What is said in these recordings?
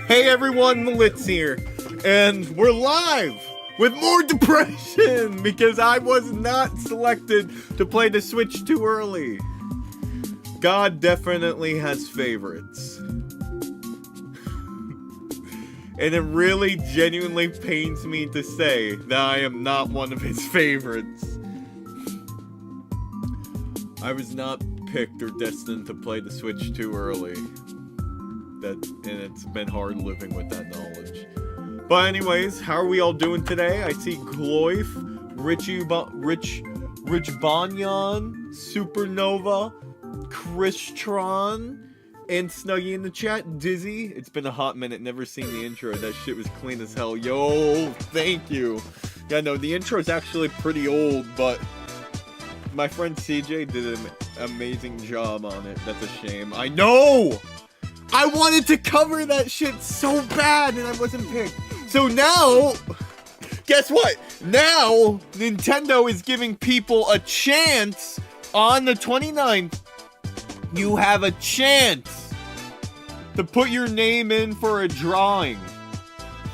Hey everyone, Litz here, and we're live with more depression because I was not selected to play the Switch too early. God definitely has favorites. And it really genuinely pains me to say that I am not one of his favorites. I was not picked or destined to play the Switch too early. And it's been hard living with that knowledge. But anyways, how are we all doing today? I see Gloif, Rich Banyan, Supernova, Christron, and Snuggy in the chat. Dizzy, it's been a hot minute, never seen the intro. That shit was clean as hell. Yo, thank you. Yeah, no, the intro is actually pretty old, but my friend CJ did an amazing job on it. That's a shame. I know! I wanted to cover that shit so bad and I wasn't picked. So now, guess what? Now, Nintendo is giving people a chance on the 29th. You have a chance to put your name in for a drawing.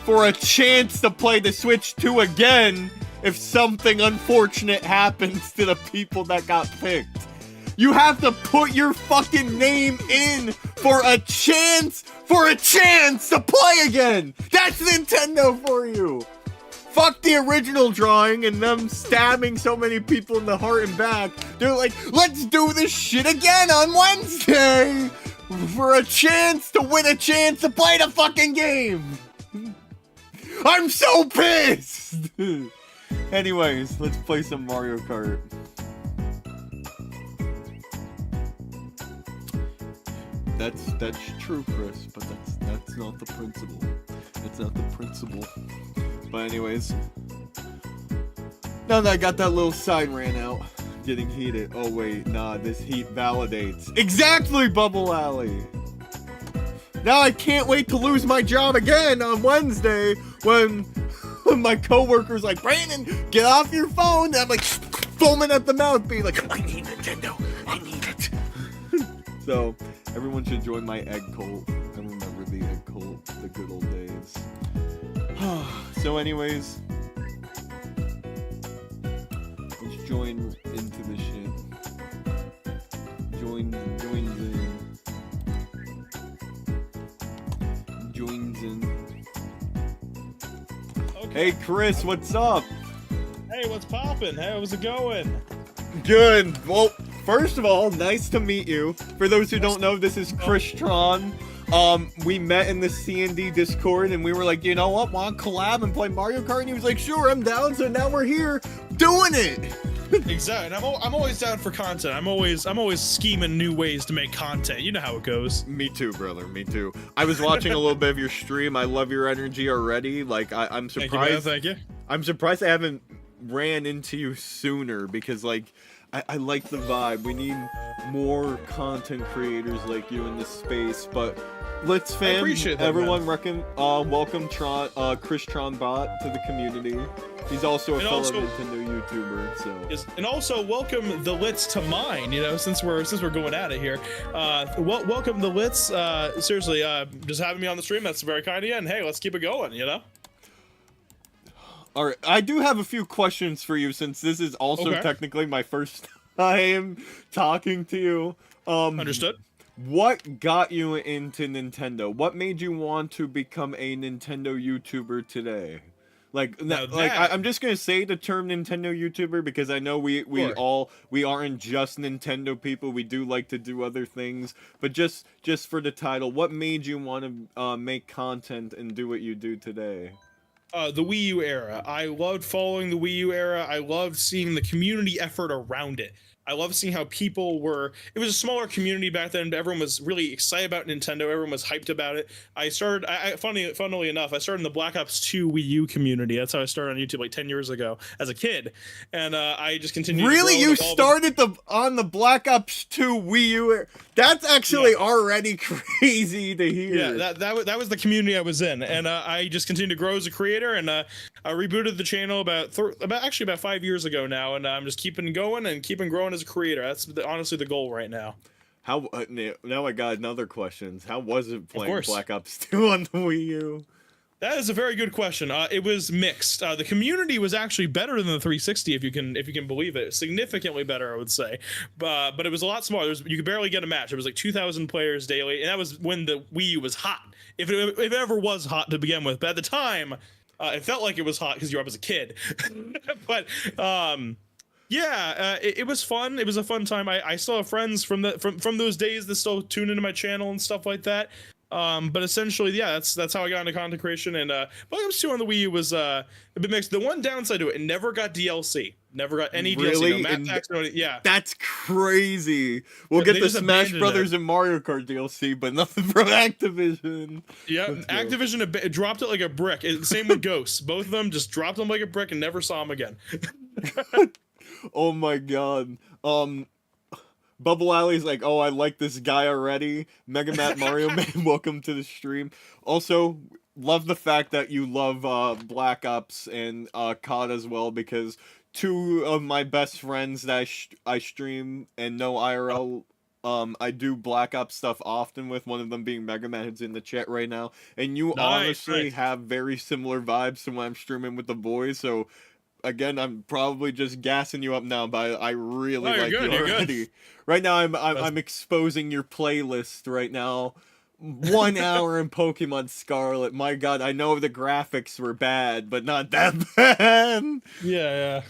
For a chance to play the Switch 2 again if something unfortunate happens to the people that got picked. You have to put your fucking name in for a chance to play again. That's Nintendo for you. Fuck the original drawing and them stabbing so many people in the heart and back. They're like, let's do this shit again on Wednesday for a chance to win a chance to play the fucking game. I'm so pissed. Anyways, let's play some Mario Kart. That's true, Chris, but that's not the principle. That's not the principle. But anyways, now that I got that little side ran out, getting heated. Oh wait, nah, this heat validates. Exactly, Bubble Alley! Now I can't wait to lose my job again on Wednesday when my coworker's like, Brandon, get off your phone! And I'm like, foaming at the mouth, being like, I need Nintendo, I need it. So, everyone should join my egg cult. I remember the egg cult, the good old days. So anyways, let's join into the shit. Joins in. Okay. Hey Chris, what's up? Hey, what's poppin'? How's it going? Good. Well, first of all, nice to meet you. For those who don't know, this is Christron. We met in the C&D Discord, and we were like, want to collab and play Mario Kart? And he was like, sure, I'm down. So now we're here doing it. Exactly. And I'm always down for content. I'm always scheming new ways to make content. You know how it goes. Me too, brother. Me too. I was watching a little bit of your stream. I love your energy already. Like I'm surprised. Thank you. I'm surprised I haven't ran into you sooner because like I like the vibe. We need more content creators like you in this space. But let's fam, appreciate that, everyone man. welcome Chris Tronbot to the community. He's also a fellow Nintendo YouTuber, so. Yes, and also welcome the Lits to mine. You know, since we're going at it here, welcome the Lits. Seriously, just having me on the stream, that's very kind of you. And hey, let's keep it going. You know. All right, I do have a few questions for you since this is also technically my first time talking to you. Understood. What got you into Nintendo? What made you want to become a Nintendo YouTuber today? Like, I'm just gonna say the term Nintendo YouTuber because I know we aren't just Nintendo people. We do like to do other things, but just for the title, what made you want to make content and do what you do today? The Wii U era. I loved following the Wii U era. I loved seeing the community effort around it. I love seeing how people were. It was a smaller community back then, but everyone was really excited about Nintendo. Everyone was hyped about it. I started. Funnily enough, I started in the Black Ops 2 Wii U community. That's how I started on YouTube like 10 years ago as a kid, and I just continued. Really, you started on the Black Ops 2 Wii U? That's actually already crazy to hear. Yeah, that was the community I was in, and I just continued to grow as a creator, and I rebooted the channel about 5 years ago now, and I'm just keeping going and keeping growing as a creator. That's honestly the goal right now. How now I got another question. How was it playing Black Ops 2 on the Wii U? That is a very good question. It was mixed. The community was actually better than the 360, if you can believe it. Significantly better, I would say. But it was a lot smaller. You could barely get a match. It was like 2,000 players daily, and that was when the Wii U was hot, if it ever was hot to begin with. But at the time, it felt like it was hot because you were up as a kid. But yeah, it was fun. It was a fun time. I still have friends from those days that still tune into my channel and stuff like that. But essentially, yeah, that's how I got into content creation. And Black Ops 2 on the Wii U was a bit mixed. The one downside to it never got DLC. Never got any DLC. No map packs, yeah. That's crazy. We'll get the Smash Brothers and Mario Kart DLC, but nothing from Activision. Yeah, Activision dropped it like a brick. Same with Ghosts. Both of them just dropped them like a brick and never saw them again. Oh my god. Bubble Alley's like, oh, I like this guy already. Mega Matt Mario Man, welcome to the stream. Also, love the fact that you love Black Ops and COD as well, because two of my best friends that I stream and know IRL, I do Black Ops stuff often with, one of them being Mega Man, who's in the chat right now. And you honestly have very similar vibes to when I'm streaming with the boys, so again, I'm probably just gassing you up now, but I really like you already. Right now, I'm exposing your playlist right now. 1 hour in Pokemon Scarlet. My God, I know the graphics were bad, but not that bad. Yeah.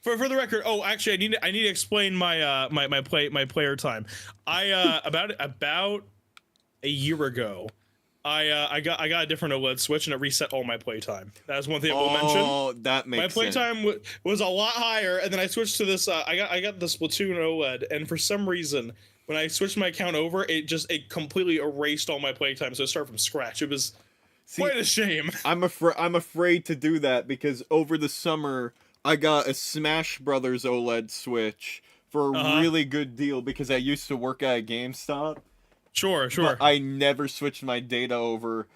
For the record, actually, I need to explain my my player time. About a year ago, I got a different OLED Switch, and it reset all my playtime. That's one thing I will mention. Oh, that makes sense. My playtime was a lot higher, and then I switched to this. I got the Splatoon OLED, and for some reason, when I switched my account over, it completely erased all my playtime. So I started from scratch. It was quite a shame. I'm afraid to do that because over the summer I got a Smash Brothers OLED Switch for a really good deal because I used to work at a GameStop. Sure. But I never switched my data over.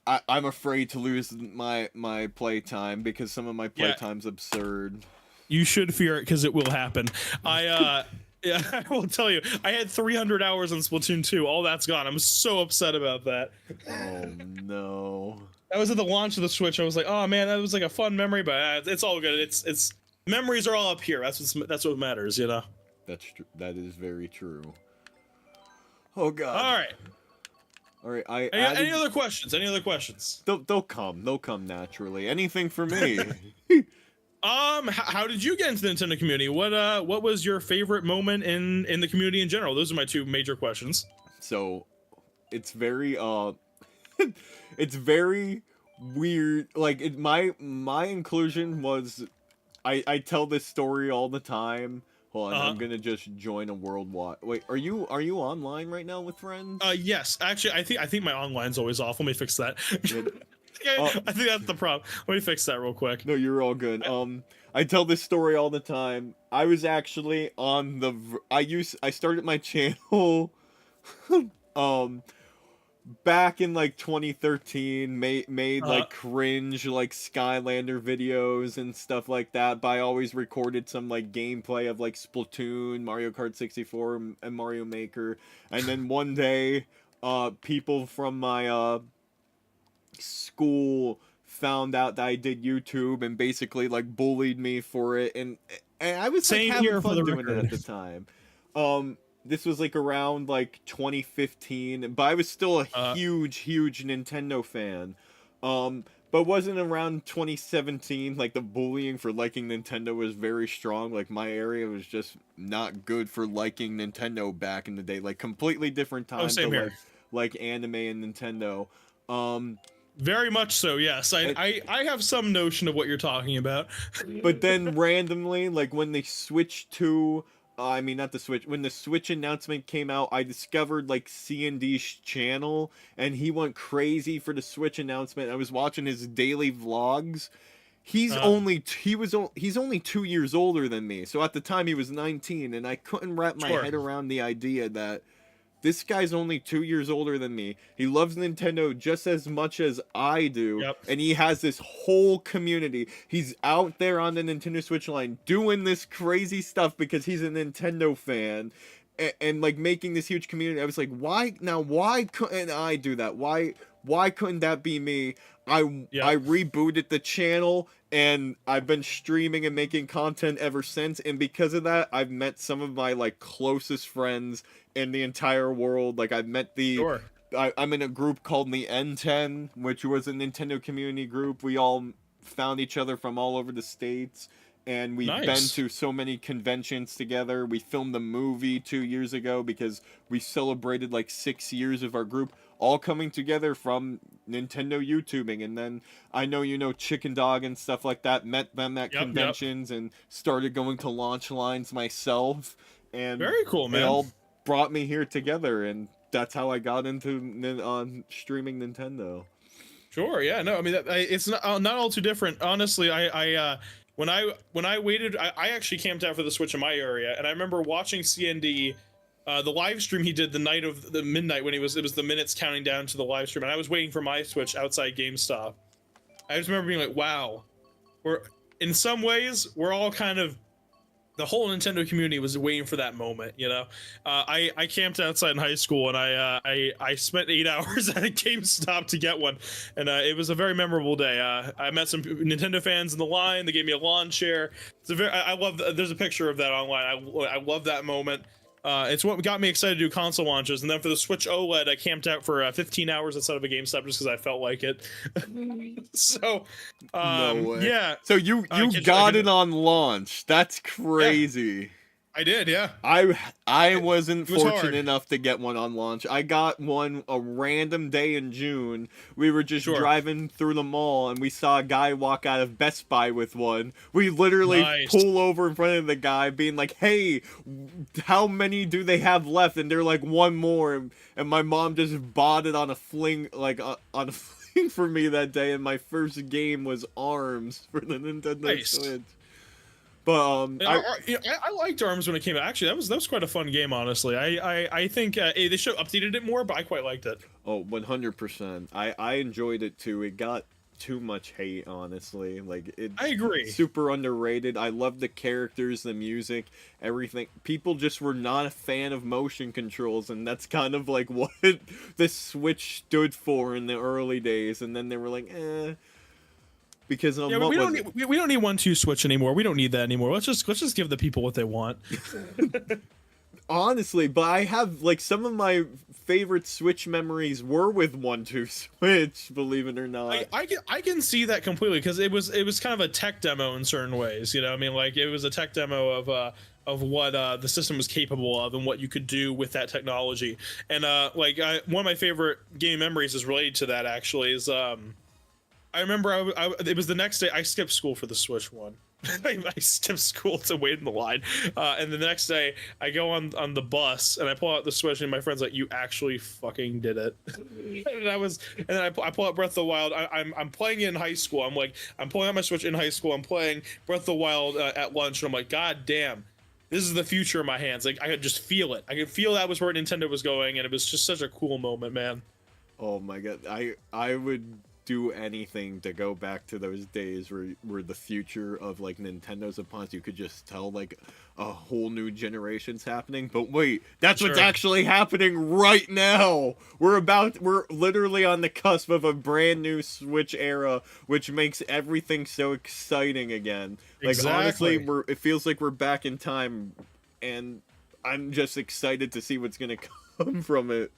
I'm afraid to lose my playtime because some of my playtime's absurd. You should fear it because it will happen. I will tell you, I had 300 hours on Splatoon 2. All that's gone. I'm so upset about that. Oh no. That was at the launch of the Switch. I was like, oh man, that was like a fun memory, but it's all good. It's memories are all up here. That's what matters, you know. That's true. That is very true. Oh god. All right. Any other questions? Any other questions? They'll come naturally. Anything for me? How did you get into the Nintendo community? What was your favorite moment in the community in general? Those are my two major questions. So, it's very it's very weird. Like my inclusion was I tell this story all the time. Hold on, Uh-huh. I'm gonna just join a worldwide. Wait, are you online right now with friends? Yes, actually, I think my online's always off. Let me fix that. Yeah. I think that's the problem. Let me fix that real quick. No, you're all good. I tell this story all the time. I was actually on the. I started my channel, um, back in like 2013. Made Uh, like cringe like Skylander videos and stuff like that. But I always recorded some like gameplay of like Splatoon, Mario Kart 64, and Mario Maker. And then one day, people from my school found out that I did YouTube and basically like bullied me for it, and I was like Same having here for fun the doing it at record. the time. This was like around like 2015, but I was still a Uh, huge Nintendo fan. But wasn't around 2017 like the bullying for liking Nintendo was very strong. Like my area was just not good for liking Nintendo back in the day. Like completely different oh, time to same here. like anime and Nintendo. Um, Very much so. Yes, I have some notion of what you're talking about. But then randomly, like when they switched to, I mean not the Switch, when the Switch announcement came out, I discovered like C&D's channel, and he went crazy for the Switch announcement. I was watching his daily vlogs. Uh, He's only 2 years older than me, so at the time he was 19, and I couldn't wrap my sure. head around the idea that this guy's only 2 years older than me. He loves Nintendo just as much as I do, Yep. and he has this whole community. He's out there on the Nintendo Switch line doing this crazy stuff because he's a Nintendo fan, and like making this huge community. I was like, why couldn't I do that? Why couldn't that be me? I Yep. rebooted the channel, and I've been streaming and making content ever since, and because of that, I've met some of my like closest friends in the entire world. Like I've met Sure. I'm in a group called the N10, which was a Nintendo community group. We all found each other from all over the states, and we've been Nice. to so many conventions together. We filmed a movie 2 years ago because we celebrated like 6 years of our group all coming together from Nintendo YouTubing. And then I know you know Chicken Dog and stuff like that. Met them at Yep. Yep. conventions and started going to launch lines myself, and Very cool, it man. all brought me here together, and that's how I got into streaming Nintendo. Sure. Yeah. No. I mean, it's not all too different. Honestly, when I waited, I actually camped out for the Switch in my area, and I remember watching CND, the live stream he did the night of the midnight when it was the minutes counting down to the live stream, and I was waiting for my Switch outside GameStop. I just remember being like, wow, we're in some ways we're all kind of the whole Nintendo community was waiting for that moment, you know. I camped outside in high school, and I spent 8 hours at a GameStop to get one, and it was a very memorable day. I met some Nintendo fans in the line. They gave me a lawn chair. It's a very I love. There's a picture of that online. I love that moment. It's what got me excited to do console launches, and then for the Switch OLED, I camped out for 15 hours outside of a GameStop just because I felt like it. So, No way. yeah. So you got it on launch. That's crazy. I did, yeah. I wasn't It was fortunate hard. enough to get one on launch. I got one a random day in June. We were just Sure. driving through the mall, and we saw a guy walk out of Best Buy with one. We literally Nice. pull over in front of the guy being like, "Hey, how many do they have left?" And they're like, "One more." And my mom just bought it on a fling, like on a fling for me that day, and my first game was ARMS for the Nintendo Nice. Switch. But I liked ARMS when it came out. Actually, that was quite a fun game. Honestly, I think they should have updated it more, but I quite liked it. Oh, 100%. I enjoyed it too. It got too much hate, honestly. Like it's I agree. super underrated. I love the characters, the music, everything. People just were not a fan of motion controls, and that's kind of like what the Switch stood for in the early days. And then they were like, eh. Because Yeah, we don't need 1-2 switch anymore. We don't need that anymore. Let's just give the people what they want. Honestly, but I have like some of my favorite Switch memories were with 1-2 Switch, believe it or not. I can see that completely because it was kind of a tech demo in certain ways. You know, I mean, like it was a tech demo of what the system was capable of and what you could do with that technology. And one of my favorite game memories is related to that. Actually, is I remember it was the next day. I skipped school for the Switch one. I skip school to wait in the line, and the next day I go on the bus and I pull out the Switch, and my friend's like, "You actually fucking did it!" And then I pull out Breath of the Wild. I'm playing it in high school. I'm pulling out my Switch in high school. I'm playing Breath of the Wild at lunch, and I'm like, "God damn, this is the future in my hands!" Like I could just feel it. I could feel that was where Nintendo was going, and it was just such a cool moment, man. Oh my god, I would do anything to go back to those days where the future of like Nintendo's upon us. You could just tell like a whole new generation's happening. But wait, that's what's actually happening right now. We're literally on the cusp of a brand new Switch era, which makes everything so exciting again. Like honestly, it feels like we're back in time, and I'm just excited to see what's gonna come from it.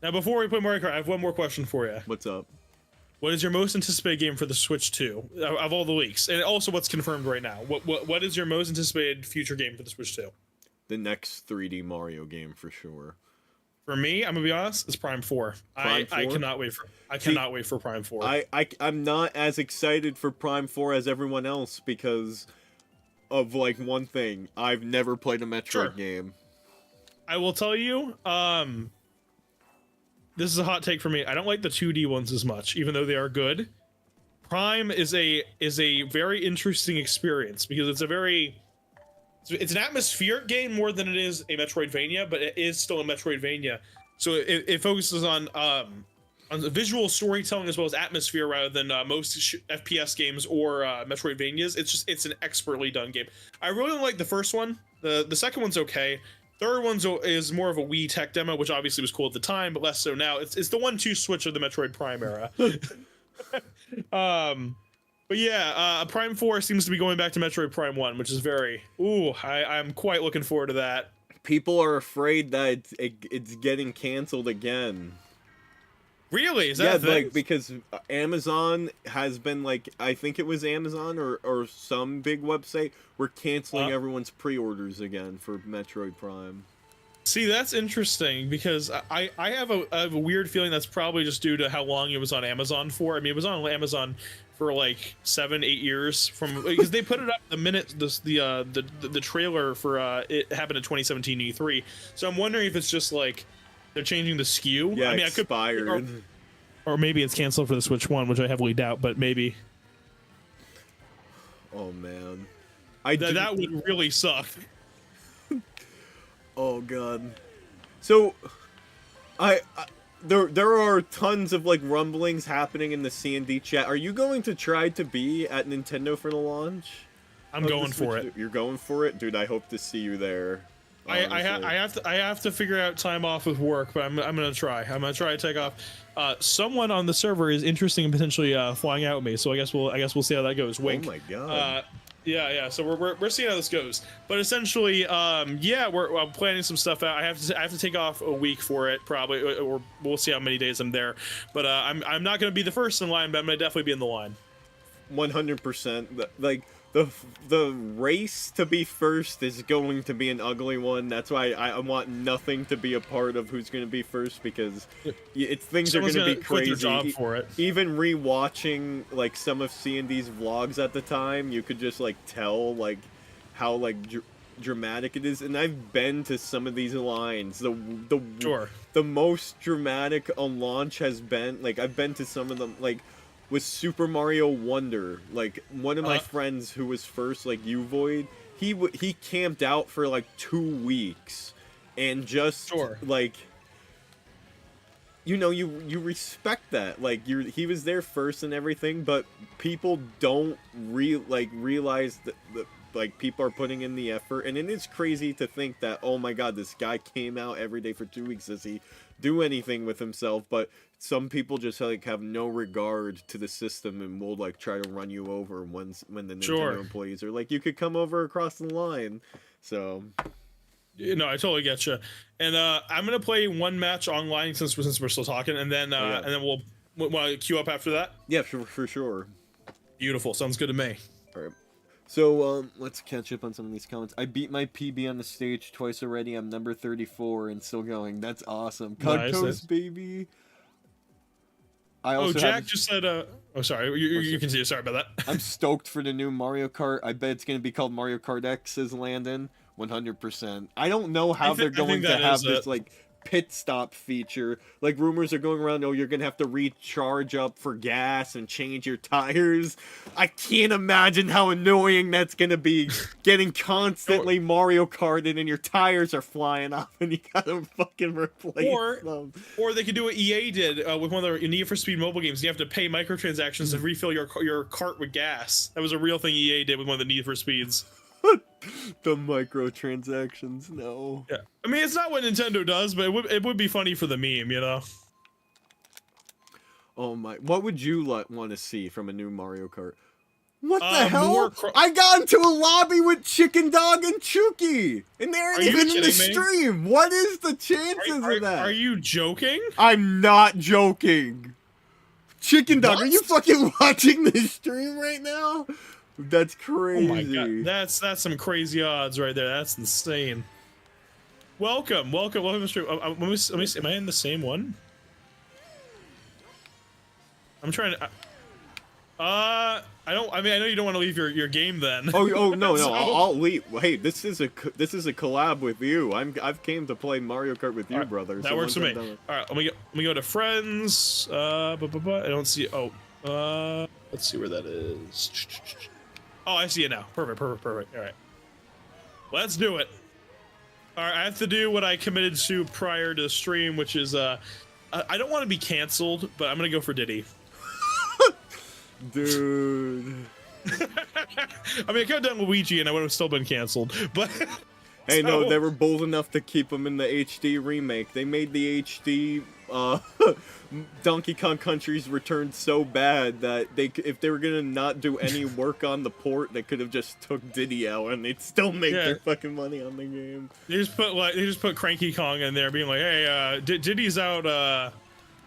Now, before we play Mario Kart, I have one more question for you. What's up? What is your most anticipated game for the Switch 2 of all the leaks, and also what's confirmed right now? What is your most anticipated future game for the Switch 2? The next 3D Mario game for sure. For me, I'm gonna be honest, it's Prime 4. I cannot wait for Prime 4. I'm not as excited for Prime 4 as everyone else because of like one thing. I've never played a Metroid game. I will tell you, this is a hot take for me. I don't like the 2D ones as much, even though they are good. Prime is a very interesting experience because it's an atmospheric game more than it is a Metroidvania, but it is still a Metroidvania. So it focuses on the visual storytelling as well as atmosphere rather than most FPS games or Metroidvanias. It's an expertly done game. I really don't like the first one. The second one's okay. Third one is more of a Wii tech demo, which obviously was cool at the time, but less so now. It's the 1-2 switch of the Metroid Prime era. But yeah, Prime 4 seems to be going back to Metroid Prime 1, which is I'm quite looking forward to that. People are afraid that it's getting canceled again. Really? Is that like because Amazon has been like, I think it was Amazon or some big website were canceling everyone's pre-orders again for Metroid Prime. See, that's interesting because I have a weird feeling that's probably just due to how long it was on Amazon for. I mean, it was on Amazon for like 7-8 years because they put it up the minute the trailer for it happened in 2017 E3. So I'm wondering if it's just like they're changing the SKU. Yeah, I mean, expired. Or maybe it's canceled for the Switch 1, which I heavily doubt, but maybe. Oh man, that would really suck. Oh god. So, there are tons of like rumblings happening in the C&D chat. Are you going to try to be at Nintendo for the launch? I'm going for it. You're going for it, dude. I hope to see you there. I have to figure out time off with work, but I'm gonna try. I'm gonna try to take off. Someone on the server is interested in potentially flying out with me, so I guess we'll see how that goes. Wink. Oh my god. Yeah. So we're seeing how this goes. But essentially, I'm planning some stuff out. I have to take off a week for it probably, or we'll see how many days I'm there. But I'm not gonna be the first in line, but I'm gonna definitely be in the line. 100%. Like the race to be first is going to be an ugly one. That's why I want nothing to be a part of who's going to be first because things are going to be crazy. Job for it. Even rewatching like some of C&D's vlogs at the time, you could just like tell like how like dramatic it is. And I've been to some of these lines. The most dramatic on launch has been like I've been to some of them like. With Super Mario Wonder, like one of my friends who was first, like Uvoid, he camped out for like 2 weeks, and just like, you know, you respect that, like he was there first and everything, but people don't realize that like people are putting in the effort, and it is crazy to think that, oh my god, this guy came out every day for 2 weeks. Does he do anything with himself? But some people just like have no regard to the system and will like try to run you over when the Nintendo employees are like, you could come over across the line. So no, I totally get you. And I'm gonna play one match online since we're still talking, and then we'll want to queue up after that. Yeah, for sure. Beautiful, sounds good to me. All right. So, let's catch up on some of these comments. I beat my PB on the stage twice already. I'm number 34 and still going. That's awesome. Cut Coast, baby. I Oh, also Jack have, just said, oh, sorry, you continue. Sorry about that. I'm stoked for the new Mario Kart. I bet it's gonna be called Mario Kart X, says Landon. 100%. I don't know how they're I going think to that have is this it. like pit stop feature. Like rumors are going around, oh, you're gonna have to recharge up for gas and change your tires. I can't imagine how annoying that's gonna be. Getting constantly Mario Karted and your tires are flying off and you gotta fucking replace them. Or they could do what EA did with one of their Need for Speed mobile games. You have to pay microtransactions to refill your cart with gas. That was a real thing EA did with one of the Need for Speeds. The microtransactions, no. Yeah, I mean it's not what Nintendo does, but it would be funny for the meme, you know. Oh my! What would you want to see from a new Mario Kart? What the hell? More I got into a lobby with Chicken Dog and Chuki, and they aren't even in the stream. What is the chances of that? Are you joking? I'm not joking. Chicken Dog, are you fucking watching this stream right now? That's crazy. Oh my god, that's some crazy odds right there. That's insane. Welcome to the stream. Let me see. Am I in the same one? I'm trying to. I don't. I mean, I know you don't want to leave your game then. Oh no. So... I'll leave. Hey, this is a collab with you. I've came to play Mario Kart with you, right, brother. That so works for me. All right, let me go to friends. I don't see. Let's see where that is. Oh, I see it now. Perfect. All right, let's do it. All right, I have to do what I committed to prior to the stream, which is I don't want to be canceled, but I'm gonna go for Diddy. Dude. I mean, I could have done Luigi and I would have still been canceled, but... Hey, no, they were bold enough to keep him in the HD remake. They made the HD, Donkey Kong Country's Return so bad that if they were gonna not do any work on the port, they could have just took Diddy out and they'd still make their fucking money on the game. They just put Cranky Kong in there being like, hey, Diddy's out,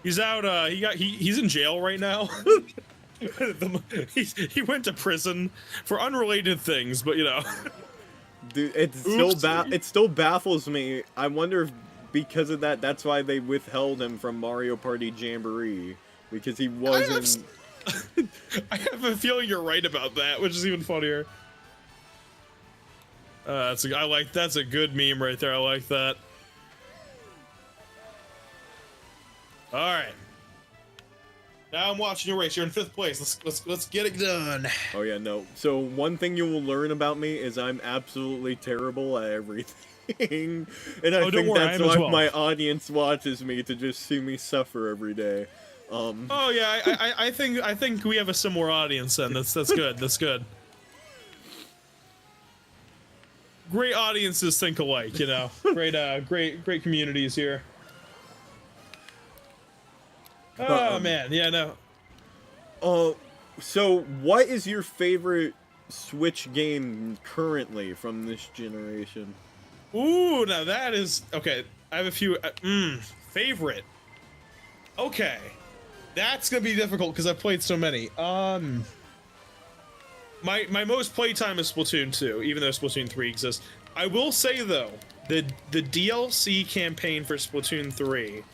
he's in jail right now. He went to prison for unrelated things, but you know. Dude, it still baffles me. I wonder if because of that, that's why they withheld him from Mario Party Jamboree, because he wasn't. I have a feeling you're right about that, which is even funnier. That's a good meme right there. I like that. All right. Now I'm watching your race. You're in 5th place. Let's get it done. Oh yeah, no. So one thing you will learn about me is I'm absolutely terrible at everything, and I think that's why my audience watches me, to just see me suffer every day. Oh yeah, I think we have a similar audience then. That's good. That's good. Great audiences think alike, you know. Great communities here. Oh man, yeah, no. So what is your favorite Switch game currently from this generation? Ooh, now that is okay. I have a few. Favorite. Okay, that's gonna be difficult because I've played so many. My most playtime is Splatoon 2, even though Splatoon 3 exists. I will say though, the DLC campaign for Splatoon 3.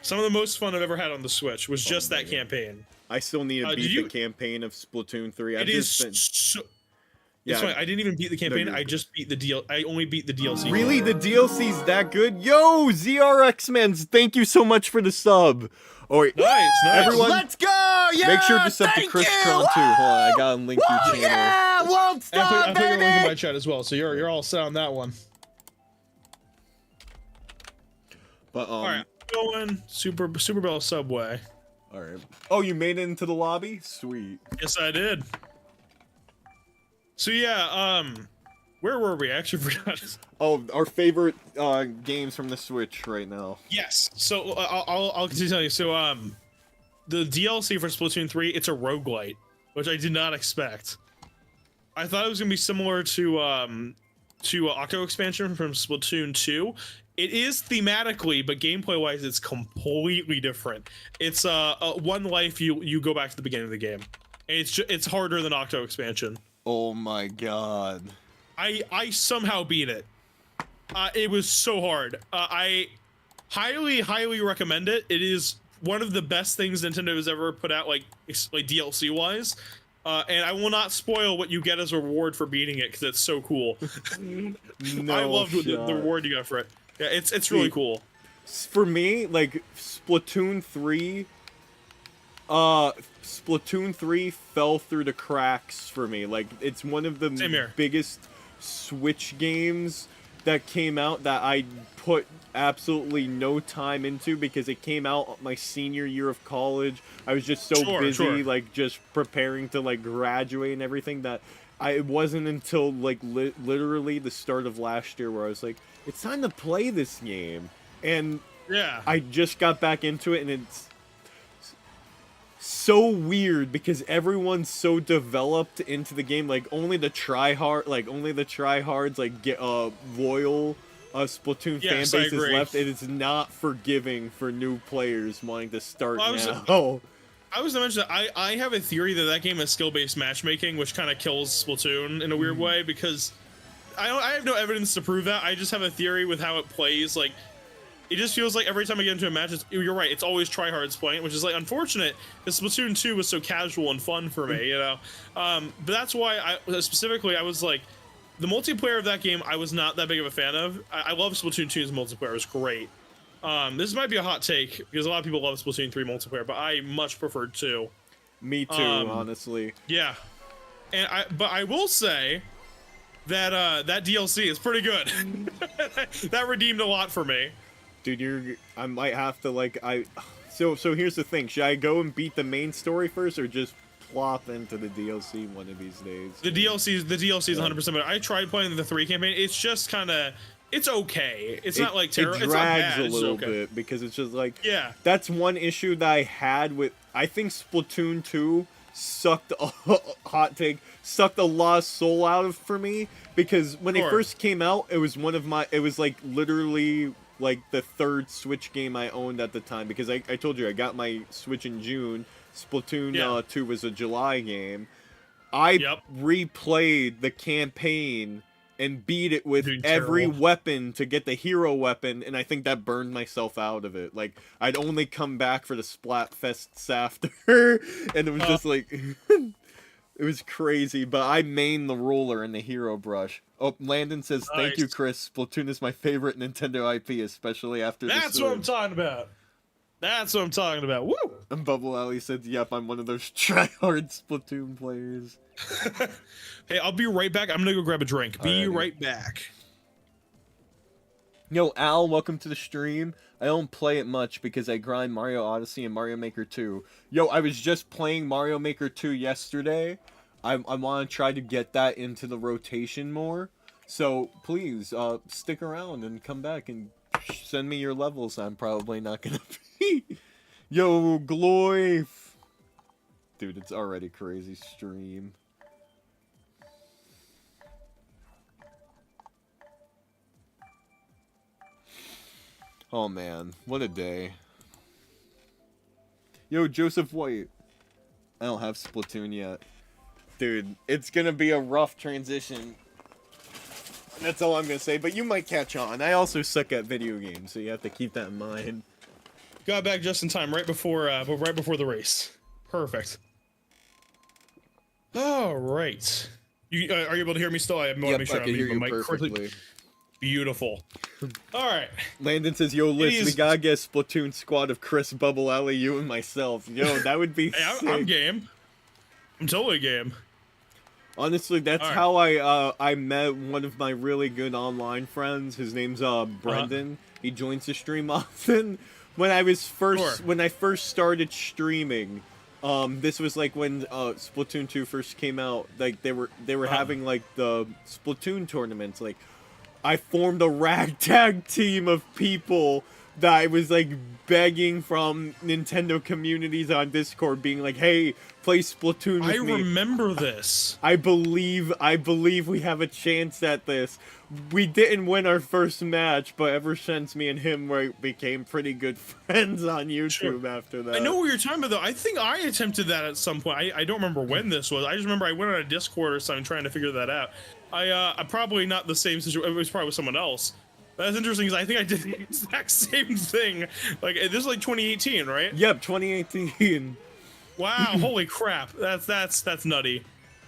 Some of the most fun I've ever had on the Switch was just that campaign. I still need to beat the campaign of Splatoon 3. Yeah, I didn't even beat the campaign. I just beat the I only beat the DLC. Really? The DLC's that good? Yo, ZRX-Mans, thank you so much for the sub. All right, nice. Everyone, let's go! Yeah, make sure to sub to Chris Tron too. Hold on, I gotta link your channel. Yeah, won't stop, I put your link in baby! my chat as well, so you're all set on that one. But all right, going Super Bell Subway. All right. Oh, you made it into the lobby? Sweet. Yes, I did. So yeah, where were we? I actually forgot. Oh, our favorite games from the Switch right now. Yes. So I'll continue telling you. So the DLC for Splatoon 3, it's a roguelite, which I did not expect. I thought it was gonna be similar to Octo Expansion from Splatoon 2. It is thematically, but gameplay-wise, it's completely different. It's one life you go back to the beginning of the game, and it's harder than Octo Expansion. Oh my god! I somehow beat it. It was so hard. I highly recommend it. It is one of the best things Nintendo has ever put out, like DLC wise. And I will not spoil what you get as a reward for beating it because it's so cool. No I loved the reward you got for it. Yeah, it's really cool. For me, like Splatoon 3 fell through the cracks for me. Like, it's one of the biggest Switch games that came out that I put absolutely no time into because it came out my senior year of college. I was just so busy, like, just preparing to, like, graduate and everything that it wasn't until, like, literally the start of last year where I was like, it's time to play this game. And yeah, I just got back into it, and it's so weird because everyone's so developed into the game. Like only the tryhards like get loyal Splatoon fan base is left. It is not forgiving for new players wanting to start now. I was to mention that I have a theory that game is skill-based matchmaking, which kind of kills Splatoon in a weird way because I have no evidence to prove that. I just have a theory with how it plays. Like, it just feels like every time I get into a match, you're right, it's always tryhards playing, which is like unfortunate because Splatoon 2 was so casual and fun for me, you know. But that's why I was like, the multiplayer of that game I was not that big of a fan of. I love Splatoon 2's multiplayer; it was great. This might be a hot take because a lot of people love Splatoon 3 multiplayer, but I much preferred 2. Me too, honestly. Yeah, and but I will say that that DLC is pretty good. That redeemed a lot for me. Dude, I might have to like So here's the thing: should I go and beat the main story first, or just plop into the DLC one of these days? The DLC is 100%. But I tried playing the 3 campaign. It's just kind of. It's okay. It's not like terrible. It drags a little bit because it's just like, yeah. That's one issue that I had with. I think Splatoon 2 sucked a lot of soul out of for me because when it first came out, it was like literally like the third Switch game I owned at the time because I told you I got my Switch in June. Splatoon 2 was a July game. I replayed the campaign and beat it with every weapon to get the hero weapon, and I think that burned myself out of it. Like, I'd only come back for the Splatfests after, and it was just like... It was crazy, but I mained the roller and the hero brush. Oh, Landon says, thank you, Chris. Splatoon is my favorite Nintendo IP, especially after That's what I'm talking about. That's what I'm talking about. Woo! And Bubble Alley says, yep, I'm one of those try-hard Splatoon players. Hey, I'll be right back. I'm gonna go grab a drink. Be right back. Yo, Al, welcome to the stream. I don't play it much because I grind Mario Odyssey and Mario Maker 2. Yo, I was just playing Mario Maker 2 yesterday. I want to try to get that into the rotation more. So, please, stick around and come back and send me your levels. I'm probably not gonna be. Yo, Gloif. Dude, it's already crazy stream. Oh man, what a day. Yo, Joseph White. I don't have Splatoon yet. Dude, it's gonna be a rough transition. That's all I'm gonna say, but you might catch on. I also suck at video games, so you have to keep that in mind. Got back just in time, right before the race. Perfect. All right. You are you able to hear me still? I want to make sure I'm muting my mic correctly. Beautiful. All right. Landon says, "Yo, Liz, we gotta get a Splatoon squad of Chris, Bubble Alley, you, and myself." Yo, that would be. Hey, I'm game. I'm totally game. Honestly, that's how I met one of my really good online friends. His name's Brendan. He joins the stream often. When I first started streaming, this was like when Splatoon 2 first came out. Like they were having like the Splatoon tournaments. Like I formed a ragtag team of people that I was like begging from Nintendo communities on Discord, being like, "Hey, play Splatoon with me." I remember this. I believe we have a chance at this. We didn't win our first match, but ever since, me and him became pretty good friends on YouTube after that. I know what you're talking about, though. I think I attempted that at some point. I don't remember when this was. I just remember I went on a Discord or something trying to figure that out. I probably not the same situation. It was probably with someone else. That's interesting because I think I did the exact same thing. Like this is like 2018, right? Yep, 2018. Wow, holy crap. That's nutty.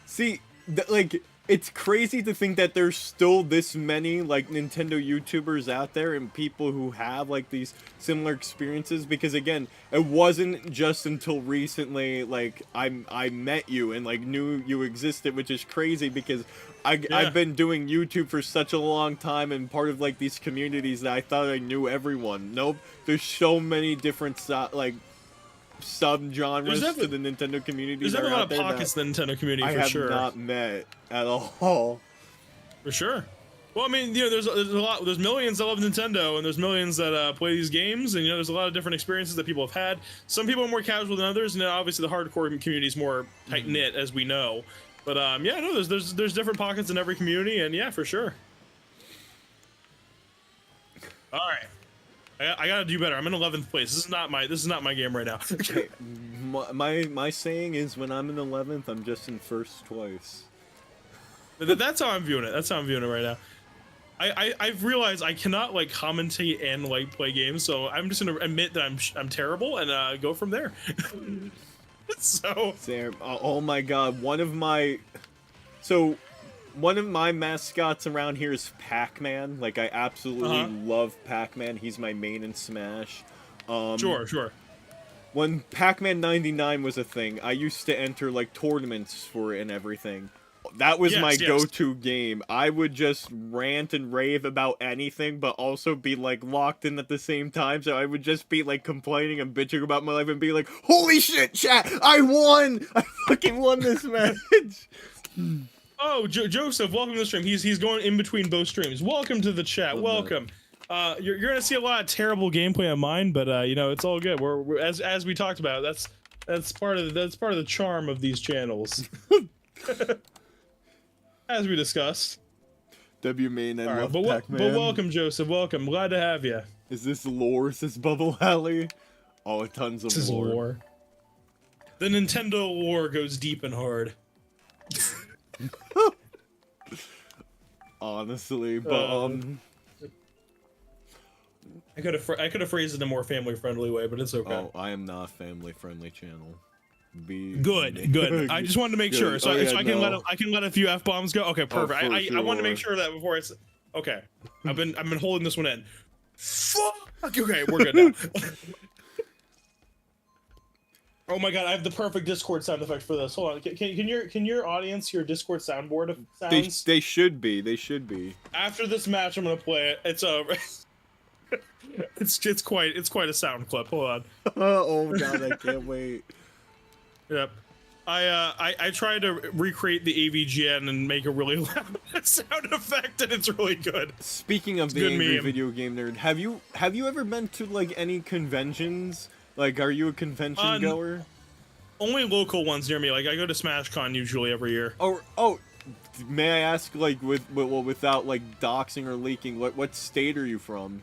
See, like, it's crazy to think that there's still this many, like, Nintendo YouTubers out there and people who have, like, these similar experiences, because, again, it wasn't just until recently, like, I met you and, like, knew you existed, which is crazy, because I've been doing YouTube for such a long time and part of, like, these communities that I thought I knew everyone. Nope, there's so many different, like, sub-genres to the Nintendo community. There's definitely a lot of pockets in the Nintendo community, for sure. I have not met at all. For sure. Well, I mean, you know, there's millions that love Nintendo, and there's millions that play these games, and you know, there's a lot of different experiences that people have had. Some people are more casual than others, and obviously the hardcore community is more tight knit, as we know. But yeah, no, there's different pockets in every community, and yeah, for sure. All right. I gotta do better. I'm in 11th place. This is not my game right now. Okay, my saying is, when I'm in 11th, I'm just in first twice. That's how I'm viewing it. That's how I'm viewing it right now. I've realized I cannot like commentate and like play games, so I'm just gonna admit that I'm terrible and go from there. So. Sam, oh my God, one of my mascots around here is Pac-Man. Like, I absolutely love Pac-Man. He's my main in Smash. Sure. When Pac-Man 99 was a thing, I used to enter, like, tournaments for it and everything. That was my go-to game. I would just rant and rave about anything, but also be, like, locked in at the same time, so I would just be, like, complaining and bitching about my life and be like, holy shit, chat! I won! I fucking won this match! Oh, Joseph, welcome to the stream. He's going in between both streams. Welcome to the chat. Welcome. You're gonna see a lot of terrible gameplay on mine, but you know, it's all good. We're as we talked about. That's part of the charm of these channels. As we discussed. W main and love Pac-Man. But welcome, Joseph. Welcome. Glad to have you. Is this lore? Is this Bubble Alley? Oh, tons of lore. This is lore. The Nintendo lore goes deep and hard. Honestly, but I could have phrased it in a more family friendly way, but it's okay. Oh, I am not a family friendly channel. Good. I just wanted to make sure, so I can let a few F-bombs go. Okay, perfect. I wanted to make sure that before it's okay. I've been holding this one in. Fuck. Okay, we're good now. Oh my God, I have the perfect Discord sound effect for this. Hold on, can your audience hear Discord soundboard sounds? They should be. They should be. After this match, I'm gonna play it. It's it's quite a sound clip. Hold on. Oh God, I can't wait. Yep. I tried to recreate the AVGN and make a really loud sound effect, and it's really good. Speaking of the angry video game nerd, have you ever been to like any conventions? Like, are you a convention goer? Only local ones near me. Like, I go to SmashCon usually every year. Oh, may I ask, like, without like doxing or leaking, what state are you from?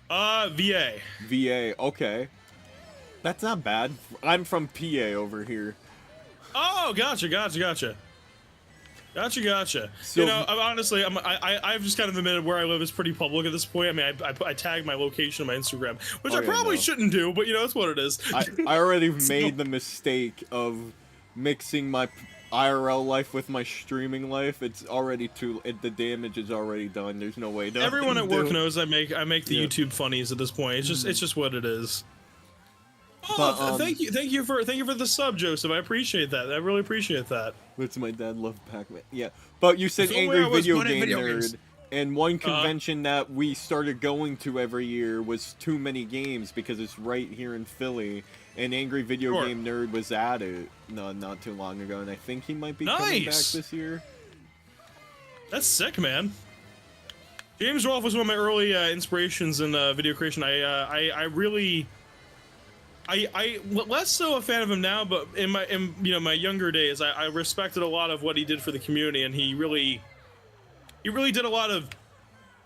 VA. VA. Okay, that's not bad. I'm from PA over here. Oh, gotcha. So, you know, honestly, I've just kind of admitted where I live is pretty public at this point. I mean, I tag my location on my Instagram, which I probably shouldn't do, but you know, it's what it is. I already made the mistake of mixing my IRL life with my streaming life. It's already the damage is already done. There's no way. Everyone at work knows I make the YouTube funnies at this point. It's just what it is. Oh, thank you for the sub, Joseph. I appreciate that. I really appreciate that. That's my dad loved Pac-Man. Yeah, but you said angry video game nerd, and one convention that we started going to every year was Too Many Games because it's right here in Philly, and angry video game nerd was at it not too long ago, and I think he might be coming back this year. That's sick, man. James Rolfe was one of my early inspirations in video creation. I really. I less so a fan of him now, but in my younger days, I respected a lot of what he did for the community, and he really did a lot of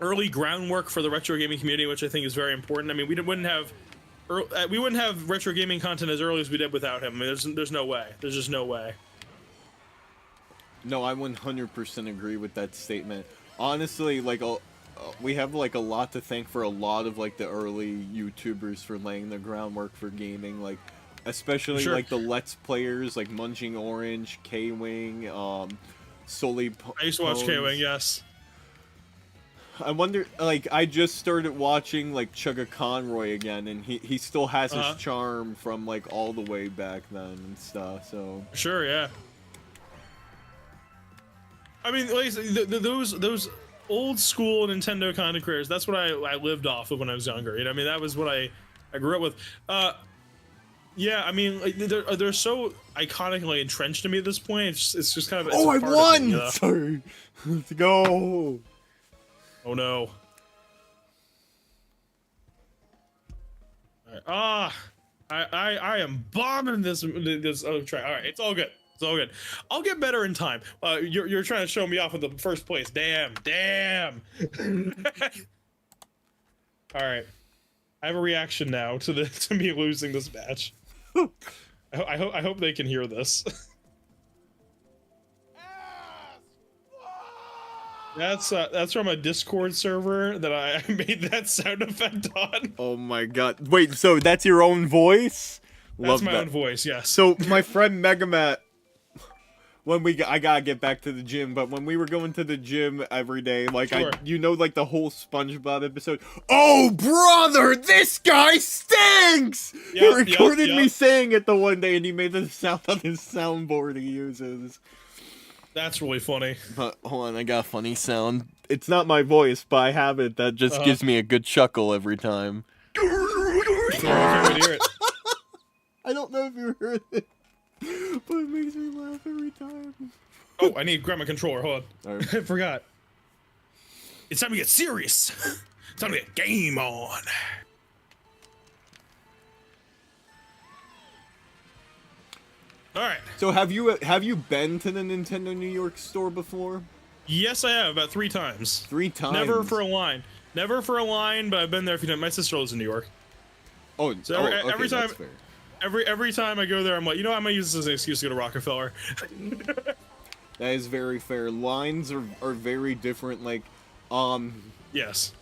early groundwork for the retro gaming community, which I think is very important. I mean, we wouldn't have retro gaming content as early as we did without him. I mean, there's no way. There's just no way. No, I 100% agree with that statement. Honestly, like we have like a lot to thank for a lot of like the early YouTubers for laying the groundwork for gaming, like especially like the Let's Players like Munching Orange, K-Wing, Solely. I used to watch K-Wing, yes. I wonder, like, I just started watching, like, Chugga Conroy again, and he still has his charm from, like, all the way back then and stuff, so... Sure, yeah. I mean, like, those old school Nintendo kind of careers, that's what I lived off of when I was younger, you know? I mean, that was what I grew up with. Yeah, I mean, like, they're so iconically entrenched to me at this point, it's just kind of... Oh, I won! Me, sorry! Let's go! Oh no. Right. I am bombing this track. All right, it's all good. It's all good. I'll get better in time. You're trying to show me off in the first place. Damn. All right. I have a reaction now to me losing this match. I hope they can hear this. That's from a Discord server that I made that sound effect on. Oh my god. Wait, so that's your own voice? That's my own voice, yes. So my friend Megamat, I gotta get back to the gym, but when we were going to the gym every day, like you know, like the whole SpongeBob episode. Oh brother, this guy stinks! He recorded me saying it the one day, and he made the sound on his soundboard he uses. That's really funny. But hold on, I got a funny sound. It's not my voice, but I have it. That just gives me a good chuckle every time. I can't wait to hear it. I don't know if you heard it, but it makes me laugh every time. Oh, I need to grab my controller. Hold on. Right. I forgot. It's time to get serious. It's time to get game on. All right. So have you been to the Nintendo New York store before? Yes, I have, about 3 times. 3 times? Never for a line. Never for a line, but I've been there a few times. My sister lives in New York. Oh, so every time, every time I go there, I'm like, you know, I'm gonna use this as an excuse to go to Rockefeller. That is very fair. Lines are very different. Like, yes.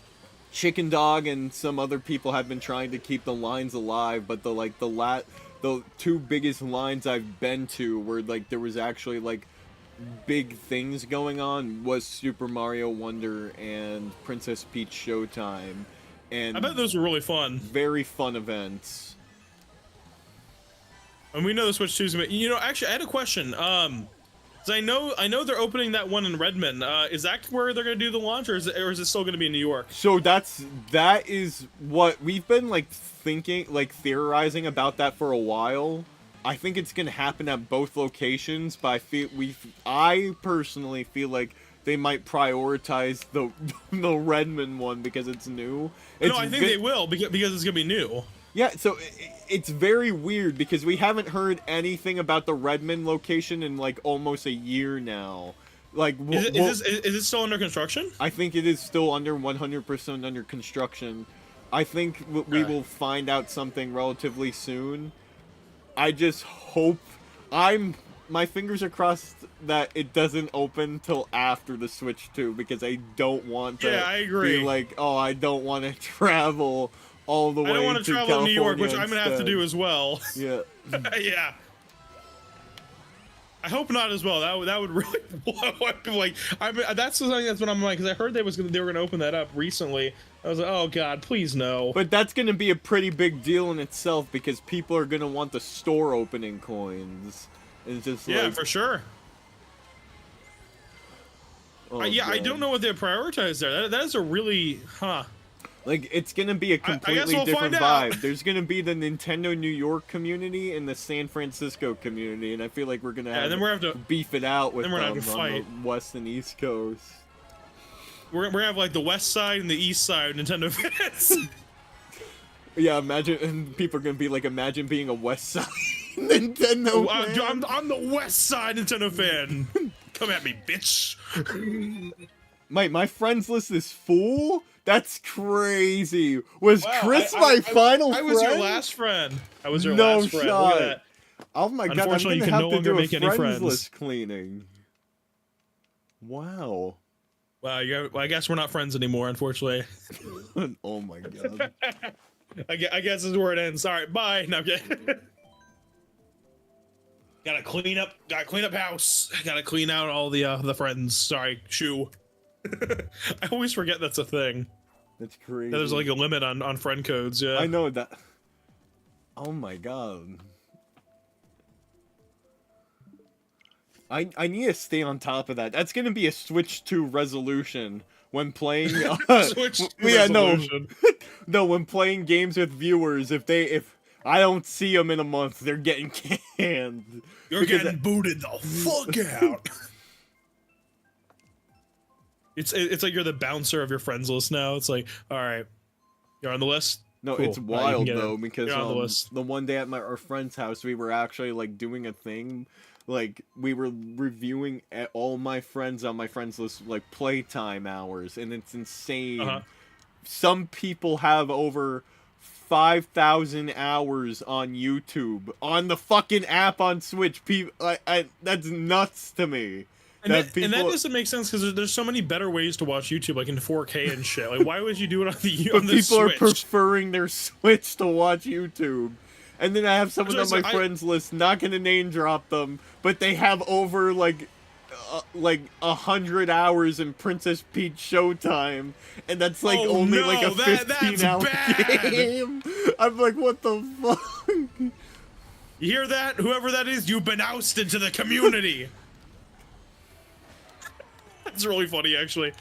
Chicken Dog and some other people have been trying to keep the lines alive, but the 2 biggest lines I've been to where like there was actually like big things going on was Super Mario Wonder and Princess Peach Showtime, and I bet those were really fun. Very fun events. And we know the Switch 2's gonna be, you know, actually I had a question. So I know they're opening that one in Redmond. Is that where they're gonna do the launch, or is it still gonna be in New York? So that is what we've been like thinking, like theorizing about that for a while. I think it's gonna happen at both locations, but I personally feel like they might prioritize the Redmond one because it's new. No, I think they will because it's gonna be new. Yeah, so it's very weird because we haven't heard anything about the Redmond location in like almost a year now. Like, is it still under construction? I think it is still 100% under construction. I think we will find out something relatively soon. I just hope my fingers are crossed that it doesn't open till after the Switch 2 because I don't want to I agree. be like, oh, I don't want to travel all the way to California. I don't want to travel to New York, which I'm gonna have to do as well. Yeah. Yeah. I hope not as well. That would really blow up. Like, that's something that's what I'm like, because I heard they were gonna open that up recently. I was like, oh god, please no. But that's gonna be a pretty big deal in itself because people are gonna want the store opening coins. It's just yeah, like, for sure. Oh, yeah, I don't know what they prioritize there. That is a really Like, it's gonna be a completely different vibe. There's gonna be the Nintendo New York community and the San Francisco community, and I feel like we're gonna have, then we're gonna have to beef it out with them on the West and East Coast. We're gonna have like the West Side and the East Side Nintendo fans. Yeah, imagine, and people are gonna be like, imagine being a West Side Nintendo fan. I'm the West Side Nintendo fan. Come at me, bitch. My friends list is full? That's crazy. Was Chris my final friend? I was your last friend. I was your last friend. Shot. Look at that. Oh my god, I'm gonna have to do a friends list cleaning. Wow. Wow, well, I guess we're not friends anymore, unfortunately. Oh my god. I guess this is where it ends. All right, bye. No, I'm kidding. Gotta clean up house. Gotta clean out all the friends. Sorry, shoe. I always forget that's a thing. That's crazy. There's like a limit on friend codes. Yeah, I know that. Oh my god. I need to stay on top of that. That's gonna be a Switch 2 resolution when playing. Switch to Yeah, no, resolution. no. When playing games with viewers, if I don't see them in a month, they're getting canned. You're getting booted the fuck out. It's like you're the bouncer of your friends list now. It's like, all right, you're on the list. No, Cool. it's You wild can get though in. because You're on the list. the one day at our friend's house, we were actually like doing a thing. Like, we were reviewing all my friends on my friends list, like, playtime hours, and it's insane. Some people have over 5,000 hours on YouTube, on the fucking app on Switch. That's nuts to me. And that doesn't make sense, because there's so many better ways to watch YouTube, like in 4K and shit. Like, why would you do it on the But on the people are Switch? preferring their Switch to watch YouTube. And then I have someone on my friends list, not gonna name drop them, but they have over like 100 hours in Princess Peach Showtime, and that's like only like a 15-hour game. I'm like, what the fuck? You hear that? Whoever that is, you've been ousted into the community. That's really funny, actually.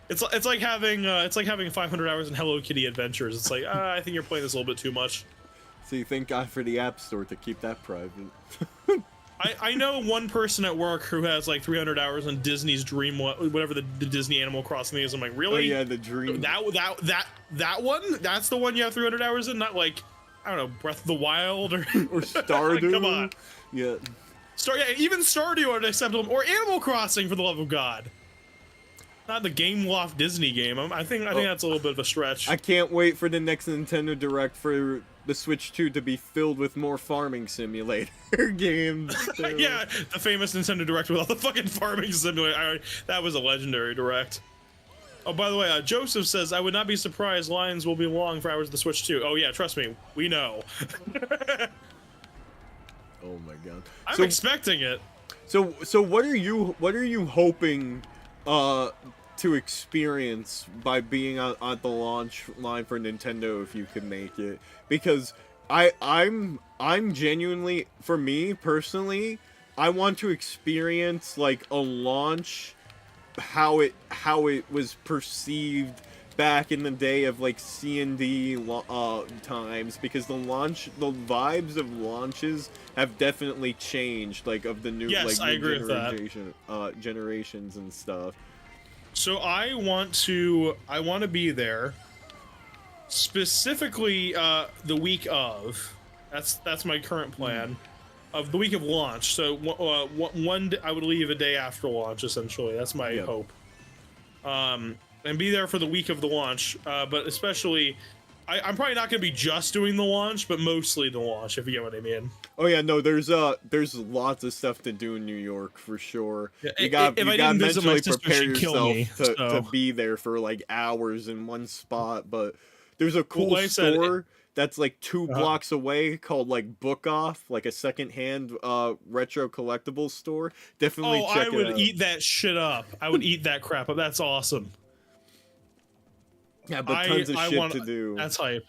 It's like having 500 hours in Hello Kitty Adventures. It's like, I think you're playing this a little bit too much. See, thank God for the App Store to keep that private. I know one person at work who has like 300 hours on Disney's Dream, whatever the Disney Animal Crossing is. I'm like, really? Oh yeah, the Dream. That one? That's the one you have 300 hours in? Not like, I don't know, Breath of the Wild or or Stardew. Come on. Yeah. Even Stardew are acceptable, or Animal Crossing, for the love of God. Not the Game Loft Disney game. I think that's a little bit of a stretch. I can't wait for the next Nintendo Direct for the Switch 2 to be filled with more farming simulator games. Yeah, the famous Nintendo Direct with all the fucking farming simulator. That was a legendary Direct. Oh, by the way, Joseph says, I would not be surprised lines will be long for hours of the Switch 2. Oh yeah, trust me, we know. Oh my god. I'm expecting it. So what are you hoping to experience by being on the launch line for Nintendo if you can make it? Because I'm genuinely, for me personally, I want to experience like a launch how it was perceived back in the day of like C&D times, because the vibes of launches have definitely changed, like of the new generations and stuff. So I want to be there specifically the week of. That's my current plan. Of the week of launch. So I would leave a day after launch, essentially. That's my hope. And be there for the week of the launch, but especially, I'm probably not going to be just doing the launch, but mostly the launch, if you get what I mean. Oh yeah, no, there's lots of stuff to do in New York for sure. Yeah, you got mentally prepare yourself to to be there for like hours in one spot. But there's a cool store that's like 2 blocks away called like Book Off, like a secondhand retro collectibles store. Definitely check it out. I would eat that shit up. I would eat that crap up. That's awesome. Yeah, but tons of shit to do. That's hype.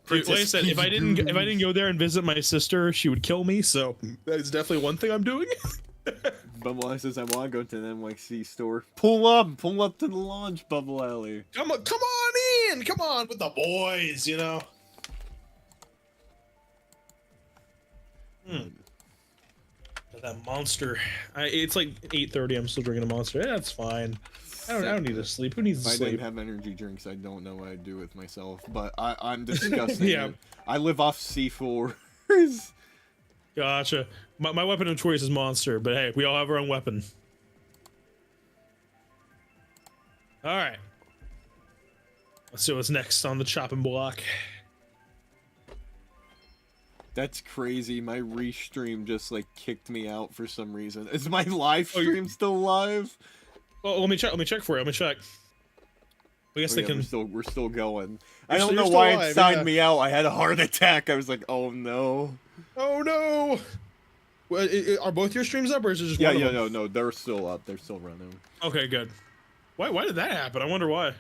Dude, like I said, if I didn't go there and visit my sister, she would kill me. So that is definitely one thing I'm doing. Bubble Alley says I want to go to the NYC store. Pull up to the launch, Bubble Alley. Come on in, come on with the boys, you know. That Monster. It's like 8:30. I'm still drinking a Monster. Yeah, that's fine. I don't need to sleep. Who needs to sleep? If I didn't have energy drinks, I don't know what I'd do with myself. But I'm disgusting. Yeah. I live off C4s. Gotcha. My weapon of choice is Monster, but hey, we all have our own weapon. All right. Let's see what's next on the chopping block. That's crazy. My restream just like kicked me out for some reason. Is my live stream still live? Well, let me check. Let me check for you. Let me check. I guess they can. We're still going. I You're don't still- know you're why still it alive, signed yeah. me out. I had a heart attack. I was like, oh no. Oh no! Well, are both your streams up, or is it just Yeah, one of yeah, them? no, they're still up. They're still running. Okay, good. Why did that happen? I wonder why.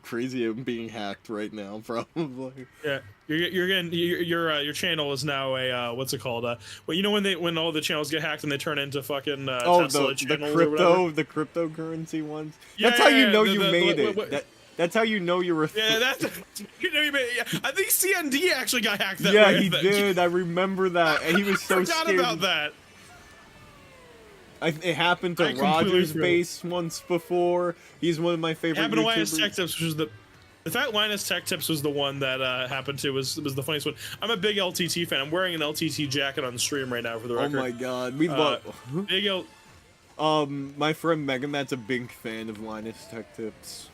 Crazy I'm being hacked right now, probably. Yeah, you're getting your channel is now a what's it called? Well, you know when all the channels get hacked and they turn into fucking Tesla the channels or whatever? the cryptocurrency ones. Yeah, That's how you yeah, know the- you the- made what- it. what- That's how you know you're a. Yeah, that's you know, yeah, I think CND actually got hacked that Yeah, way. he did. I remember that, and he was so Forgot scared. about that. It happened to I completely Roger's forgot. base once before. He's one of my favorite Happened to YouTubers. Linus Tech Tips, which was the fact Linus Tech Tips was the one that happened to was the funniest one. I'm a big LTT fan. I'm wearing an LTT jacket on stream right now for the Oh record. my god, we love. Big L. My friend Megamat's a big fan of Linus Tech Tips.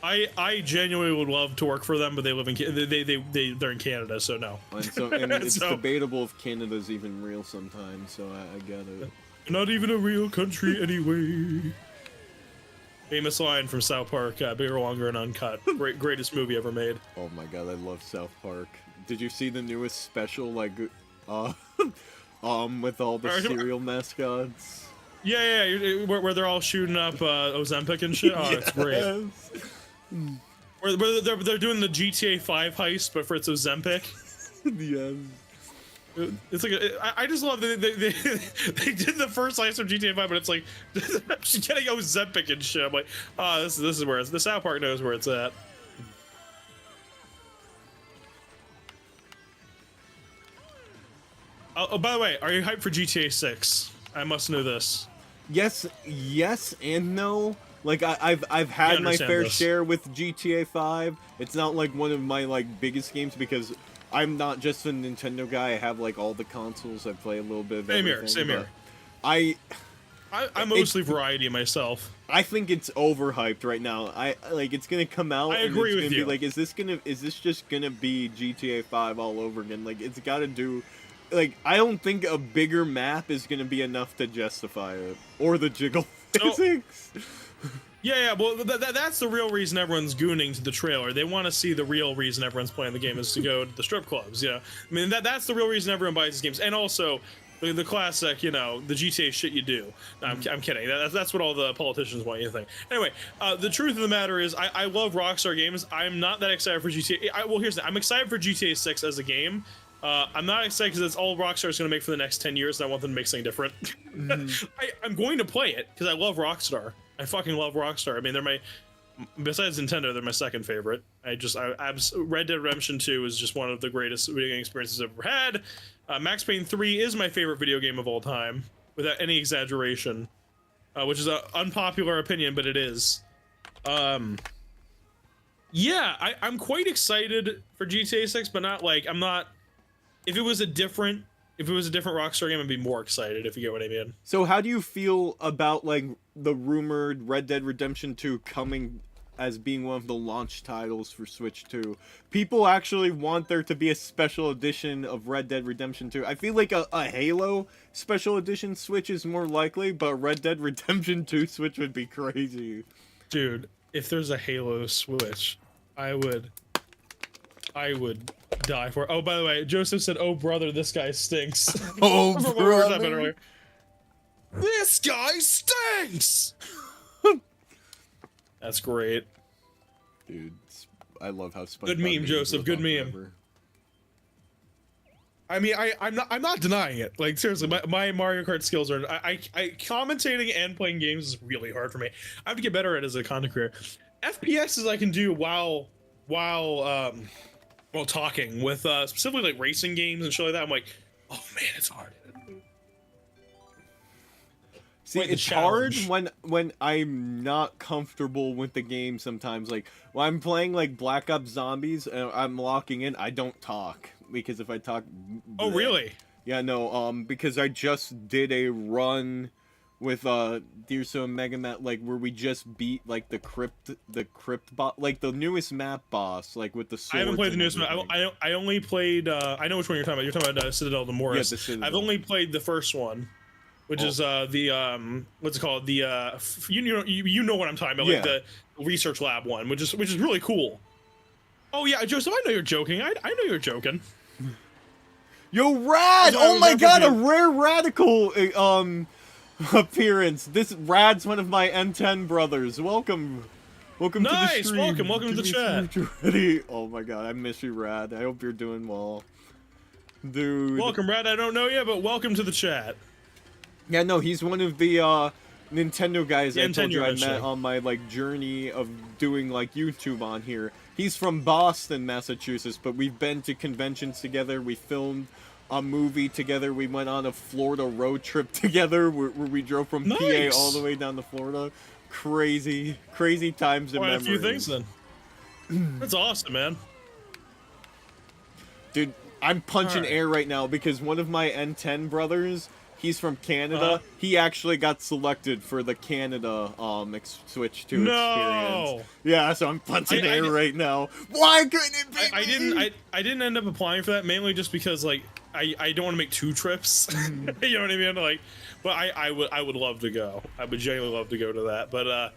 I genuinely would love to work for them, but they live in they're in Canada, so no. And it's So- debatable if Canada's even real sometimes, so I get it. Not even a real country anyway. Famous line from South Park, bigger, longer, and uncut. Greatest movie ever made. Oh my god, I love South Park. Did you see the newest special, like, with all the cereal mascots? Yeah, where they're all shooting up Ozempic and shit. Oh, it's great. Yes. Where they're doing the GTA 5 heist, but for it's Ozempic. Yes. It's like I just love that they did the first heist of GTA 5, but it's like she's getting Ozempic and shit. I'm like, oh, this is where the South Park knows where it's at. Oh, by the way, are you hyped for GTA 6? I must know this. Yes, and no. Like I've had my understand fair this. share with GTA 5. It's not like one of my like biggest games because I'm not just a Nintendo guy. I have like all the consoles. I play a little bit of everything. Same here. but I'm mostly variety myself. I think it's overhyped right now. It's gonna come out. I and agree it's with gonna you. Be like, is this just gonna be GTA 5 all over again? Like, it's got to do. Like, I don't think a bigger map is gonna be enough to justify it, or the jiggle No. physics. Yeah, well, that's the real reason everyone's gooning to the trailer. They want to see the real reason everyone's playing the game is to go to the strip clubs. Yeah, I mean that's the real reason everyone buys these games, and also the classic, the GTA shit you do. No, I'm kidding. That's what all the politicians want you to think. Anyway, the truth of the matter is, I love Rockstar games. I'm not that excited for GTA. Well, here's the thing. I'm excited for GTA 6 as a game. I'm not excited because it's all Rockstar's going to make for the next 10 years, and I want them to make something different. I'm going to play it because I love Rockstar. I fucking love Rockstar. I mean, they're my, besides Nintendo, they're my second favorite. Red Dead Redemption 2 is just one of the greatest video game experiences I've ever had. Max Payne 3 is my favorite video game of all time, without any exaggeration, which is an unpopular opinion, but it is. Yeah, I'm quite excited for GTA 6, but not like, I'm not, if it was a different Rockstar game, I'd be more excited, if you get what I mean. So how do you feel about like the rumored Red Dead Redemption 2 coming as being one of the launch titles for Switch 2? People actually want there to be a special edition of Red Dead Redemption 2. I feel like a Halo special edition Switch is more likely, but Red Dead Redemption 2 Switch would be crazy. Dude, if there's a Halo Switch, I would die for it. Oh, by the way, Joseph said, "Oh brother, this guy stinks." Oh, What was that earlier? This guy stinks. That's great. Dude, I love how SpongeBob Good meme, memes Joseph, live good on meme. forever. I mean, I'm not denying it. Like seriously, my Mario Kart skills are. I commentating and playing games is really hard for me. I have to get better at it as a content creator. FPSs I can do while talking with specifically like racing games and shit like that. I'm like, oh man, it's hard. See, Quite the it's hard challenge. when I'm not comfortable with the game sometimes. Like, when I'm playing, like, Black Ops Zombies and I'm locking in, I don't talk. Because if I talk... Oh, really? Yeah, no, because I just did a run with, Deerso and Megamat, like, where we just beat, like, the crypt boss, like, the newest map boss, like, with the swords. I haven't played the and newest one. everything. I only played. I know which one you're talking about. You're talking about Citadel de Morris. Yeah, the Citadel. I've only played the first one. which is the what's it called, the you know what I'm talking about, like the research lab one, which is really cool. Oh yeah, Joseph, I know you're joking. I know you're joking. Yo, Rad! Oh my god, a rare radical appearance. This Rad's one of my N10 brothers. Welcome to the stream. Welcome to the chat. Ready? Oh my god, I miss you, Rad. I hope you're doing well. Dude. Welcome, Rad. I don't know you, but welcome to the chat. Yeah, no, he's one of the Nintendo guys I told you I met on my like journey of doing like YouTube on here. He's from Boston, Massachusetts, but we've been to conventions together. We filmed a movie together. We went on a Florida road trip together where we drove from PA all the way down to Florida. Crazy times in memory. A few things then. That's awesome, man. Dude, I'm punching air right now because one of my N10 brothers, he's from Canada. He actually got selected for the Canada Switch 2 experience. Yeah, so I'm punching air right now. Why couldn't it be I didn't end up applying for that, mainly just because like I don't want to make 2 trips. You know what I mean? Like, but I would love to go. I would genuinely love to go to that. But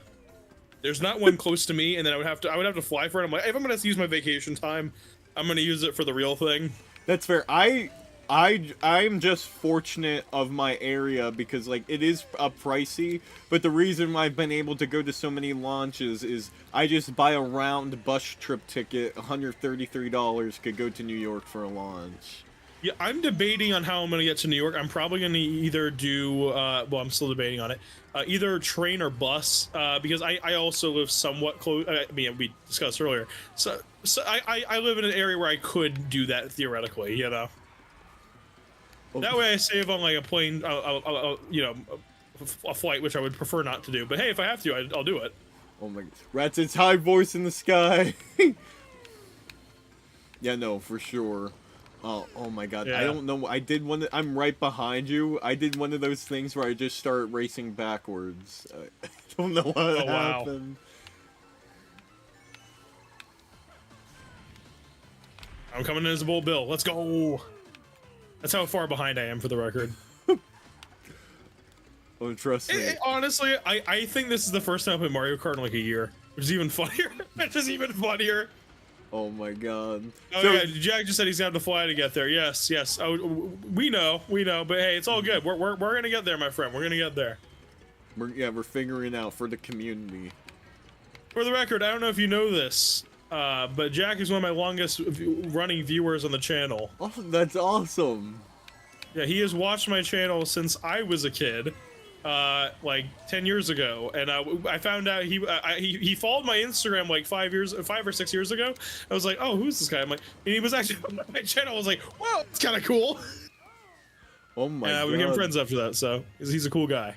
there's not one close to me, and then I would have to fly for it. I'm like, if I'm gonna use my vacation time, I'm gonna use it for the real thing. That's fair. I'm just fortunate of my area because like it is pricey, but the reason why I've been able to go to so many launches is I just buy a round bus trip ticket, $133, could go to New York for a launch. Yeah, I'm debating on how I'm gonna get to New York. I'm probably gonna either do well, I'm still debating on it, either train or bus, because I also live somewhat close. I mean, we discussed earlier, so I live in an area where I could do that theoretically, you know. That way I save on like a plane, you know, a flight, which I would prefer not to do. But hey, if I have to, I'll do it. Oh my god. Rat's high voice in the sky. Yeah, no, for sure. Oh my god. Yeah. I don't know. I did one. I'm right behind you. I did one of those things where I just start racing backwards. I don't know what happened. I'm coming in as a bull Bill. Let's go. That's how far behind I am, for the record. Oh, trust me. Honestly, I think this is the first time I played Mario Kart in like a year, which is even funnier. Which is even funnier. Oh my god. Oh so, yeah, Jack just said he's gonna have to fly to get there. Yes. Oh, we know, but hey, it's all good. We're gonna get there, my friend. We're gonna get there. We're figuring it out for the community. For the record, I don't know if you know this, but Jack is one of my longest running viewers on the channel. Oh, that's awesome. Yeah, he has watched my channel since I was a kid. Like 10 years ago, and I found out he followed my Instagram like 5 or 6 years ago. I was like, oh, who's this guy? I'm like, and he was actually on my channel. I was like, wow, it's kind of cool. Oh my god. We became friends after that, so he's a cool guy.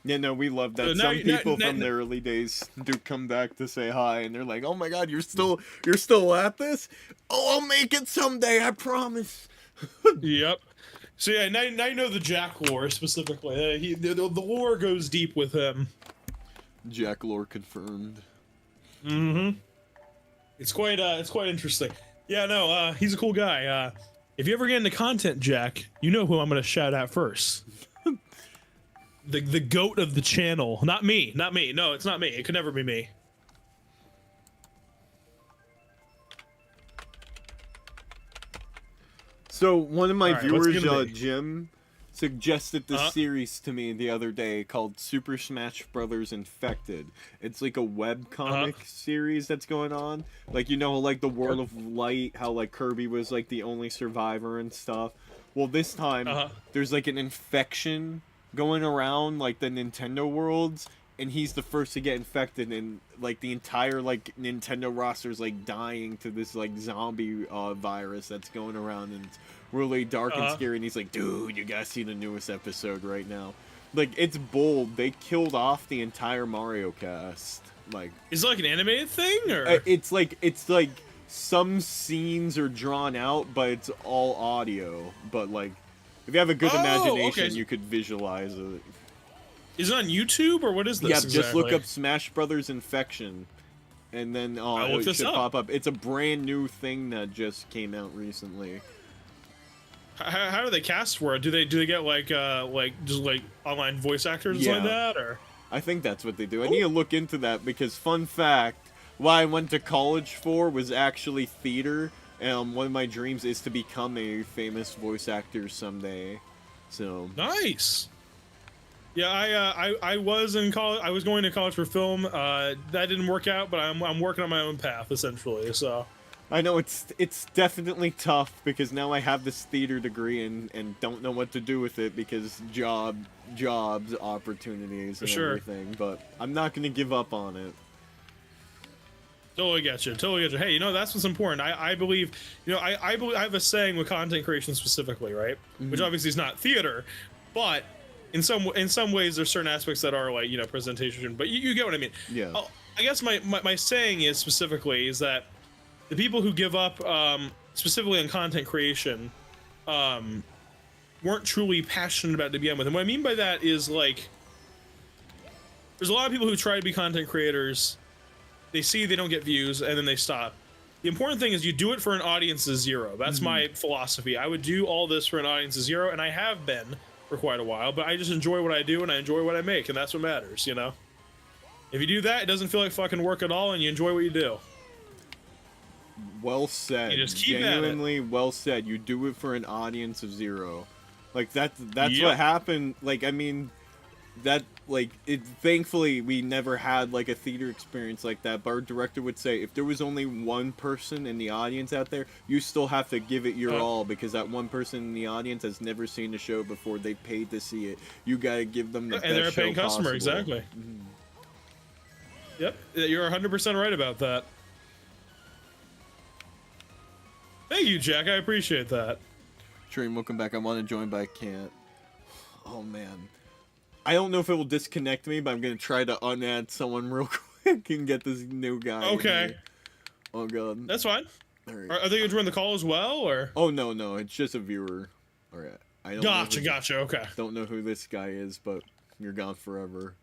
Yeah, no, we love that. Some people from the early days do come back to say hi, and they're like, oh my god, you're still at this? Oh, I'll make it someday, I promise. Yep. So yeah, now you know the Jack lore specifically. The lore goes deep with him. Jack lore confirmed. Mm-hmm. It's quite interesting. Yeah, no, he's a cool guy. If you ever get into content, Jack, you know who I'm gonna shout out first. the goat of the channel. Not me. No, it's not me. It could never be me. So one of my viewers, Jim, suggested this series to me the other day called Super Smash Bros. Infected. It's like a webcomic series that's going on. Like, you know, like the World of Light, how like Kirby was like the only survivor and stuff. Well, this time there's like an infection going around like the Nintendo worlds, and he's the first to get infected, and like the entire like Nintendo roster is like dying to this like zombie virus that's going around, and it's really dark and scary. And he's like, dude, you gotta see the newest episode right now. Like, it's bold. They killed off the entire Mario cast. Like, is it like an animated thing, or it's like some scenes are drawn out, but it's all audio. But like, if you have a good imagination, you could visualize it. Is it on YouTube, or what is this? Yeah, just look up Smash Brothers Infection, and then it should pop up. It's a brand new thing that just came out recently. How do they cast for it? Do they get like just like online voice actors Yeah. like that, or? I think that's what they do. I need to look into that because, fun fact, what I went to college for was actually theater. One of my dreams is to become a famous voice actor someday. So Nice. Yeah, I was in college. I was going to college for film. That didn't work out, but I'm working on my own path essentially. So I know it's definitely tough because now I have this theater degree and don't know what to do with it because jobs, opportunities, and sure. everything. But I'm not gonna give up on it. Totally get you. Totally get you. Hey, you know, that's what's important. I believe, you know, I believe I have a saying with content creation specifically, right? Which obviously is not theater, but in some ways there's certain aspects that are like, you know, presentation. But you get what I mean. Yeah. I guess my saying is specifically is that the people who give up specifically on content creation weren't truly passionate about it to begin with. And what I mean by that is like there's a lot of people who try to be content creators. They see they don't get views and then they stop. The important thing is you do it for an audience of 0. That's my philosophy. I would do all this for an audience of 0, and I have been for quite a while, but I just enjoy what I do and I enjoy what I make, and that's what matters, you know? If you do that, it doesn't feel like fucking work at all, and you enjoy what you do. Well said. You just keep at it. Genuinely well said. You do it for an audience of 0. Like that's Yep. what happened. Like I mean, thankfully we never had like a theater experience like that. But our director would say if there was only one person in the audience out there, you still have to give it your all because that one person in the audience has never seen the show before. They paid to see it. You gotta give them the best And they're a show paying customer, possible. exactly. Yep, you're 100% right about that. Thank you, Jack. I appreciate that. Dream, welcome back. I want to join, but I can't. Oh man, I don't know if it will disconnect me, but I'm gonna try to unadd someone real quick and get this new guy. in Okay. here. Oh god. That's fine. All right. Are they gonna join the call as well, or? Oh no, it's just a viewer. All right. I don't Gotcha, know gotcha. Okay. Don't know who this guy is, but you're gone forever.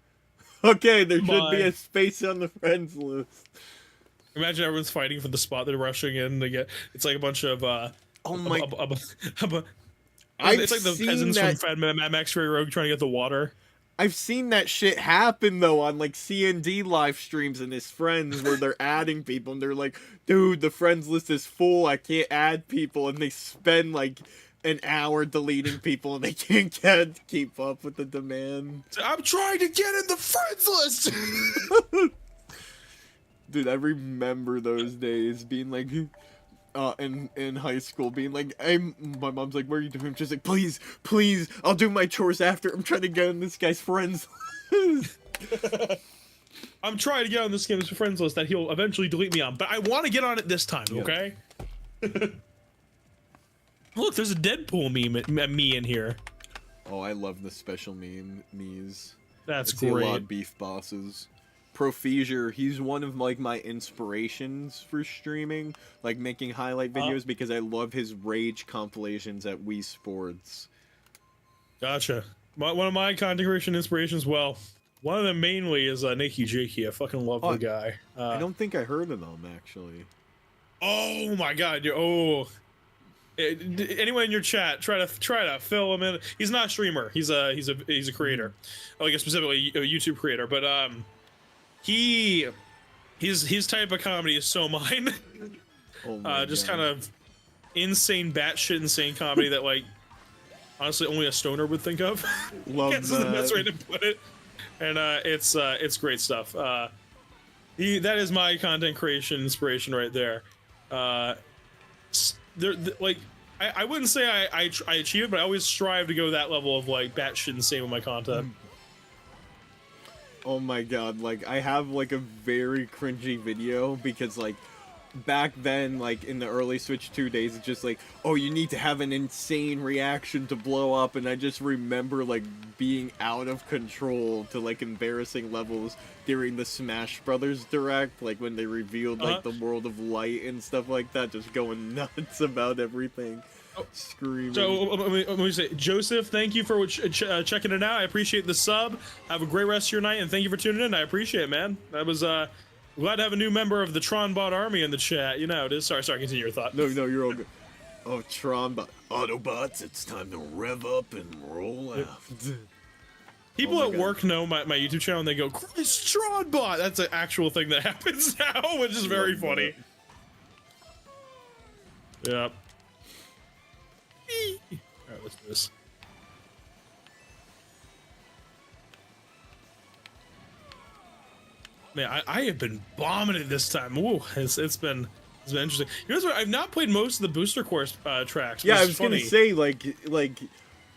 Okay, there should be Bye. a space on the friends list. Imagine everyone's fighting for the spot. They're rushing in. They get. It's like a bunch of. Oh my! It's like the peasants from Mad Max Fury Road trying to get the water. I've seen that shit happen though on like CND live streams and his friends where they're adding people and they're like, dude, the friends list is full, I can't add people, and they spend like an hour deleting people and they can't keep up with the demand. I'm trying to get in the friends list. Dude, I remember those days being like in high school being like, my mom's like, what are you doing? She's like, please, I'll do my chores after. I'm trying to get in this guy's friends list. I'm trying to get on this game's friends list that he'll eventually delete me on, but I want to get on it this time, okay? Look, there's a Deadpool me in here. Oh, I love the special memes. That's I see a lot great. of beef bosses. Profuser, he's one of like my inspirations for streaming, like making highlight videos because I love his rage compilations at Wii Sports. Gotcha. One of my content creation inspirations, well, one of them mainly is Nikki Jakey. I fucking love the guy. I don't think I heard of them actually. Oh my god! Anyone in your chat, try to fill him in. He's not a streamer. He's a creator, like specifically a YouTube creator. But his type of comedy is so mine. Oh my just God. kind of insane, batshit insane comedy that like honestly only a stoner would think of. Love Guess is the best way that. to put it. And it's great stuff. That is my content creation inspiration right there. Like I wouldn't say I achieve it, but I always strive to go that level of like batshit insane with my content. Oh my god, like I have like a very cringy video because like back then, like in the early Switch 2 days, it's just like, oh, you need to have an insane reaction to blow up, and I just remember like being out of control to like embarrassing levels during the Smash Brothers Direct, like when they revealed like the World of Light and stuff like that, just going nuts about everything. Screaming. So let me say, Joseph, thank you for checking it out. I appreciate the sub. Have a great rest of your night, and thank you for tuning in. I appreciate it, man. That was glad to have a new member of the Tronbot army in the chat. You know, it is. Sorry, continue your thought. No, you're all good. Oh, Tron, but Autobots, it's time to rev up and roll out. People Oh my at God. work know my YouTube channel and they go, Chris Tronbot! That's an actual thing that happens now, which is very Love funny. Yep. Alright, let's do this. Man, I have been bombing it this time. Ooh, it's been interesting. You know what? I've not played most of the booster course tracks. Yeah, which I is was funny. gonna say, like,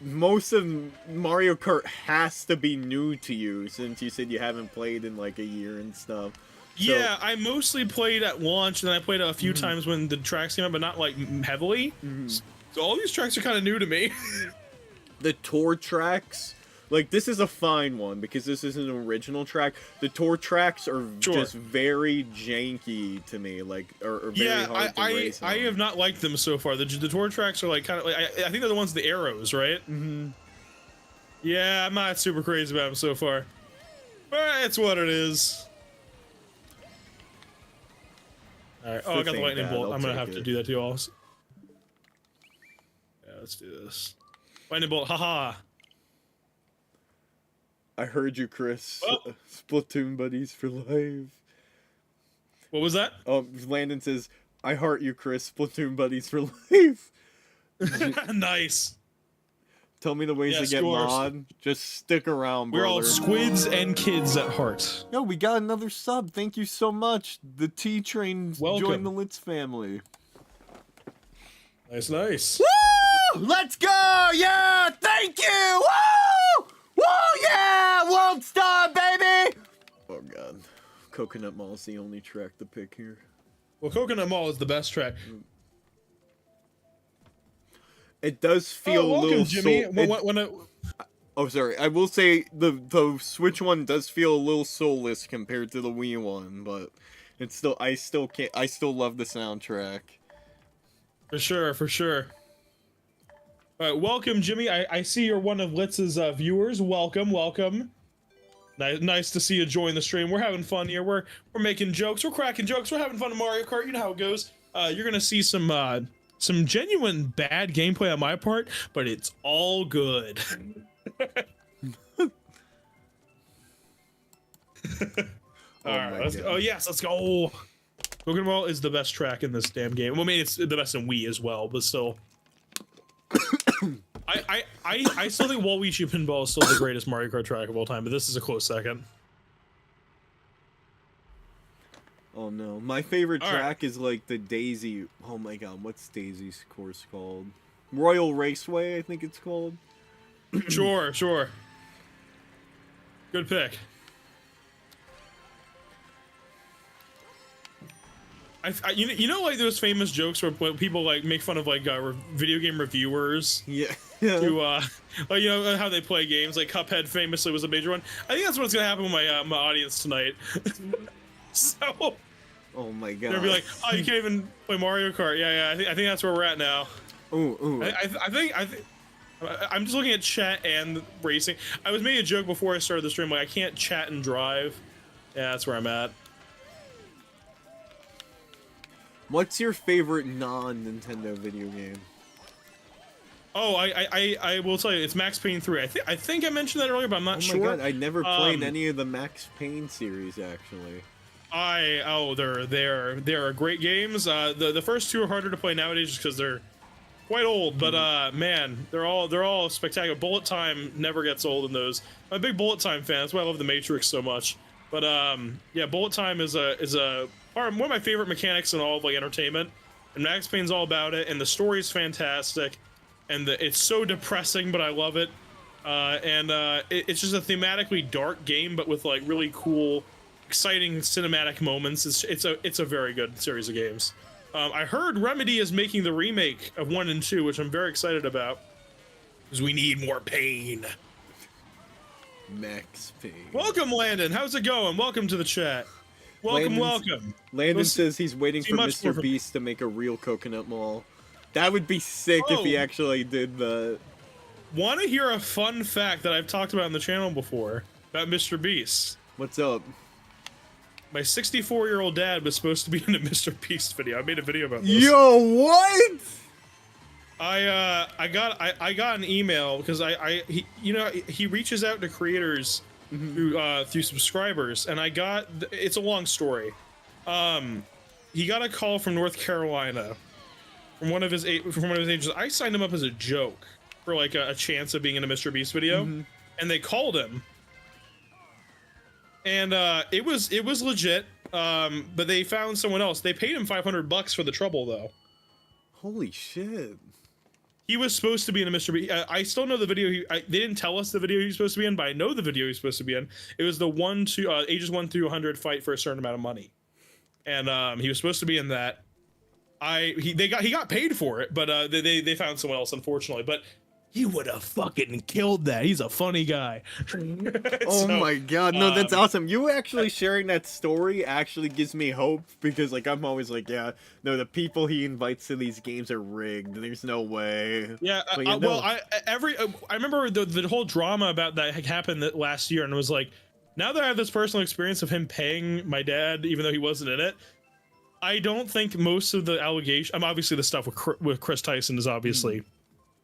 most of Mario Kart has to be new to you, since you said you haven't played in, like, a year and stuff. So, Yeah, I mostly played at launch, and then I played a few times when the tracks came out, but not, like, heavily. So all these tracks are kind of new to me. the tour tracks, like, this is a fine one, because this is an original track. The tour tracks are just very janky to me, like, are very hard to race on. I have not liked them so far. The tour tracks are, like, kind of, like, I think they're the ones with the arrows, right? Yeah, I'm not super crazy about them so far. But it's what it is. Alright, oh, I got the lightning bolt. I'm gonna have to do that to you all. Yeah, let's do this. Lightning bolt, haha. I heard you, Chris. Well- Splatoon buddies for life. What was that? Oh, Landon says, I heart you, Chris. Splatoon buddies for life. Nice. Tell me the ways Yes, to get you are. mod. Just stick around, brother. We're all squids and kids at heart. Yo, we got another sub. Thank you so much. The T-Train Welcome. joined the Litz family. Nice, nice. Woo! Let's go! Yeah! Thank you! Woo! Woo! Yeah! World Star, baby! Oh, God. Coconut Mall's the only track to pick here. Well, Coconut Mall is the best track. It does feel Oh, a welcome, little... Jimmy. Oh, sorry. I will say the Switch one does feel a little soulless compared to the Wii one, but it's still... I still love the soundtrack. For sure, for sure. All right, welcome, Jimmy. I see you're one of Litz's viewers. Welcome, welcome. Nice to see you join the stream. We're having fun here. We're making jokes. We're cracking jokes. We're having fun in Mario Kart. You know how it goes. You're gonna see some genuine bad gameplay on my part, but it's all good. All right, let's go. Oh yes, let's go. Coconut Mall is the best track in this damn game. Well, I mean, it's the best in Wii as well, but still. I still think Waluigi Pinball is still the greatest Mario Kart track of all time, but this is a close second. Oh no, my favorite All track is like the Daisy. Oh my God, what's Daisy's course called? Royal Raceway, I think it's called. Sure, sure. Good pick. You know, like those famous jokes where people like make fun of like video game reviewers Yeah. to like, you know how they play games. Like Cuphead famously was a major one. I think that's what's gonna happen with my audience tonight. So. Oh my God. They're gonna be like, oh, you can't even play Mario Kart. Yeah, I think that's where we're at now. Ooh. I think I'm just looking at chat and racing. I was making a joke before I started the stream, like I can't chat and drive. Yeah, that's where I'm at. What's your favorite non-Nintendo video game? Oh, I will tell you, it's Max Payne 3. I think I mentioned that earlier, but I'm not sure. Oh my God, I never played any of the Max Payne series actually. They're great games. The first two are harder to play nowadays just because they're quite old, but man, they're all spectacular. Bullet time never gets old in those. I'm a big Bullet time fan. That's why I love the Matrix so much. But yeah, Bullet time is one of my favorite mechanics in all of like entertainment, and Max Payne's all about it, and the story's fantastic, and it's so depressing, but I love it. It's just a thematically dark game, but with like really cool, exciting cinematic moments. It's a very good series of games. I heard Remedy is making the remake of 1 and 2, which I'm very excited about, because we need more pain. Max Payne. Welcome, Landon. How's it going? Welcome to the chat. Welcome. Landon says he's waiting for much more Mr. from- Beast to make a real Coconut Mall. That would be sick if he Oh. actually did the... Want to hear a fun fact that I've talked about on the channel before about Mr. Beast? What's up? My 64-year-old dad was supposed to be in a Mr. Beast video. I made a video about this. Yo, what? I got an email because he reaches out to creators through subscribers, and it's a long story. He got a call from North Carolina from one of his agents. I signed him up as a joke for like a chance of being in a Mr. Beast video, and they called him, and it was legit. But they found someone else. They paid him $500 for the trouble though. Holy shit. He was supposed to be in a Mr. Beast. I still know the video. They didn't tell us the video he was supposed to be in, but I know the video he's supposed to be in. It was the ages 1 through 100 fight for a certain amount of money, and he was supposed to be in that. He got paid for it, but they found someone else, unfortunately. But he would have fucking killed that. He's a funny guy. Oh my god, no, that's awesome. You actually sharing that story actually gives me hope, because like I'm always like, yeah, no, the people he invites to these games are rigged. There's no way. Yeah, well, I remember the whole drama about that happened last year, and it was like, now that I have this personal experience of him paying my dad, even though he wasn't in it, I don't think most of the allegations. Obviously the stuff with Chris Tyson is obviously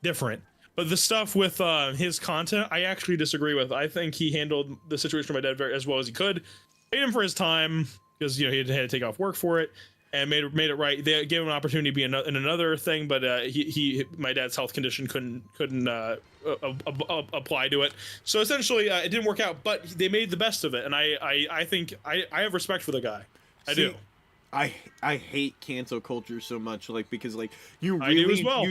different. But the stuff with his content, I actually disagree with. I think he handled the situation with my dad as well as he could. Paid him for his time because he had to take off work for it, and made it right. They gave him an opportunity to be in another thing, but my dad's health condition couldn't apply to it. So essentially, it didn't work out. But they made the best of it, and I think I have respect for the guy. I do. I hate cancel culture so much, like, because like you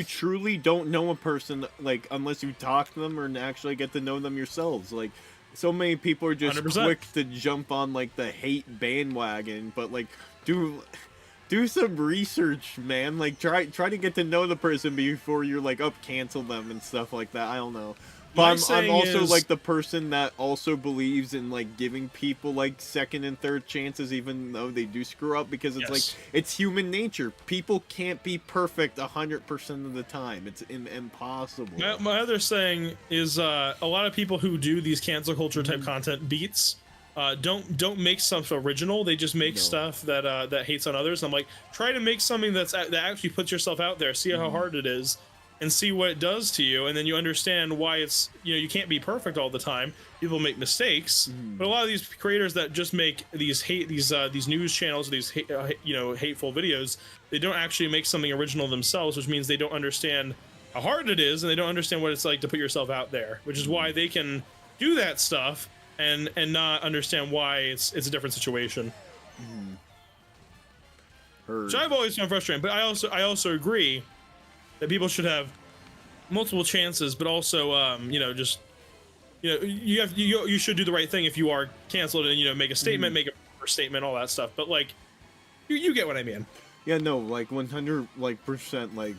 truly don't know a person, like, unless you talk to them or actually get to know them yourselves. Like, so many people are just 100%. Quick to jump on like the hate bandwagon, but like do some research, man. Like try to get to know the person before you're like cancel them and stuff like that. I don't know. But I'm also like the person that also believes in like giving people like second and third chances, even though they do screw up, because it's like it's human nature. People can't be perfect 100% of the time. It's impossible. My other saying is a lot of people who do these cancel culture type content beats don't make stuff original. They just make stuff that hates on others. I'm like, try to make something that actually puts yourself out there. See how hard it is. And see what it does to you, and then you understand why it's, you can't be perfect all the time. People make mistakes, but a lot of these creators that just make these news channels, these hateful videos, they don't actually make something original themselves, which means they don't understand how hard it is, and they don't understand what it's like to put yourself out there, which is why they can do that stuff and not understand why it's a different situation. Which I've always found frustrating, but I also agree that people should have multiple chances, but also, you should do the right thing if you are canceled, and make a statement, make a statement, all that stuff. But like, you get what I mean? Yeah, no, like 100% like.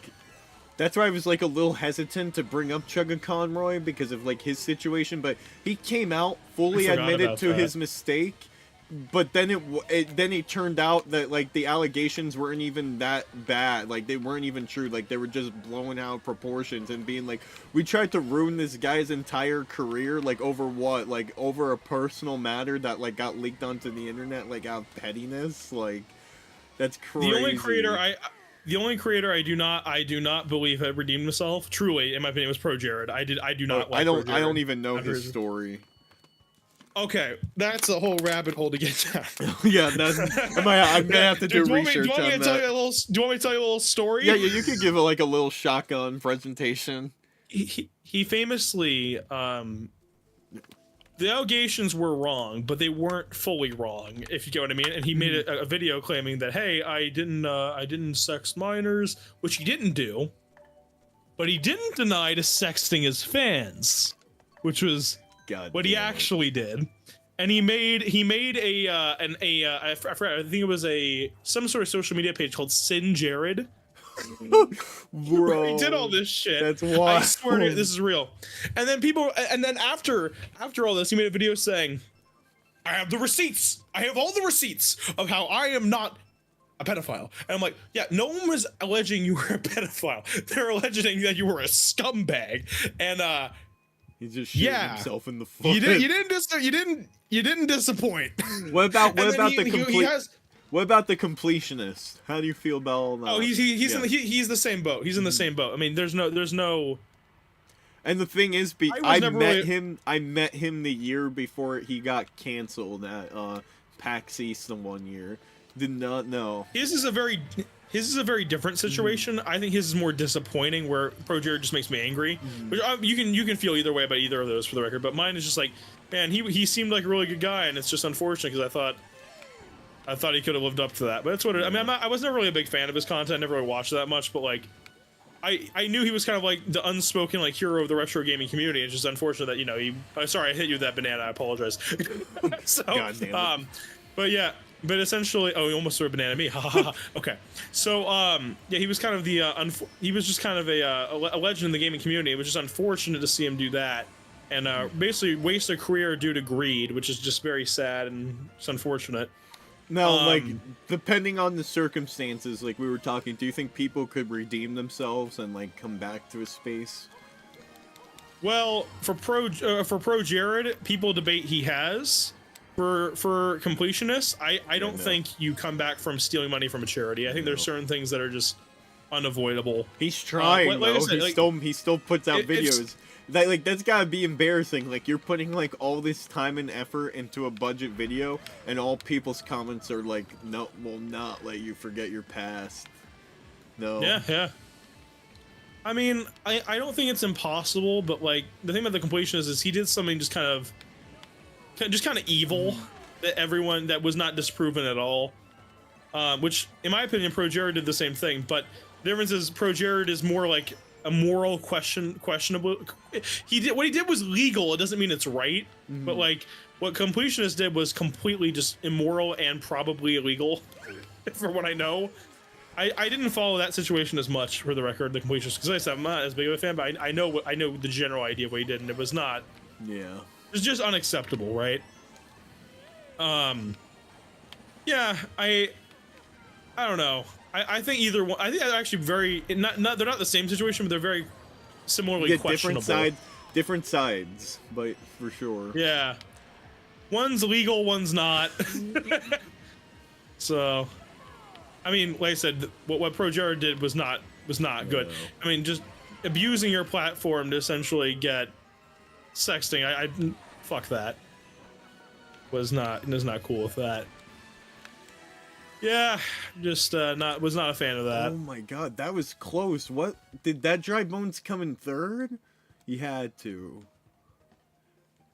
That's why I was like a little hesitant to bring up Chugga Conroy because of like his situation, but he came out fully admitted to his mistake. But then it turned out that like the allegations weren't even that bad. Like they weren't even true. Like they were just blowing out proportions and being like, we tried to ruin this guy's entire career, like over what? Like over a personal matter that like got leaked onto the internet, like out of pettiness. Like that's crazy. The only creator I do not believe had redeemed himself truly, in my opinion, was Pro Jared. I do not. I don't even know his story. Okay, that's a whole rabbit hole to get down. Yeah, I'm gonna have to do research on that. Do you want me to tell you a little story? Yeah, you could give it like a little shotgun presentation. He famously, the allegations were wrong, but they weren't fully wrong, if you get what I mean. And he made a video claiming that, hey, I didn't sex minors, which he didn't do, but he didn't deny to sexting his fans, which was what he actually did. And he made I forgot, I think it was some sort of social media page called Sin Jared. Bro, he did all this shit. That's why I swear to you, this is real. And then after all this, he made a video saying, I have the receipts. I have all the receipts of how I am not a pedophile. And I'm like, yeah, no one was alleging you were a pedophile. They're alleging that you were a scumbag. And he just shot himself in the foot. You didn't disappoint. What about the complete? What about the completionist? How do you feel about all that? Oh, he's the same boat. He's in the same boat. I mean, there's no. And the thing is, I met him the year before he got canceled at PAX East the one year. Did not know. His is a very different situation. I think his is more disappointing, where Pro Jared just makes me angry. Which you can feel either way about either of those, for the record. But mine is just like, man, he seemed like a really good guy, and it's just unfortunate because I thought he could have lived up to that. But that's what I mean. I was never really a big fan of his content. Never really watched that much. But like, I knew he was kind of like the unspoken like hero of the retro gaming community. It's just unfortunate that, you know, he. Sorry, I hit you with that banana. I apologize. So, God damn it. but yeah. But essentially, oh, he almost threw a banana at me. Ha ha ha. Okay, so yeah, he was kind of the he was just kind of a legend in the gaming community. It was just unfortunate to see him do that, and basically waste a career due to greed, which is just very sad and it's unfortunate. Now, like, depending on the circumstances, like we were talking, do you think people could redeem themselves and like come back to a space? Well, for Pro Jared, people debate he has. For completionists, I don't think you come back from stealing money from a charity. I think there's certain things that are just unavoidable. He's trying, like I though. said, He still puts out videos. That's gotta be embarrassing. Like, you're putting like all this time and effort into a budget video, and all people's comments are like, "No, will not let you forget your past." No. Yeah. I mean, I don't think it's impossible, but like the thing about the completionist is he did something just kind of evil that was not disproven at all. Which, in my opinion, Pro Jared did the same thing, but the difference is Pro Jared is more like a moral questionable. What he did was legal. It doesn't mean it's right, but like what completionist did was completely just immoral and probably illegal, for what I know. I didn't follow that situation as much, for the record, the completionist, because like I said, I'm not as big of a fan, but I know the general idea of what he did, and it was not. Yeah. It's just unacceptable, right? Yeah, I don't know. I think either one. I think they're actually very they're not the same situation, but they're very similarly questionable. Different sides, but for sure. Yeah, one's legal, one's not. So, I mean, like I said, what Pro Jared did was not good. I mean, just abusing your platform to essentially get sexting, I fuck that. Was not cool with that. Yeah, just was not a fan of that. Oh my god, that was close. What did that Dry Bones come in third? He had to.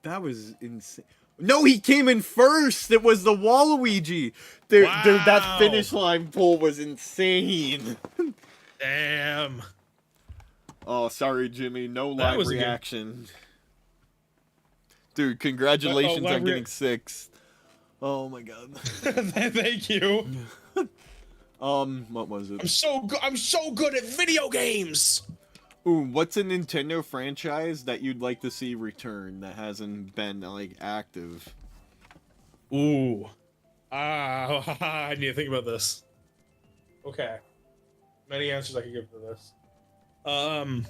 That was insane. No, he came in first. It was the Waluigi. Dude, that finish line pull was insane. Damn. Oh, sorry, Jimmy. No live reaction. Dude, congratulations on getting sixth. Oh my god. Thank you. What was it? I'm so good at video games. Ooh, what's a Nintendo franchise that you'd like to see return that hasn't been like active? Ooh. I need to think about this. Okay. Many answers I could give for this. I'm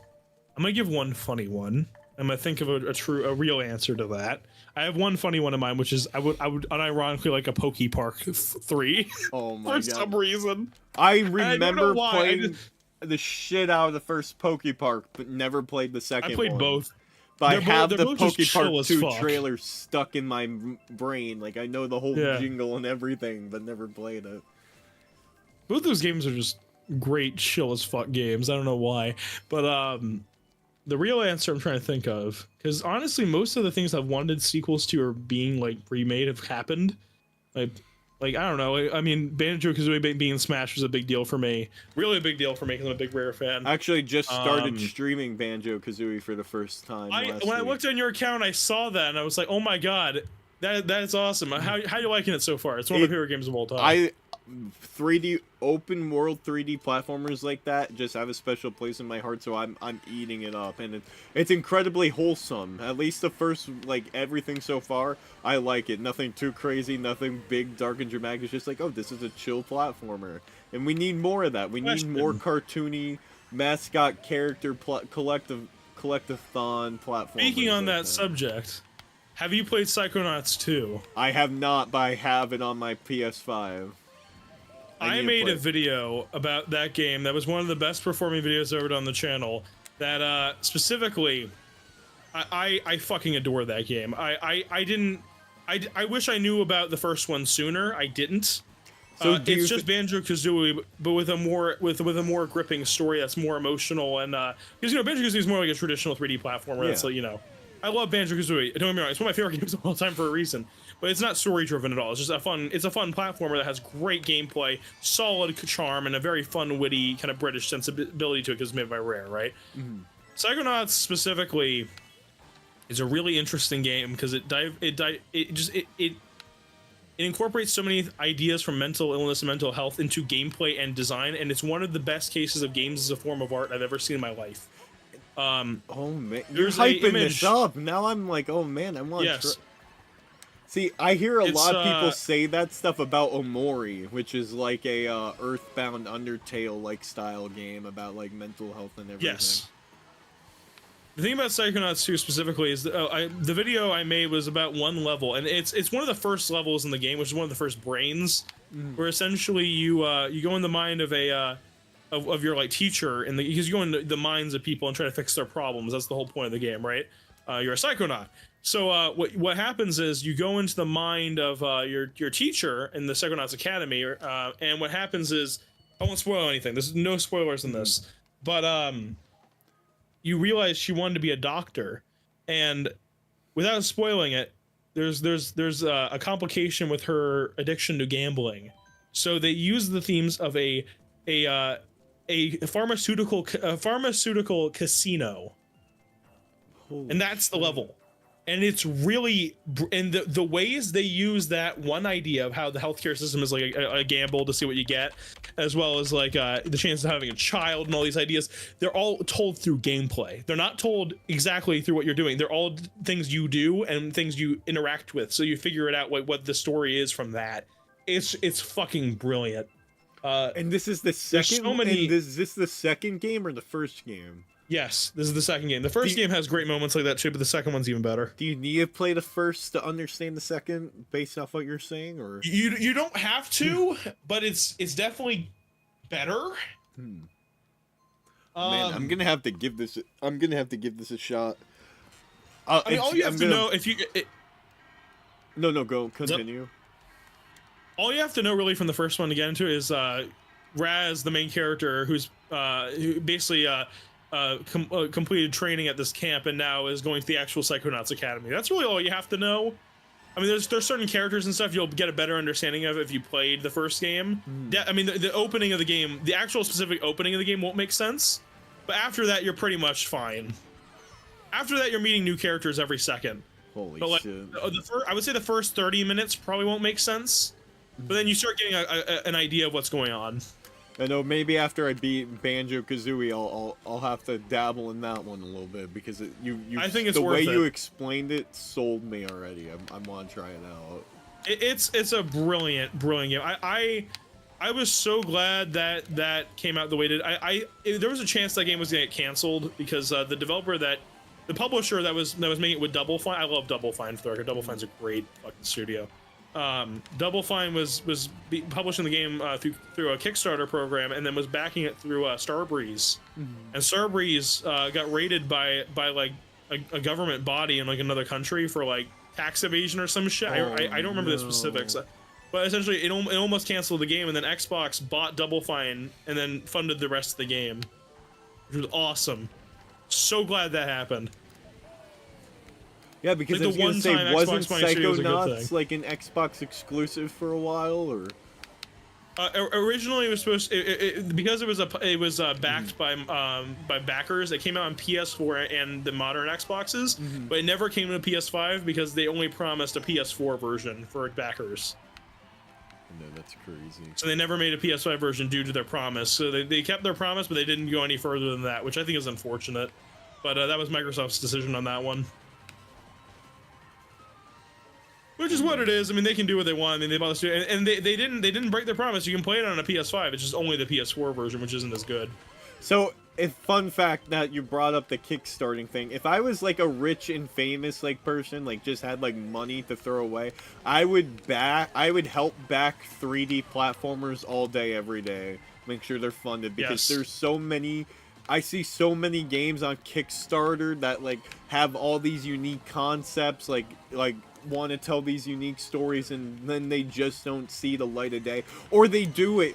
gonna give one funny one. I'm gonna think of a real answer to that. I have one funny one in mind, which is I would unironically like a Poke Park 3. Oh my god! For some reason, I remember playing the shit out of the first Poke Park, but never played the second one. I played both. But I have the Poke Park 2 trailer stuck in my brain. Like, I know the whole jingle and everything, but never played it. Both those games are just great chill as fuck games. I don't know why, but the real answer I'm trying to think of, because honestly, most of the things I've wanted sequels to or being like remade have happened. Like I don't know. I mean, Banjo-Kazooie being Smash was a big deal for me. Really a big deal for me because I'm a big Rare fan. I actually just started streaming Banjo-Kazooie for the first time. When I looked on your account, I saw that and I was like, oh my god, that's awesome. How you liking it so far? It's one of my favorite games of all time. 3D open world 3D platformers like that just have a special place in my heart, so I'm eating it up, and it's incredibly wholesome. At least the first, like, everything so far, I like it. Nothing too crazy, nothing big, dark, and dramatic. It's just like, oh, this is a chill platformer, and we need more of that. We need more cartoony mascot character collective-thon platformers. Speaking on that subject, have you played Psychonauts 2? I have not, but I have it on my PS5. I made a video about that game that was one of the best performing videos ever done on the channel. That specifically, I fucking adore that game. I wish I knew about the first one sooner. I didn't. So it's just Banjo-Kazooie, but with a more gripping story that's more emotional, and because Banjo-Kazooie is more like a traditional 3D platformer. That's like, I love Banjo-Kazooie. Don't get me wrong, it's one of my favorite games of all time for a reason. But it's not story driven at all. It's just a fun platformer that has great gameplay, solid charm, and a very fun, witty kind of British sensibility to it because it's made by Rare, right? Mm-hmm. Psychonauts specifically is a really interesting game because it incorporates so many ideas from mental illness and mental health into gameplay and design, and it's one of the best cases of games as a form of art I've ever seen in my life. Oh man, you're hyping this up. Now I'm like, oh man, I want to see. I hear a lot of people say that stuff about Omori, which is like a Earthbound Undertale like style game about like mental health and everything. Yes. The thing about Psychonauts 2 specifically is that the video I made was about one level, and it's one of the first levels in the game, which is one of the first brains, where essentially you go in the mind of a of your like teacher, because you go in the minds of people and try to fix their problems. That's the whole point of the game, right? You're a Psychonaut. So what happens is you go into the mind of your teacher in the Psychonauts Academy, and what happens is, I won't spoil anything. There's no spoilers in this, but you realize she wanted to be a doctor, and without spoiling it, there's a complication with her addiction to gambling. So they use the themes of a pharmaceutical casino, and that's the level. And it's really, and the ways they use that one idea of how the healthcare system is like a gamble to see what you get, as well as like the chance of having a child and all these ideas, they're all told through gameplay. They're not told exactly through what you're doing. They're all things you do and things you interact with. So you figure it out what the story is from that. It's fucking brilliant. And this is the second. So many. Is this the second game or the first game? Yes, this is the second game. The first game has great moments like that too, but the second one's even better. Do you need to play the first to understand the second, based off what you're saying, or you don't have to, but it's definitely better. Man, I'm gonna have to give this. I'm gonna have to give this a shot. I mean, all you have to know if you. No, go continue. All you have to know really from the first one to get into is Raz, the main character, who basically completed training at this camp and now is going to the actual Psychonauts Academy. That's really all you have to know. I mean, there's certain characters and stuff you'll get a better understanding of if you played the first game. I mean, the opening of the game, the actual specific opening of the game won't make sense, but after that, you're pretty much fine. After that, you're meeting new characters every second. Holy shit. I would say the first 30 minutes probably won't make sense, but then you start getting an idea of what's going on. I know maybe after I beat Banjo-Kazooie, I'll have to dabble in that one a little bit because I think it's worth it. The way you explained it sold me already. I want to try it out. It's a brilliant game. I was so glad that came out the way it did. There was a chance that game was gonna get canceled because the publisher that was making it with Double Fine. I love Double Fine for the record. Double Fine's a great fucking studio. Double Fine was publishing the game through a Kickstarter program and then was backing it through Starbreeze. And Starbreeze got raided by like a government body in like another country for like tax evasion or some shit. I don't remember the specifics, but essentially it almost canceled the game, and then Xbox bought Double Fine and then funded the rest of the game, which was awesome. So glad that happened. Yeah, because like I was going to say, wasn't Psychonauts like an Xbox exclusive for a while, or? Originally, it was supposed because it was backed by backers. It came out on PS4 and the modern Xboxes, but it never came to PS5 because they only promised a PS4 version for backers. No, that's crazy. So they never made a PS5 version due to their promise. So they kept their promise, but they didn't go any further than that, which I think is unfortunate. But that was Microsoft's decision on that one. Which is what it is. I mean, they can do what they want. I mean, they bought the and they didn't break their promise. You can play it on a PS5. It's just only the PS4 version, which isn't as good. So if fun fact that you brought up the kickstarting thing, if I was like a rich and famous like person, like just had like money to throw away, I would help back 3D platformers all day every day, make sure they're funded, because there's so many. I see so many games on Kickstarter that like have all these unique concepts, like want to tell these unique stories, and then they just don't see the light of day, or they do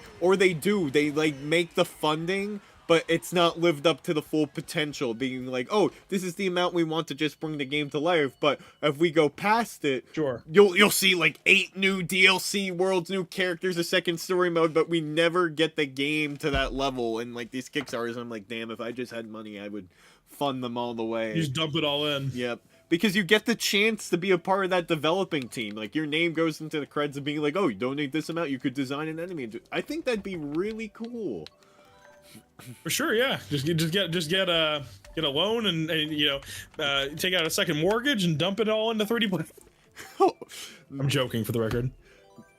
they like make the funding, but it's not lived up to the full potential, being like, oh, this is the amount we want to just bring the game to life, but if we go past it, sure, you'll see like 8 new DLC worlds, new characters, a second story mode, but we never get the game to that level. And like these Kickstarters, I'm like, damn, if I just had money, I would fund them all the way. You just dump it all in. Yep. Because you get the chance to be a part of that developing team. Like, your name goes into the credits of being like, oh, you donate this amount, you could design an enemy. I think that'd be really cool. For sure, yeah. Just get a loan and you know, take out a second mortgage and dump it all into 3D Play. I'm joking, for the record.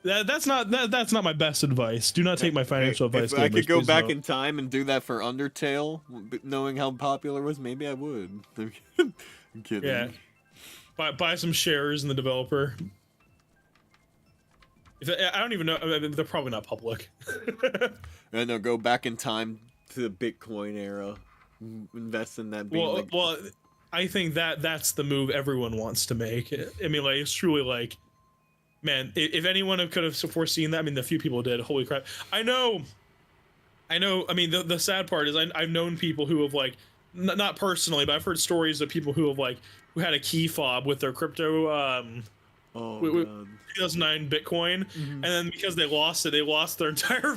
That's not my best advice. Do not take my financial advice. If I could go back in time and do that for Undertale, knowing how popular it was, maybe I would. I'm kidding. Yeah. Buy some shares in the developer. I don't even know. I mean, they're probably not public. I know. Go back in time to the Bitcoin era. Invest in that. Well, I think that's the move everyone wants to make. I mean, like, it's truly like, man, if anyone could have foreseen that, I mean, the few people did. Holy crap! I know. I mean, the sad part is I've known people who have, like, not personally, but I've heard stories of people who have, like, who had a key fob with their crypto. God. 2009 Bitcoin, and then because they lost it, they lost their entire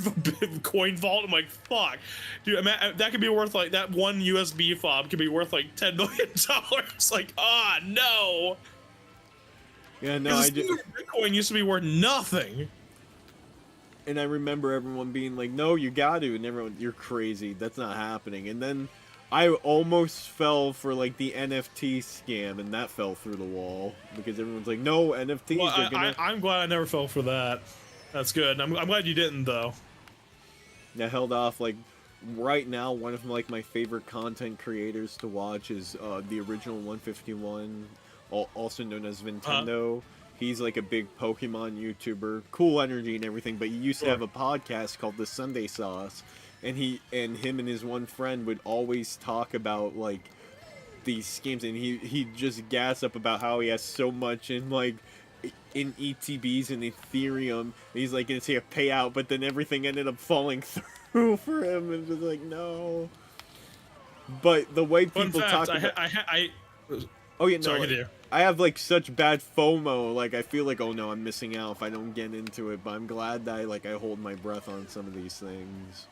coin vault. I'm like, fuck, dude. I mean, that could be worth, like, that one USB fob could be worth like $10 million. Like, ah, no. Yeah, no, Bitcoin used to be worth nothing. And I remember everyone being like, no, you got to, and everyone, you're crazy, that's not happening. And then I almost fell for, like, the NFT scam, and that fell through the wall, because everyone's like, no, NFTs are gonna... I'm glad I never fell for that. That's good. I'm glad you didn't, though. I held off. Like, right now, one of, like, my favorite content creators to watch is the original 151, also known as Nintendo. He's, like, a big Pokemon YouTuber, cool energy and everything, but he used to have a podcast called The Sunday Sauce. And him and his one friend would always talk about, like, these schemes, and he'd just gas up about how he has so much in, like, in ETBs and Ethereum, and he's like, gonna see a payout, but then everything ended up falling through for him, and just like, no. But the way people talk about... Oh yeah, no, sorry, I have, like, such bad FOMO, like, I feel like, oh no, I'm missing out if I don't get into it, but I'm glad that I hold my breath on some of these things.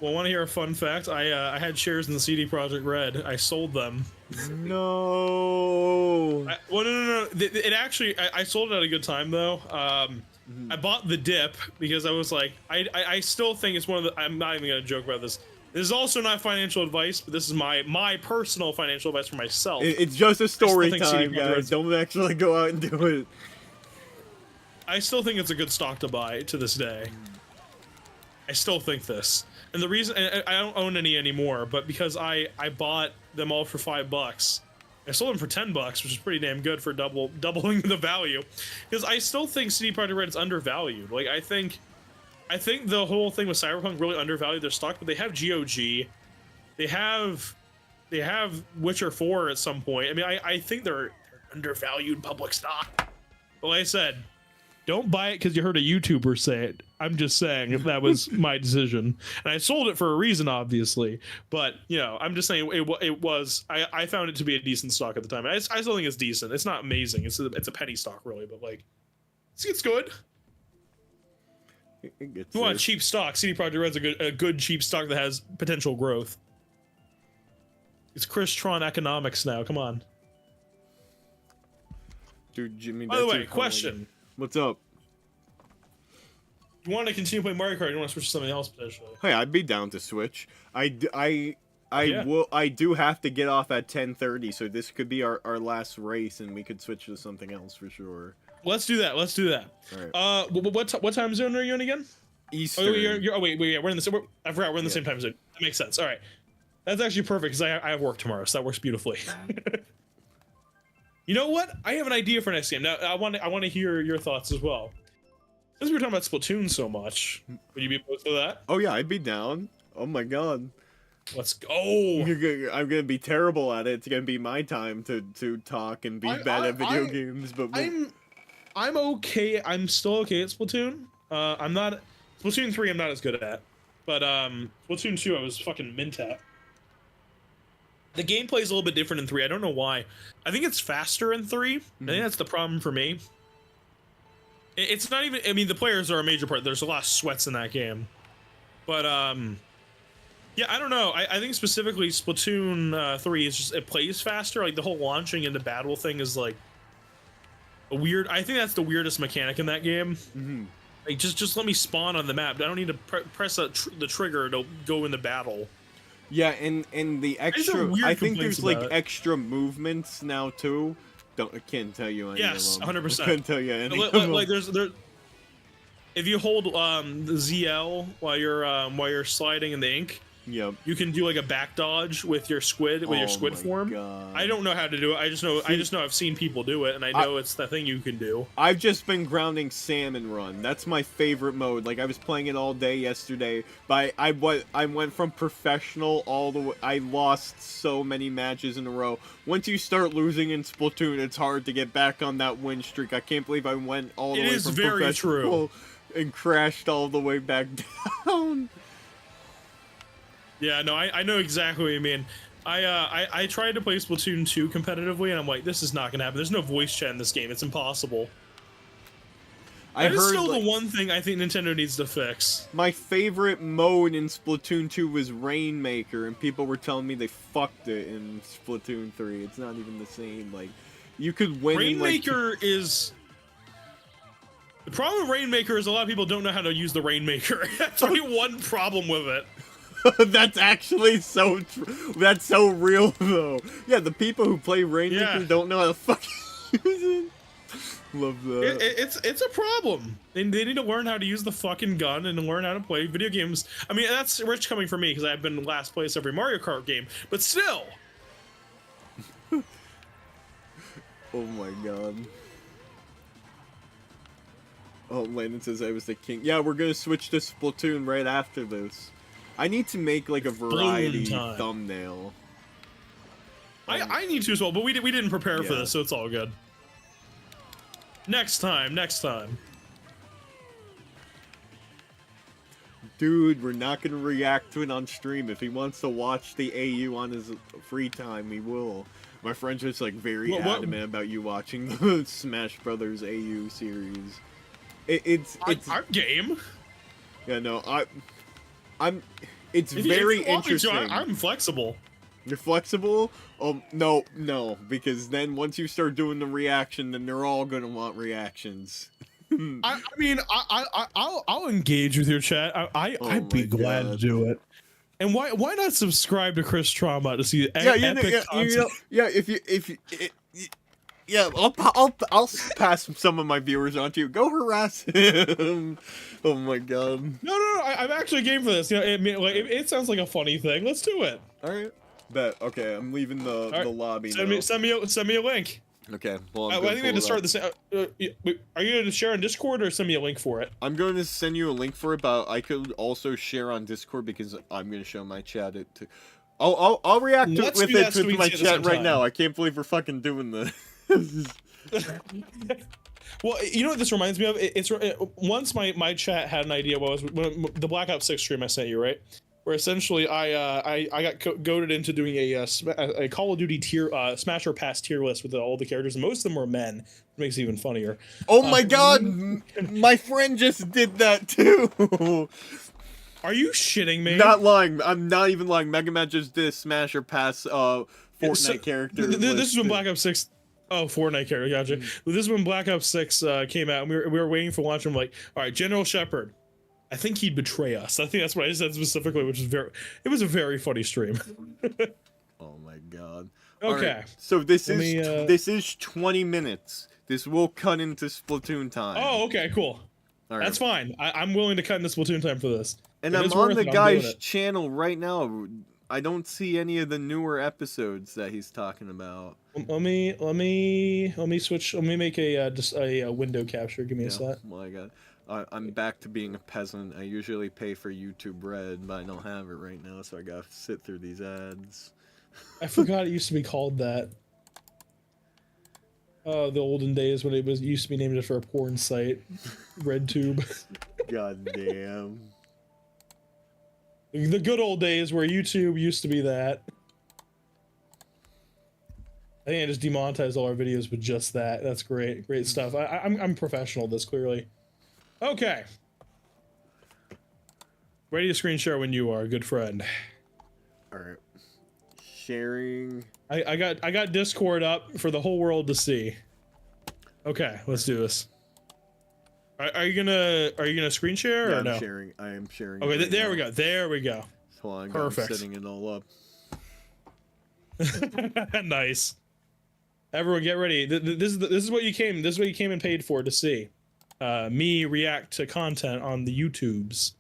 Well, want to hear a fun fact? I had shares in the CD Projekt Red. I sold them. No. No. It actually, I sold it at a good time, though. I bought the dip because I was like, I still think it's one of the... I'm not even going to joke about this. This is also not financial advice, but this is my personal financial advice for myself. It's just a story time, guys. Don't actually go out and do it. I still think it's a good stock to buy to this day. I still think this. And the reason I don't own any anymore, but because I bought them all for $5, I sold them for $10, which is pretty damn good for doubling the value. Because I still think CD Projekt Red is undervalued. Like, I think the whole thing with Cyberpunk really undervalued their stock, but they have GOG, they have Witcher 4 at some point. I mean, I think they're undervalued public stock. But like I said, don't buy it because you heard a YouTuber say it. I'm just saying if that was my decision. And I sold it for a reason, obviously. But, you know, I'm just saying it was... I found it to be a decent stock at the time. I still think it's decent. It's not amazing. It's a penny stock, really. But, like, it's good. If you want a cheap stock, CD Projekt Red's a good cheap stock that has potential growth. It's Chris Tron economics now. Come on. Dude, Jimmy... By the way, question... What's up? You want to continue playing Mario Kart? You want to switch to something else potentially? Hey, I'd be down to switch. I Yeah. I do have to get off at 10:30, so this could be our last race, and we could switch to something else for sure. Let's do that. All right. What time zone are you in again? Eastern. Oh, wait, yeah, we're in the. I forgot we're in the same time zone. That makes sense. All right. That's actually perfect because I have work tomorrow, so that works beautifully. You know what? I have an idea for next game. Now I want to hear your thoughts as well. Since we were talking about Splatoon so much, would you be opposed to that? Oh yeah, I'd be down. Oh my god. Let's go. I'm gonna be terrible at it. It's gonna be my time to talk and be bad at video games. But I'm okay. I'm still okay at Splatoon. I'm not Splatoon 3. I'm not as good at, but Splatoon 2 I was fucking mint at. The gameplay is a little bit different in 3. I don't know why. I think it's faster in 3. I think that's the problem for me. It's not even. I mean, the players are a major part. There's a lot of sweats in that game, but yeah, I don't know. I think specifically Splatoon 3 is just, it plays faster. Like the whole launching into battle thing is like a weird. I think that's the weirdest mechanic in that game. Like just let me spawn on the map. I don't need to press the trigger to go into battle. yeah, and the extra. I think there's like extra movements now too. I can't tell you any yes, of them. 100%. I can't tell you any of like, them. like there's if you hold the ZL while you're sliding in the ink. Yep. You can do like a back dodge with your squid form. God. I don't know how to do it. I just know I've seen people do it, and I know it's the thing you can do. I've just been grounding salmon run. That's my favorite mode. Like I was playing it all day yesterday, but I went from professional all the way. I lost so many matches in a row. Once you start losing in Splatoon, it's hard to get back on that win streak. I can't believe I went all the way from professional and crashed all the way back down. Yeah, no, I know exactly what you mean. I tried to play Splatoon 2 competitively, and I'm like, this is not gonna happen. There's no voice chat in this game. It's impossible. That is still the one thing I think Nintendo needs to fix. My favorite mode in Splatoon 2 was Rainmaker, and people were telling me they fucked it in Splatoon 3. It's not even the same. Like, you could win. Rainmaker is. The problem with Rainmaker is a lot of people don't know how to use the Rainmaker. That's only one problem with it. That's actually so true. That's so real, though. Yeah, the people who play Rainmaker don't know how to fucking use it. Love that. It's a problem. They need to learn how to use the fucking gun and learn how to play video games. I mean, that's rich coming from me because I've been last place every Mario Kart game, but still. Oh my god. Oh, Landon says I was the king. Yeah, we're gonna switch to Splatoon right after this. I need to make like a variety thumbnail. I need to as well, but we didn't prepare for this, so it's all good. Next time. Dude, we're not gonna react to it on stream. If he wants to watch the AU on his free time, he will. My friend's just like very adamant about you watching the Smash Brothers AU series. It's I'm game. Yeah, no, it's very interesting. I'm flexible. You're flexible? No, because then once you start doing the reaction, then they're all gonna want reactions. I mean, I'll engage with your chat. I'd be glad to do it. And why not subscribe to Chris Trauma to see epic content? I'll pass some of my viewers on to you. Go harass him. Oh my god. No, I'm actually game for this. You know, it sounds like a funny thing. Let's do it. All right. Bet. Okay, I'm leaving the lobby. Send me a link. Okay. Well, I think we have to start this. Are you going to share on Discord or send me a link for it? I'm going to send you a link for it, but I could also share on Discord because I'm going to show my chat it to. I'll react with it to my chat right now. I can't believe we're fucking doing this. Well, you know what this reminds me of? It's once my chat had an idea what was the Black Ops 6 stream I sent you, right? Where essentially I got goaded into doing a Call of Duty Smasher Pass tier list with all the characters, and most of them were men. It makes it even funnier. Oh my god, my friend just did that too. Are you shitting me? Not lying. I'm not even lying. Mega Man just did a Smasher Pass Fortnite character. This is when Black Ops 6. Oh, Fortnite character, gotcha. This is when Black Ops 6 came out, and we were waiting for launch. I'm like, all right, General Shepard. I think he'd betray us. I think that's what I said specifically, which is it was a very funny stream. Oh my god. Okay. Right. So this is 20 minutes. This will cut into Splatoon time. Oh, okay, cool. All right. That's fine. I'm willing to cut into Splatoon time for this. And I'm on the guy's channel right now. I don't see any of the newer episodes that he's talking about. Let me switch. Let me make a just a window capture. Give me a sec. Well, I'm back to being a peasant. I usually pay for YouTube Red, but I don't have it right now, so I gotta sit through these ads. I forgot it used to be called that. Oh, the olden days when it used to be named after a porn site, RedTube. God damn. The good old days where YouTube used to be that. I think I just demonetized all our videos with just that. That's great. Great stuff. I'm professional at this, clearly. Okay. Ready to screen share when you are, good friend. Alright. Sharing. I got Discord up for the whole world to see. Okay, let's do this. Are you gonna screen share or no? I am sharing. Okay, there we go. There we go. So I'm perfect. Setting it all up. Nice. Everyone, get ready. This is what you came. This is what you came and paid for to see. Me react to content on the YouTubes.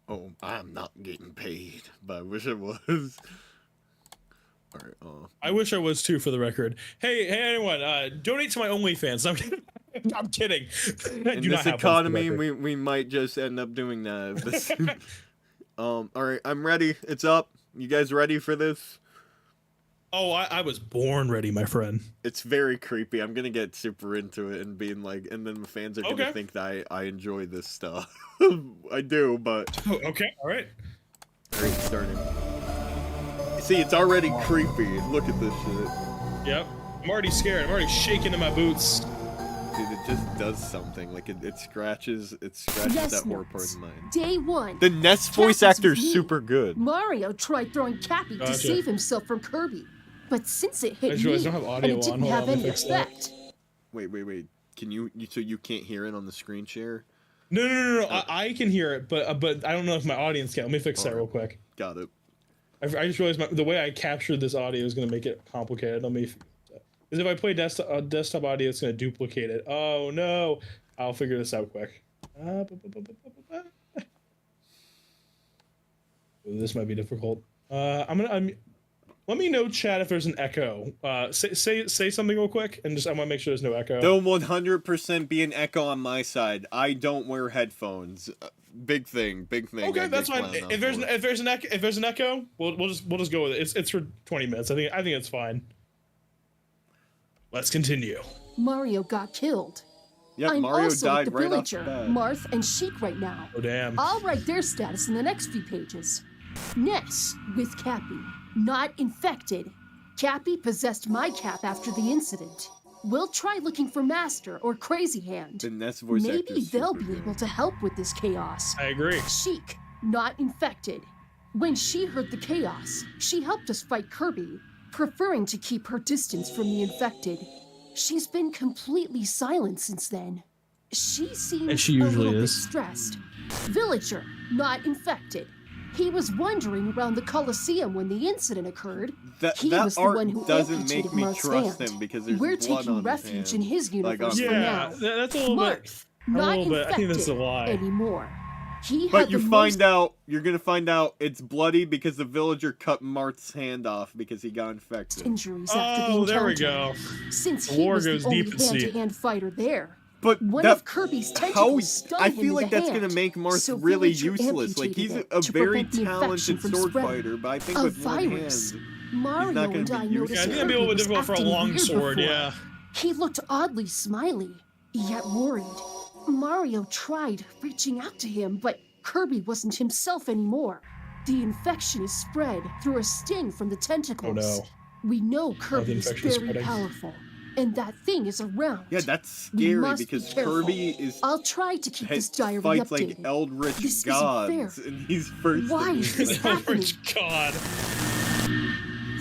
Oh, I'm not getting paid, but I wish I was. All right. I wish I was too, for the record. Hey, anyone, donate to my OnlyFans. I'm kidding. In this economy, we might just end up doing that. All right, I'm ready. It's up. You guys ready for this? Oh, I was born ready, my friend. It's very creepy. I'm gonna get super into it and being like, and then the fans are gonna think that I enjoy this stuff. I do, but okay, all right. All right, starting. See, it's already creepy. Look at this shit. Yep. I'm already scared. I'm already shaking in my boots. Dude, it just does something. Like it scratches that horror part of mine. Day 1. The Ness voice actor is super good. Mario tried throwing Cappy to save himself from Kirby, but since it hit me, I don't have audio and it didn't have any effect. Wait. Can you so you can't hear it on the screen share? No. I can hear it, but I don't know if my audience can. Let me fix that real quick. Got it. I just realized the way I captured this audio is going to make it complicated. Because if I play desktop audio, it's going to duplicate it. Oh no! I'll figure this out quick. This might be difficult. Let me know, chat, if there's an echo. Say something real quick, and I want to make sure there's no echo. There'll 100% be an echo on my side. I don't wear headphones. Big thing. Okay, that's fine. If there's an echo, we'll just go with it. It's for 20 minutes. I think it's fine. Let's continue. Mario got killed. Yep, Mario died right off the bat. Marth and Sheik right now. Oh damn. I'll write their status in the next few pages. Ness with Cappy, not infected. Cappy possessed my cap after the incident. We'll try looking for Master or Crazy Hand. The Ness voice actor Maybe they'll be able to help with this chaos. I agree. Sheik, not infected. When she heard the chaos, she helped us fight Kirby, preferring to keep her distance from the infected. She's been completely silent since then. She seems a little bit stressed. Villager, not infected. He was wandering around the Colosseum when the incident occurred. He was the one who doesn't make me Marth's trust hand. him because there's We're blood taking on refuge his in hand. his universe for yeah, now. That's a little Marth, bit. not a little bit. I think that's a infected lie. anymore. He But had you the find most out, you're gonna find out it's bloody because the villager cut Marth's hand off because he got infected. injuries after the Oh, there we encounter. go. Since The he war was goes the only deep in sea. hand-to-hand fighter there. But One of Kirby's tentacles stung I him feel in like the that's hand, gonna make Marth so really Villager useless. Like he's amputated a it to very prevent the infection talented from sword spreading. fighter, but I think A with one virus. hand, Mario not gonna and be I useful. noticed Yeah, I think Kirby that'd be a little bit was difficult for a acting long weird sword, before. yeah. He looked oddly smiley, yet worried. Mario tried reaching out to him, but Kirby wasn't himself anymore. The infection is spread through a sting from the tentacles. Oh no. We know Kirby is infection is very spreading. powerful, and that thing is around. Yeah, that's We scary must be because careful. Kirby is I'll try to keep this diary fights updated. like eldritch This isn't gods, fair. and he's first. Why in is his this life. happening? God.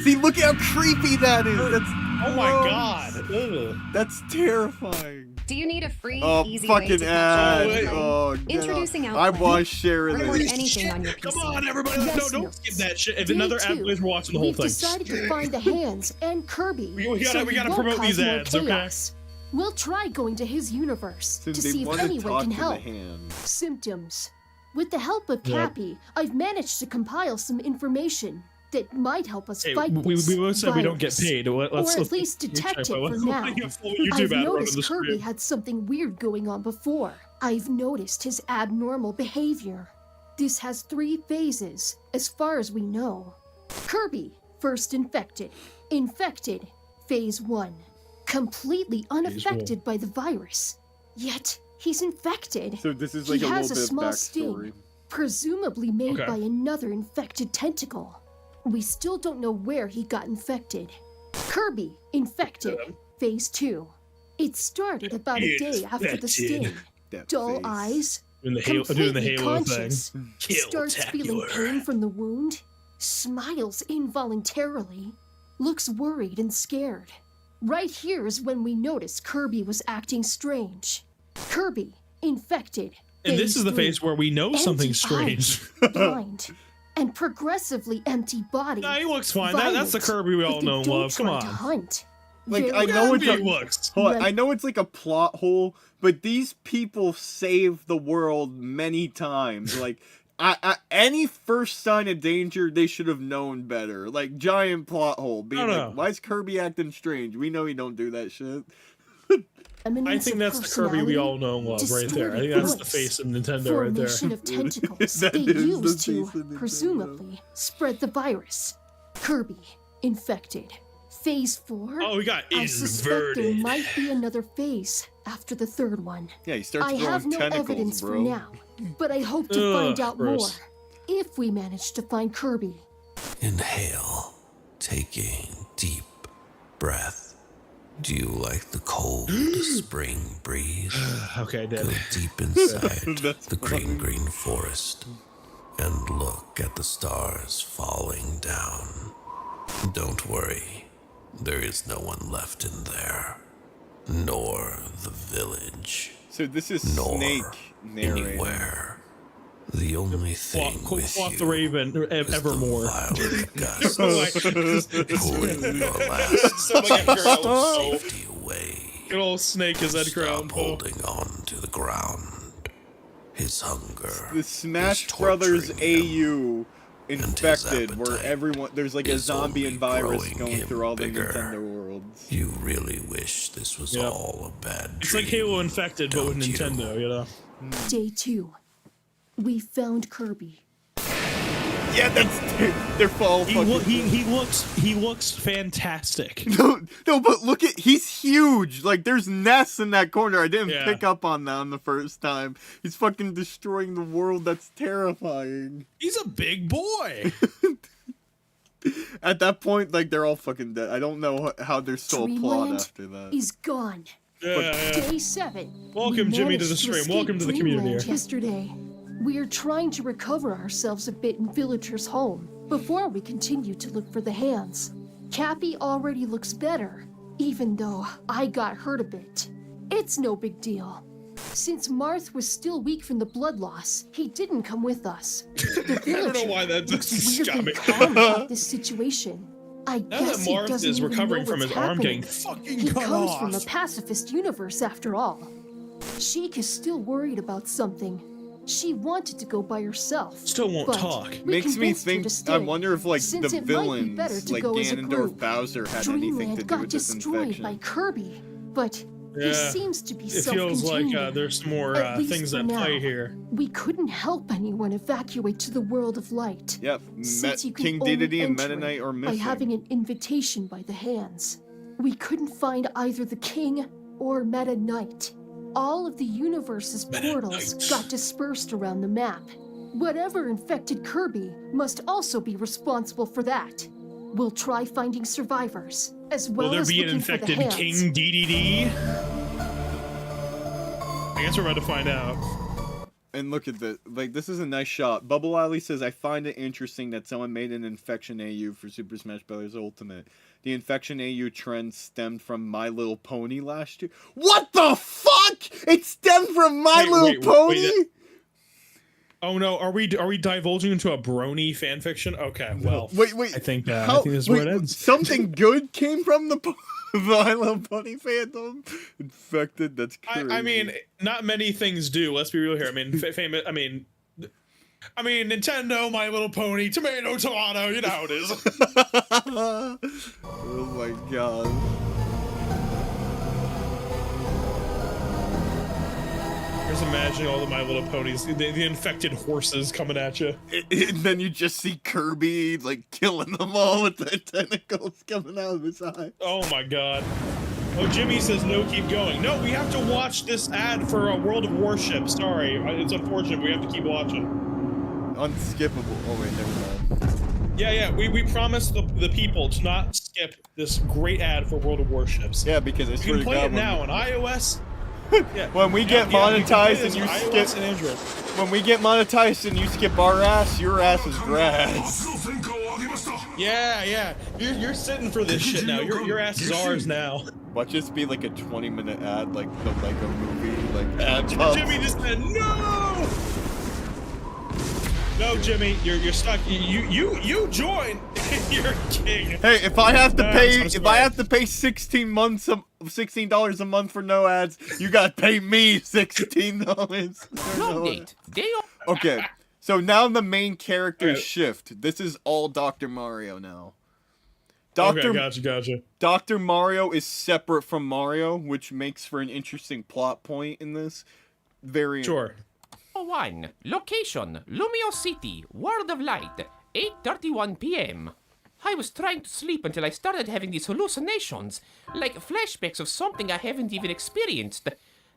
See, look how creepy that is. That's Oh my gross. God. Ugh. That's terrifying. Do you need a free, Oh, easy way to fucking catch ad. up? Oh, Introducing I Output. was sharing Record this. anything on your PC. Come on, everybody. Yes, No, don't notes. skip that shit. If Day another ad 2. plays, we're watching the whole We've thing. decided to find the hands and Kirby. We gotta- so we gotta won't promote cause these more ads, okay? chaos. We'll try going to his universe Since to they see if want to anyone talk can to help. the hand. Symptoms. With the help of Yep. Cappy, I've managed to compile some information that might help us Hey, fight we this both said we don't get virus. paid. Let's Or at let's- least let's detect check it my- for now. You have full YouTube I've ad run on noticed the Kirby screen. had something weird going on before. I've noticed his abnormal behavior. This has 3 phases, as far as we know. Kirby, first infected. Infected, phase 1. Completely unaffected by the virus. Yet, he's infected. So this is He like a has little a bit small of backstory. sting, presumably made Okay. by another infected tentacle. We still don't know where he got infected. Kirby, infected, phase 2. It started about a day after the sting. That Dull face. eyes, Doing the completely Halo thing. conscious, starts feeling pain from the wound, smiles involuntarily, looks worried and scared. Right here is when we noticed Kirby was acting strange. Kirby, infected, And this is the 3. phase where we know Empty something's strange. eyes, blind, and progressively empty body. Nah, he looks fine. That's the Violent, Kirby we all but they know and don't love. Come try to on. hunt. Like, They're I know it's Kirby a- looks. Hold on, Right. I know it's like a plot hole, but these people saved the world many times. Like, any first sign of danger, they should have known better. Like, giant plot hole. Being No, like, no. why is Kirby acting strange? We know he don't do that shit. I eminence think of that's the Kirby we personality, all know and love right there. I think distorted that's the voice, face of Nintendo right there. formation of tentacles That they is the used face to, of Nintendo. presumably, spread the virus. Kirby, infected. Phase 4? Oh, we got I suspect there inverted. might be another phase after the 3rd one. Yeah, he starts I growing have no tentacles, evidence bro. for now, but I hope to find Ugh, out gross. more if we manage to find Kirby. Inhale, taking deep breath. Do you like the cold spring breeze? Okay, I Go did. deep inside That's the funny. green forest and look at the stars falling down. Don't worry, there is no one left in there, nor the village, So this is nor Snake narrating. anywhere. The only thing with Flock you the Raven, is the evermore. violet gust Like, pulling your last Sound like Ed Crown. Oh, safety away. good old Snake is Ed Crown. Stop holding on to the ground. His hunger. The Smash is Brothers torturing him, AU infected, where appetite everyone there's like a is zombie and only virus growing going him through all the bigger. Nintendo worlds. You really wish this was Yep. all a bad dream. It's like Halo Infected, but with don't you? Nintendo, you know? Day 2. We found Kirby. Yeah, they're fall fucking. He looks fantastic. No, but look at he's huge. Like there's nests in that corner. I didn't Yeah. pick up on that on the first time. He's fucking destroying the world. That's terrifying. He's a big boy. At that point, like they're all fucking dead. I don't know how there's still a plot Dreamland after that. is gone. Yeah. Day 7. Welcome, We Jimmy, to the managed stream. escape Welcome to the community Dreamland here. Yesterday, we are trying to recover ourselves a bit in Villager's home before we continue to look for the hands. Cappy already looks better, even though I got hurt a bit. It's no big deal. Since Marth was still weak from the blood loss, he didn't come with us. The I don't know villager why that looks just got weirdly me. calm about this situation. I Now that guess he Marth doesn't is even recovering know from what's his arm happening. getting fucking He cut comes off. from a pacifist universe after all. Sheik is still worried about something. She wanted to go by herself. Still won't but talk. we Makes me convinced her think. to stay, I wonder if like since the it might be better villains, to like go as a Ganondorf, group. Bowser, had anything to Dreamland do got with this destroyed by infection. Kirby, but he Yeah. seems to be It feels like self-contained. there's some more At least things for at play now. here. We couldn't help anyone evacuate to the world of light. Yep, Since you can King only Dedede and enter Meta Knight it are by missing. having an invitation by the hands. We couldn't find either the king or Meta Knight. All of the universe's Meta portals Knights. got dispersed around the map. Whatever infected Kirby must also be responsible for that. We'll try finding survivors, as well Will there as be an looking for the infected hands. King DDD? I guess we're about to find out. And look at this. Like, this is a nice shot. Bubble Alley says, I find it interesting that someone made an infection AU for Super Smash Bros. Ultimate. The infection AU trend stemmed from My Little Pony last year. What the fuck? It stemmed from My Little wait, Pony? Oh no, are we divulging into a brony fanfiction? Okay, well, Wait. I think How- this is where it wait, ends. Something good came from the My Little Pony fandom? Infected? That's crazy. I mean, not many things do. Let's be real here. I mean, famous. I mean, I mean, Nintendo, My Little Pony, tomato, tomato, you know how it is. Oh my god. Just imagine all the My Little Ponies, the infected horses coming at you. And then you just see Kirby, like, killing them all with the tentacles coming out of his eye. Oh my god. Oh, Jimmy says no, keep going. No, we have to watch this ad for a World of Warship. Sorry, it's unfortunate, but we have to keep watching. Unskippable. Oh wait, never mind. Yeah, we promised the people to not skip this great ad for World of Warships. Yeah, because I You swear can to play God, it now on iOS. Yeah. when we get monetized and you iOS skip, and Android. when we get monetized and you skip our ass, your ass is grass. Yeah. You're sitting for this shit now. Your ass is ours now. Watch this be like a 20-minute ad, like the Lego movie, like ad pubs. Jimmy just said no. No, Jimmy, you're stuck. You join. You're king. Hey, if I have to No, pay, I'm so if I sorry. have to pay $16 a month for no ads, you gotta pay me $16. No date. Day of Okay, so now the main characters Okay. shift. This is all Dr. Mario now. Okay, gotcha. Dr. Mario is separate from Mario, which makes for an interesting plot point in this. Very Sure. 1. Location, Lumio City, World of Light, 8:31 p.m. I was trying to sleep until I started having these hallucinations, like flashbacks of something I haven't even experienced.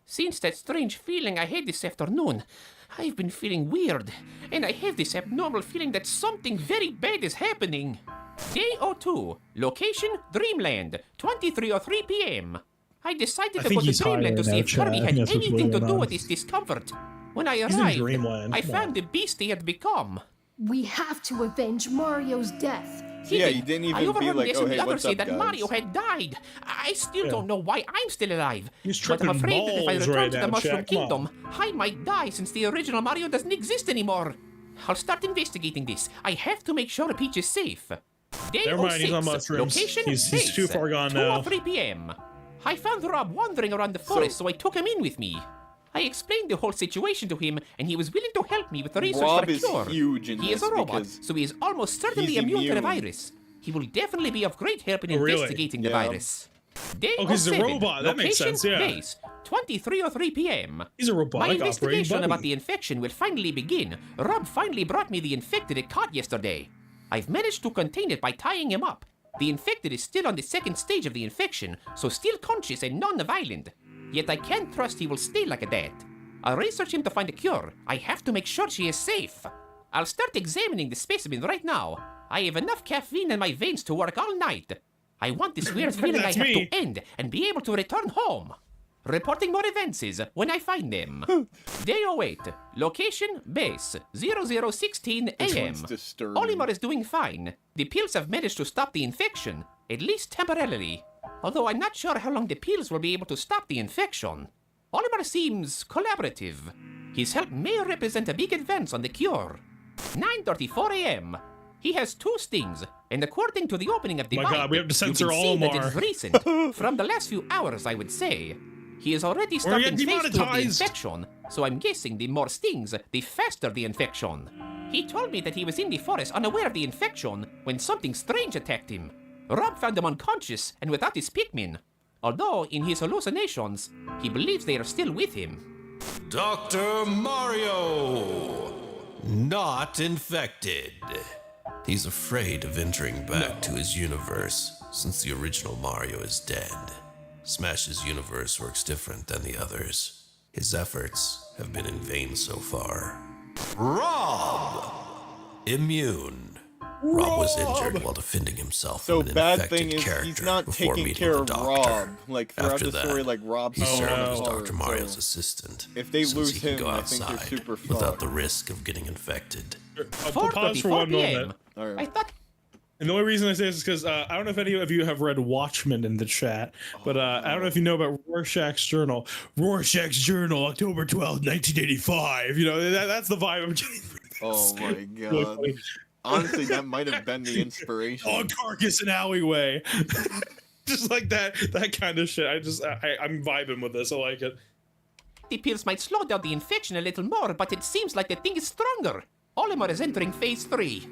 Since that strange feeling I had this afternoon, I've been feeling weird, and I have this abnormal feeling that something very bad is happening. Day 02, location, Dreamland, 23:03 p.m. I decided to think go to he's high Dreamland to right see now, if Chad. Kirby I had think that's what's anything to going do on. with his discomfort. When I He's in arrived, Dreamland, I come found on. the beast he had become. We have to avenge Mario's death. Yeah, did. you didn't I even be overheard like, this oh, and hey, the others what's say up, that guys? Mario had died. I still Yeah. don't know why I'm still alive. He's But I'm tripping afraid that if I balls return right to the now, Mushroom Chad. Come on. Kingdom, I might die since the original Mario doesn't exist anymore. I'll start investigating this. I have to make sure Peach is safe. Day Never mind, he's on 06, mushrooms. location, He's base, too far gone now. 2:03 p.m. I found Rob wandering around the forest, so I took him in with me. I explained the whole situation to him, and he was willing to help me with the research Rob for a is cure. huge in He is this a robot, because so he is almost certainly he's immune to the immune. virus. He will definitely be of great help in Oh, really? investigating the Yeah. virus. Day Oh, 'cause he's a 07, robot. That makes location, sense, yeah. base, 23:03 p.m. He's a My robotic operating investigation about buddy. the infection will finally begin. Rob finally brought me the infected it caught yesterday. I've managed to contain it by tying him up. The infected is still on the second stage of the infection, so still conscious and non-violent. Yet I can't trust he will stay like that. I'll research him to find a cure. I have to make sure she is safe. I'll start examining the specimen right now. I have enough caffeine in my veins to work all night. I want this weird feeling I That's have me. to end and be able to return home. Reporting more events when I find them. Day 08. Location, base, 0016 This AM. one's disturbing. Olimar is doing fine. The pills have managed to stop the infection, at least temporarily. Although I'm not sure how long the pills will be able to stop the infection. Olimar seems collaborative. His help may represent a big advance on the cure. 9:34 AM. He has 2 stings, and according to the opening of the My bite, God, we have to you censor can see that Olimar. it's recent. From the last few hours, I would say. He is already We're starting getting phase 2 of the demonetized. infection, so I'm guessing the more stings, the faster the infection. He told me that he was in the forest unaware of the infection when something strange attacked him. Rob found him unconscious and without his Pikmin. Although, in his hallucinations, he believes they are still with him. Dr. Mario! Not infected. He's afraid of entering back to his universe since the original Mario is dead. Smash's universe works different than the others. His efforts have been in vain so far. Rob! Immune. Rob was injured while defending himself So from an bad infected thing is character he's not before taking meeting care the of doctor. Rob. Like throughout After the that, story, like Rob's he served falling as apart, Dr. Mario's so assistant. if they since lose he can him, go I think they're outside super without fucked. the risk of getting infected. I'll pause for 4:34 1 PM. moment. All right. I thought And the only reason I say this is because I don't know if any of you have read Watchmen in the chat, but I don't know if you know about Rorschach's Journal. Rorschach's Journal, October 12th, 1985. You know, that's the vibe I'm getting. Oh my Really god. funny. Honestly, that might have been the inspiration. Dog carcass and alleyway. Just like that kind of shit. I'm vibing with this. I like it. the pills might slow down the infection a little more, but it seems like the thing is stronger. Olimar is entering phase 3.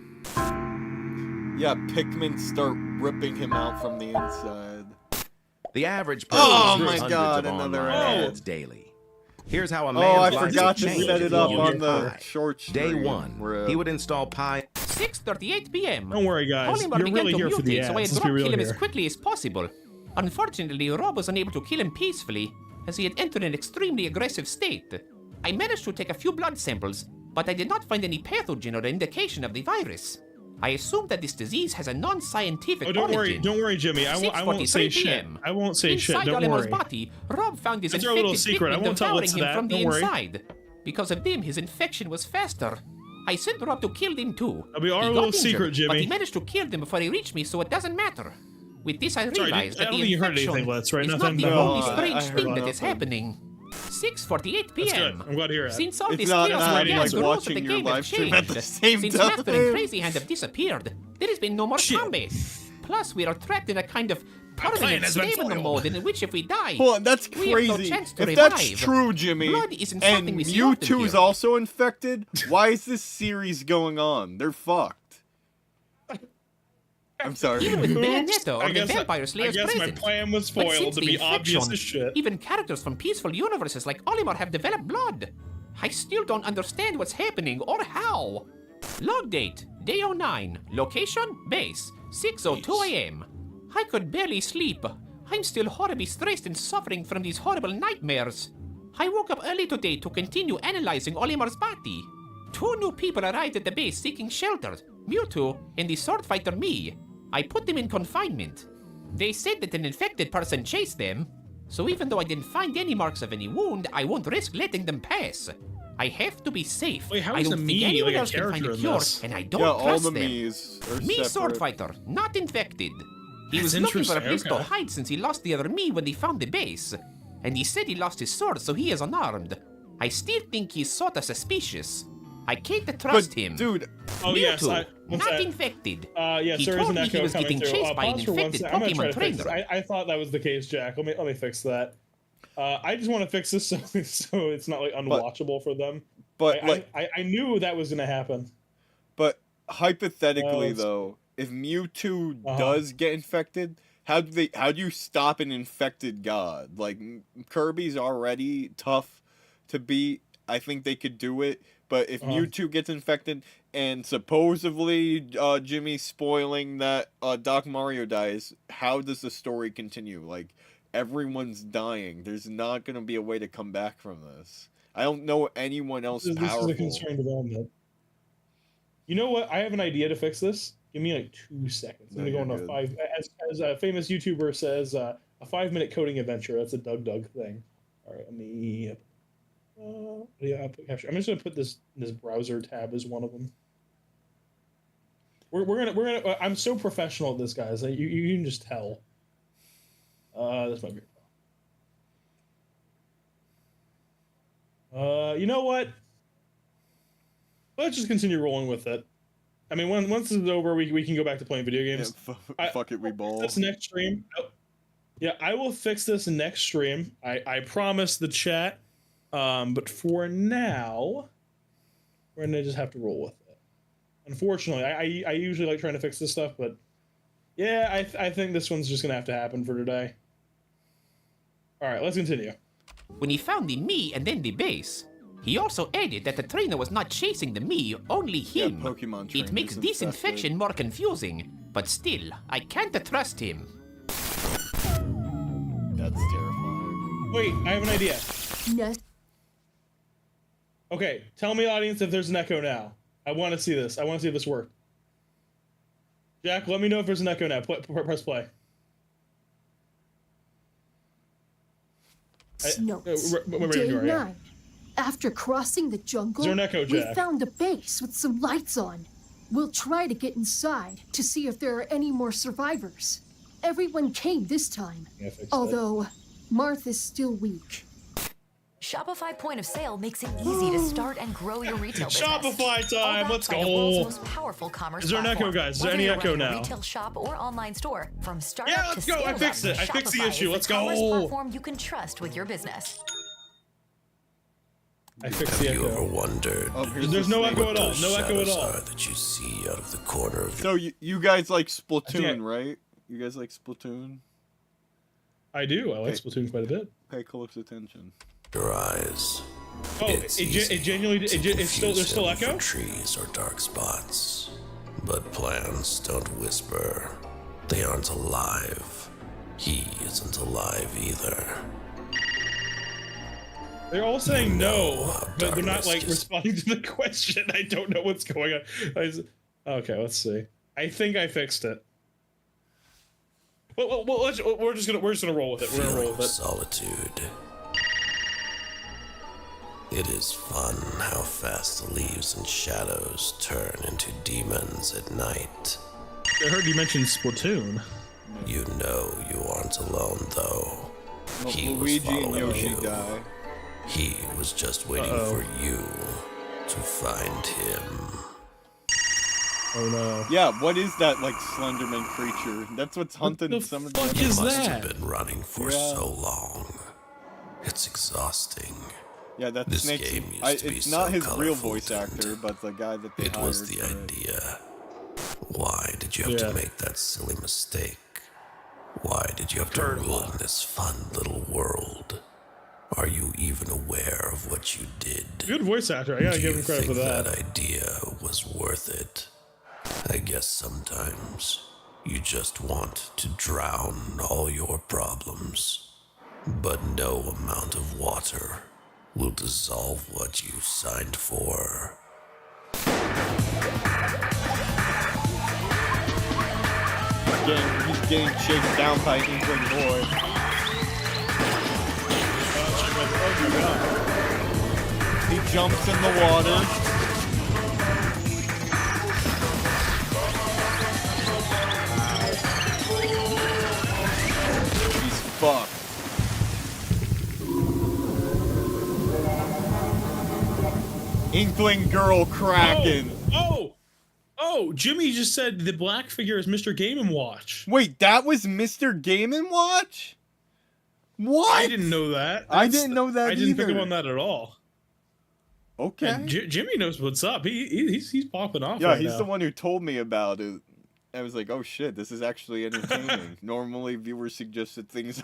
Yeah, Pikmin start ripping him out from the inside. The average person Oh uses my hundreds God, of another online ad. ads daily. Here's how a Oh, man's I life forgot would to change set if it he up owned on a the pie. short Day stream. 1, Rip. he would install pie. 6:38 p.m. Don't worry, guys. Olimar You're began really to here for the mutate, so I ads. had Let's be dropped real kill him here. as quickly as possible. Unfortunately, Rob was unable to kill him peacefully, as he had entered an extremely aggressive state. I managed to take a few blood samples, but I did not find any pathogen or indication of the virus. I assumed that this disease has a non-scientific Oh, don't origin. worry, Jimmy. I won't say 6:43 shit. PM. I won't say shit. Inside Don't Olimar's worry. body, Rob found his That's our infected little secret. I Pikmin won't tell devouring Litz him that. from the Don't worry. inside. Because of them, his infection was faster. I sent Rob to kill them too. That'll be our He got little injured, secret, But Jimmy. he managed to kill them before he reached me, so it doesn't matter. With this, I Sorry, realized I that don't the think you heard infection anything, Litz, right? is Nothing? not the No, only I strange heard thing that is nothing. happening. 6:48 That's p.m. good. I'm glad to hear that. Since all It's this not chaos like began, the rules of watching the your game have live stream changed. at the same Since Master and time. Crazy Hand have disappeared, there has been no more Shit. combat. Plus, we are trapped in a kind of plan permanent has been stamina foiled. mode in which if we die, Well, that's we have no crazy. chance to If that's revive. true, Jimmy, Blood isn't something and we see often Mewtwo's here. also infected, why is this series going on? They're fucked. I'm sorry. Even with Oops. Bayonetta or I the guess- Vampire Slayer's I guess present. my plan was But foiled since to the be obvious infection, as shit. even characters from peaceful universes like Olimar have developed blood. I still don't understand what's happening or how. Log date, day 09. Location, base, 6:02 a.m. I could barely sleep. I'm still horribly stressed and suffering from these horrible nightmares. I woke up early today to continue analyzing Olimar's body. 2 new people arrived at the base seeking shelter, Mewtwo and the sword fighter me. I put them in confinement. They said that an infected person chased them, so even though I didn't find any marks of any wound, I won't risk letting them pass. I have to be safe. Wait, how I is don't the think me anyone like a else can find character a in cure, this? and I don't Yeah, all trust the them. Mii's are Me separate. sword fighter, not infected. He That's was looking for a interesting, place to okay. hide since he lost the other me when they found the base. And he said he lost his sword, so he is unarmed. I still think he's sorta suspicious. I can't trust But, him. dude, Oh, yes. Mewtwo, One not sec. infected. Yes, He there is told an me he echo was coming getting through. chased by an Pause for 1 infected sec. I'm gonna try Pokemon to fix trainer. this. I thought that was the case, Jack. Let me fix that. I just want to fix this so it's not like unwatchable for them. but like, I knew that was gonna happen. but hypothetically it's- though, if Mewtwo Uh-huh. does get infected, how do you stop an infected god? Like Kirby's already tough to beat. I think they could do it, but if Mewtwo gets infected and supposedly Jimmy's spoiling that Doc Mario dies, how does the story continue? Like everyone's dying. There's not gonna be a way to come back from this. I don't know anyone else This is powerful. a concerned development. You know what? I have an idea to fix this. Give me like 2 seconds. I'm No, gonna go you're on a good. as a famous YouTuber says, a 5-minute coding adventure. That's a Doug thing. All right, let me. Yeah, I'll put capture. I'm just gonna put this browser tab as one of them. We're gonna. I'm so professional at this, guys. You can just tell. This might be. You know what? Let's just continue rolling with it. I mean, once this is over, we can go back to playing video Yeah, games. fuck it, we ball. This next stream. Yeah, I will fix this next stream. I promise the chat. But for now, we're gonna just have to roll with it. Unfortunately, I usually like trying to fix this stuff, but yeah, I think this one's just gonna have to happen for today. All right, let's continue. When he found the me and then the base, he also added that the trainer was not chasing the me, only Yeah, him. Pokemon It trainers makes this infested. infection more confusing, but still, I can't trust him. That's terrifying. Wait, I have an idea. Yes. Okay, tell me, audience, if there's an echo now. I want to see this. I want to see if this worked. Jack, let me know if there's an echo now. Press play. Notes. Where Day you are, yeah. 9. After crossing the jungle, Is there an echo, we Jack? found a base with some lights on. We'll try to get inside to see if there are any more survivors. Everyone came this time, Yeah, fix that. although Martha's still weak. Shopify Point of Sale makes it easy to start and grow your retail business. Shopify time, All backed let's by the world's go. most powerful commerce Is there an echo, platform. guys? Is there Whether any you're echo running a now? Retail shop or online store, from startup Yeah, to let's go. I scale-up, fixed it. I fixed the Shopify issue. is Let's the commerce go. platform you can trust with your business. I fixed the Have you ever echo. wondered Oh, here's There's the no snake. echo what at all. those No echo at shadows all. are that you see out of the corner of So you guys like Splatoon, think right? You guys like Splatoon? I do. I like Okay. Splatoon quite a bit. Pay close attention. your eyes? Oh, It's it easy genuinely, to it's still, there's confuse still him for echo? trees or dark spots. But plants don't whisper. They aren't alive. He isn't alive either. They're all saying You know no, how but they're not darkness like is- responding to the question. I don't know what's going on. Okay, let's see. I think I fixed it. Well, we're just gonna roll with it. We're gonna Feeling roll with it. solitude. It is fun how fast the leaves and shadows turn into demons at night. I heard you mention Splatoon. You know you aren't alone though. He was Luigi and following Yoshi you. die. He was just waiting Uh-oh. for you to find him. Oh no. Yeah, what is that like Slenderman creature? That's what's hunting the some of fuck the. He is must that? have been running for Yeah. so long. It's exhausting. Yeah, that This snake's. game used to be It's not so his real colorful, voice didn't actor, it? but the guy that they It hired. was the for it. idea. Why did you have Yeah. to make that silly mistake? Why did you have to ruin this fun little world? Are you even aware of what you did? Good voice actor. I gotta Do give you him credit think for that. idea was worth it? I guess sometimes you just want to drown all your problems. But no amount of water will dissolve what you signed for. He's getting shaken down by an Inkling boy. Oh my god. He jumps in the water. He's fucked. Inkling girl Kraken. Oh, Jimmy just said the black figure is Mr. Game & Watch. Wait, that was Mr. Game & Watch? What? I didn't know that. I didn't know that I didn't pick either. up on that at all. Okay. And Jimmy knows what's up. He's popping off. Yeah, right he's now. the one who told me about it. I was like, oh shit, this is actually entertaining. Normally, viewers suggested things.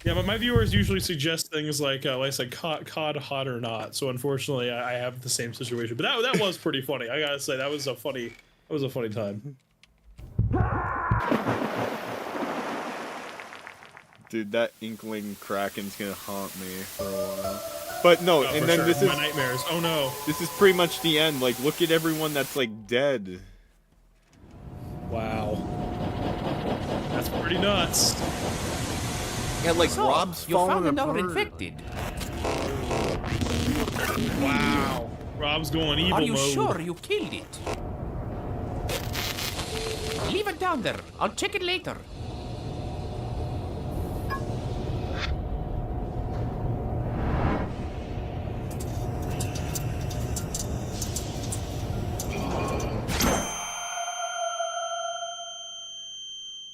Yeah, but my viewers usually suggest things like I said, COD hot or not. So unfortunately, I have the same situation. But that was pretty funny. I gotta say that was a funny time. Dude, that Inkling Kraken's gonna haunt me for a while. But no, Oh, and for then sure. this My is nightmares. Oh no! this is pretty much the end. Like, look at everyone that's like dead. Wow, that's pretty nuts. Yeah, like So, Rob's you falling found another apart. infected. Wow, Rob's going evil Are you mode. sure you killed it? Leave it down there. I'll check it later.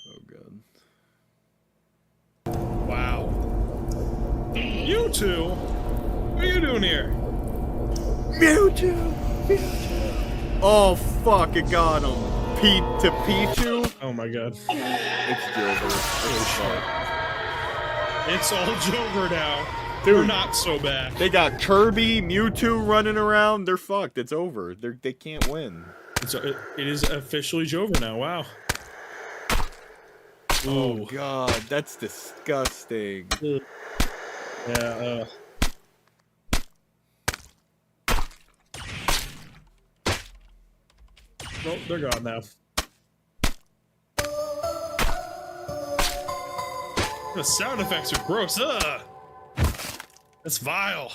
Oh god. Wow. You two, what are you doing here? Mewtwo! Oh fuck! It got him. To Pichu. Oh my god. It's Jover. It's all Jover now. Dude. We're not so bad. They got Kirby, Mewtwo running around. They're fucked. It's over. They can't win. It is officially Jover now. Wow. Oh Ooh. god, that's disgusting. Yeah. Nope, they're gone now. The sound effects are gross. Ugh. That's vile.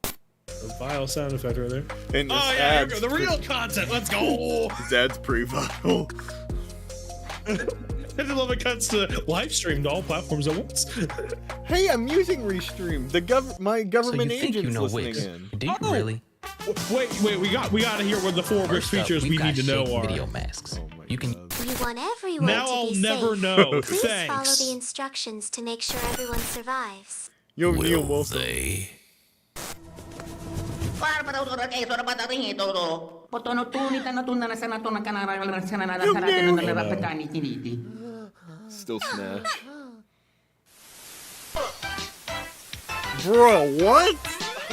A vile sound effect right there. And this Oh yeah, here we ad's go. The real content. Let's go. This ad's pretty vile. I love it cuts to live streamed to all platforms at once. Hey, I'm using Restream. My government so you think agent's you know listening Wix? in. Do you really? Wait, we gotta hear what the four Wix First up, features we've we got need to know shake are. video masks. Oh my You can. God. We want everyone Now to I'll be never safe. know. Please follow Thanks. the instructions to make sure everyone survives. Yo, Neil Will Wilson. they? Still Smash. Bro, what?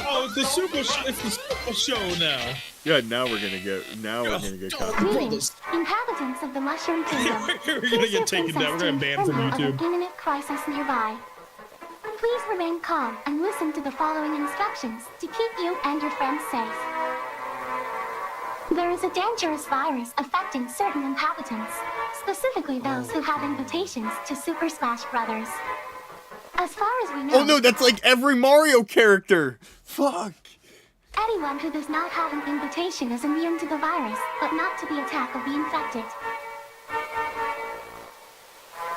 Oh, it's the super show now. Yeah, now we're gonna get caught. Greetings, inhabitants of the Mushroom Kingdom. We're gonna get taken down. We're gonna ban from Of YouTube. an imminent crisis nearby. Please remain calm and listen to the following instructions to keep you and your friends safe. There is a dangerous virus affecting certain inhabitants, specifically those who have invitations to Super Smash Brothers. As far as we know, Oh no, that's like every Mario character. Fuck. anyone who does not have an invitation is immune to the virus, but not to the attack of the infected.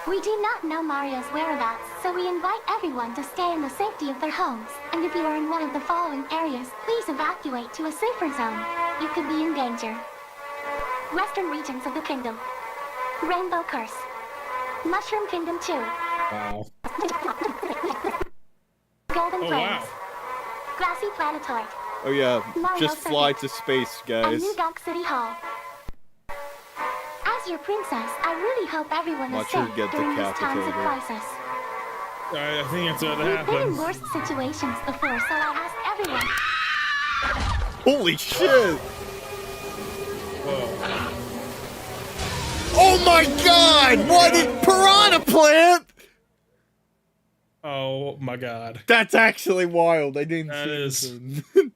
We do not know Mario's whereabouts, so we invite everyone to stay in the safety of their homes, and if you are in one of the following areas, please evacuate to a safer zone. You could be in danger. Western regions of the kingdom. Rainbow Curse. Mushroom Kingdom 2. Wow. Golden Oh, Plains. wow. Grassy Planetoid. Oh yeah, Mario just fly Circuit. to space, And guys. New Donk City Hall. As your princess, I really hope everyone Watch is her safe get during these times of decapitated. crisis. I think it's what We've been in happens. worse situations before, so I ask everyone. Holy shit! Whoa. Oh my god! What is Piranha Plant? Oh my god. That's actually wild. I didn't That see is- anything.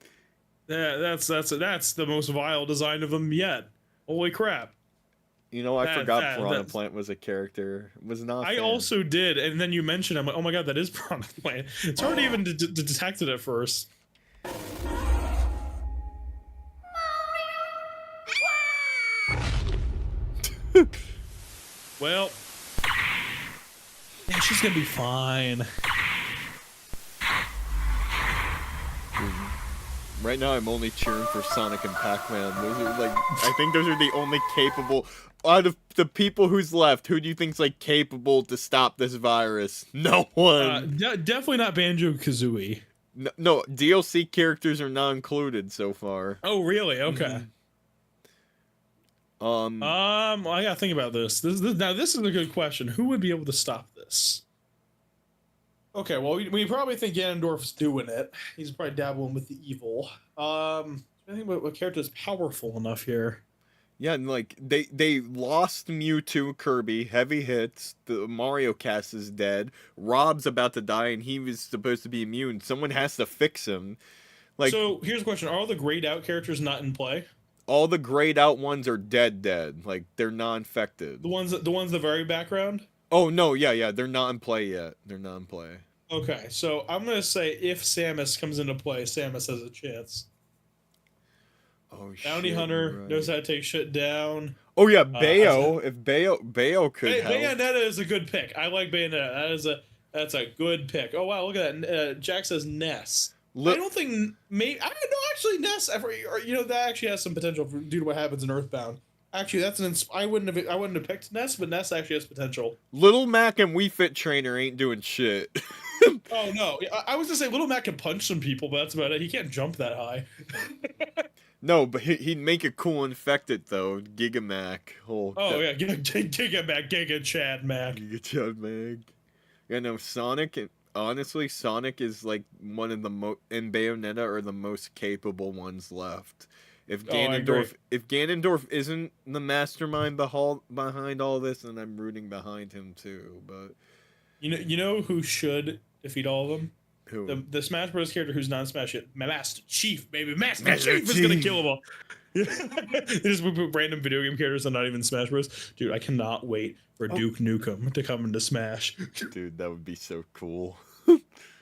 Yeah, that's the most vile design of them yet. Holy crap. You know, I forgot Piranha that's- Plant was a character. Was not. I fan. also did, and then you mentioned, I'm like, oh my god, that is Piranha Plant. It's hard even to detect it at first. Well, yeah, she's gonna be fine. Right now, I'm only cheering for Sonic and Pac-Man. Those are like, I think those are the only capable out of the people who's left. Who do you think's like capable to stop this virus? No one. Definitely not Banjo-Kazooie. No, DLC characters are not included so far. Oh, really? Okay. Well, I gotta think about this. Now, this is a good question. Who would be able to stop this? Okay, well, we probably think Ganondorf's doing it. He's probably dabbling with the evil. I think what character is powerful enough here? yeah, and like they lost Mewtwo, Kirby, heavy hits. The Mario cast is dead. Rob's about to die, and he was supposed to be immune. Someone has to fix him. Like, So here's a question: are all the grayed out characters not in play? all the grayed out ones are dead. Like, they're not infected. The ones in the very background. Oh no, yeah, they're not in play yet. They're not in play. Okay, so I'm gonna say if Samus comes into play, Samus has a chance. Oh shit. Bounty Hunter right. knows how to take shit down. Oh yeah, Bayo. If Bayo could help. Bayonetta is a good pick. I like Bayonetta. That's a good pick. Oh wow, look at that. Jack says Ness. I don't think maybe I don't know. Actually, Ness. That actually has some potential due to what happens in Earthbound. Actually, that's I wouldn't have picked Ness, but Ness actually has potential. Little Mac and Wii Fit Trainer ain't doing shit. Oh no, I was gonna say Little Mac can punch some people, but that's about it. He can't jump that high. No, but he'd make a cool infected though. Giga Mac. Oh yeah, Giga Mac, Giga Chad Mac. Giga Chad Mac. Yeah, no, Sonic. Honestly, Sonic is like one of the and Bayonetta are the most capable ones left. If Ganondorf isn't the mastermind behind all this, then I'm rooting behind him too. But you know who should defeat all of them? who? The Smash Bros. Character who's not Smash yet. Master Chief, baby. Master Chief is gonna kill them all. They just put random video game characters that are not even Smash Bros. Dude, I cannot wait for Duke Nukem to come into Smash. Dude, that would be so cool.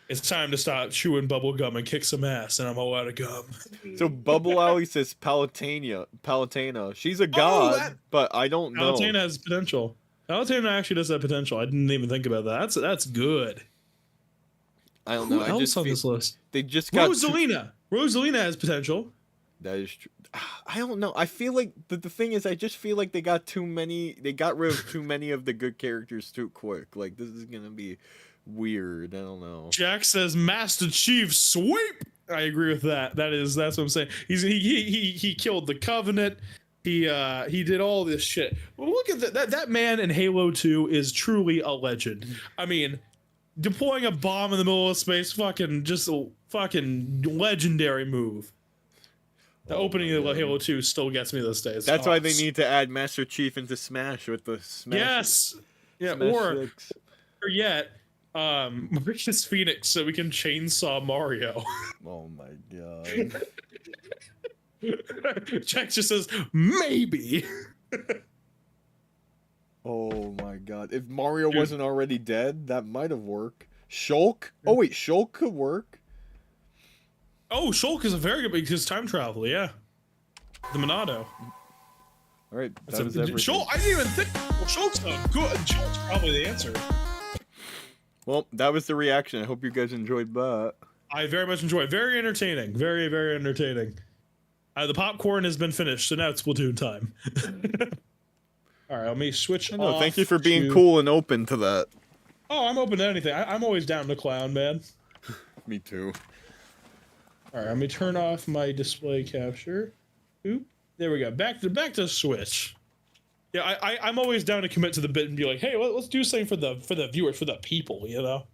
It's time to stop chewing bubble gum and kick some ass, and I'm all out of gum. So Bubble Alley says Palutena. She's a god, but I don't know. Palutena has potential. Palutena actually does have potential. I didn't even think about that. That's good. I don't know. Who else on this list? They just got Rosalina. Rosalina has potential. That is true. I don't know. I feel like the thing is, I just feel like they got rid of too many of the good characters too quick. Like, this is gonna be weird. I don't know. Jack says Master Chief sweep. I agree with that. That's what I'm saying. He killed the Covenant. He did all this shit. Well, look at that man in Halo 2 is truly a legend. I mean, deploying a bomb in the middle of space, just a fucking legendary move. The opening of Halo 2 still gets me this day. That's why they need to add Master Chief into Smash with the Smash. Yes. Yeah. Smash Or yet, Mauritius Phoenix, so we can chainsaw Mario. Oh my god. Jack just says maybe. Oh my god. If Mario wasn't already dead, that might have worked. Shulk? Oh wait, Shulk could work. Oh, Shulk is a very good because time travel, yeah. The Monado. Alright, that was everything. Shulk, I didn't even think. Well, Shulk's not good. Shulk's probably the answer. Well, that was the reaction. I hope you guys enjoyed that. I very much enjoyed. Very entertaining. Very, very entertaining. The popcorn has been finished, so now it's Splatoon time. All right, let me switch off. Thank you for being cool and open to that. Oh, I'm open to anything. I'm always down to clown, man. Me too. All right, let me turn off my display capture. Oop, there we go. Back to Switch. Yeah, I'm always down to commit to the bit and be like, hey, let's do something for the viewers, for the people, you know.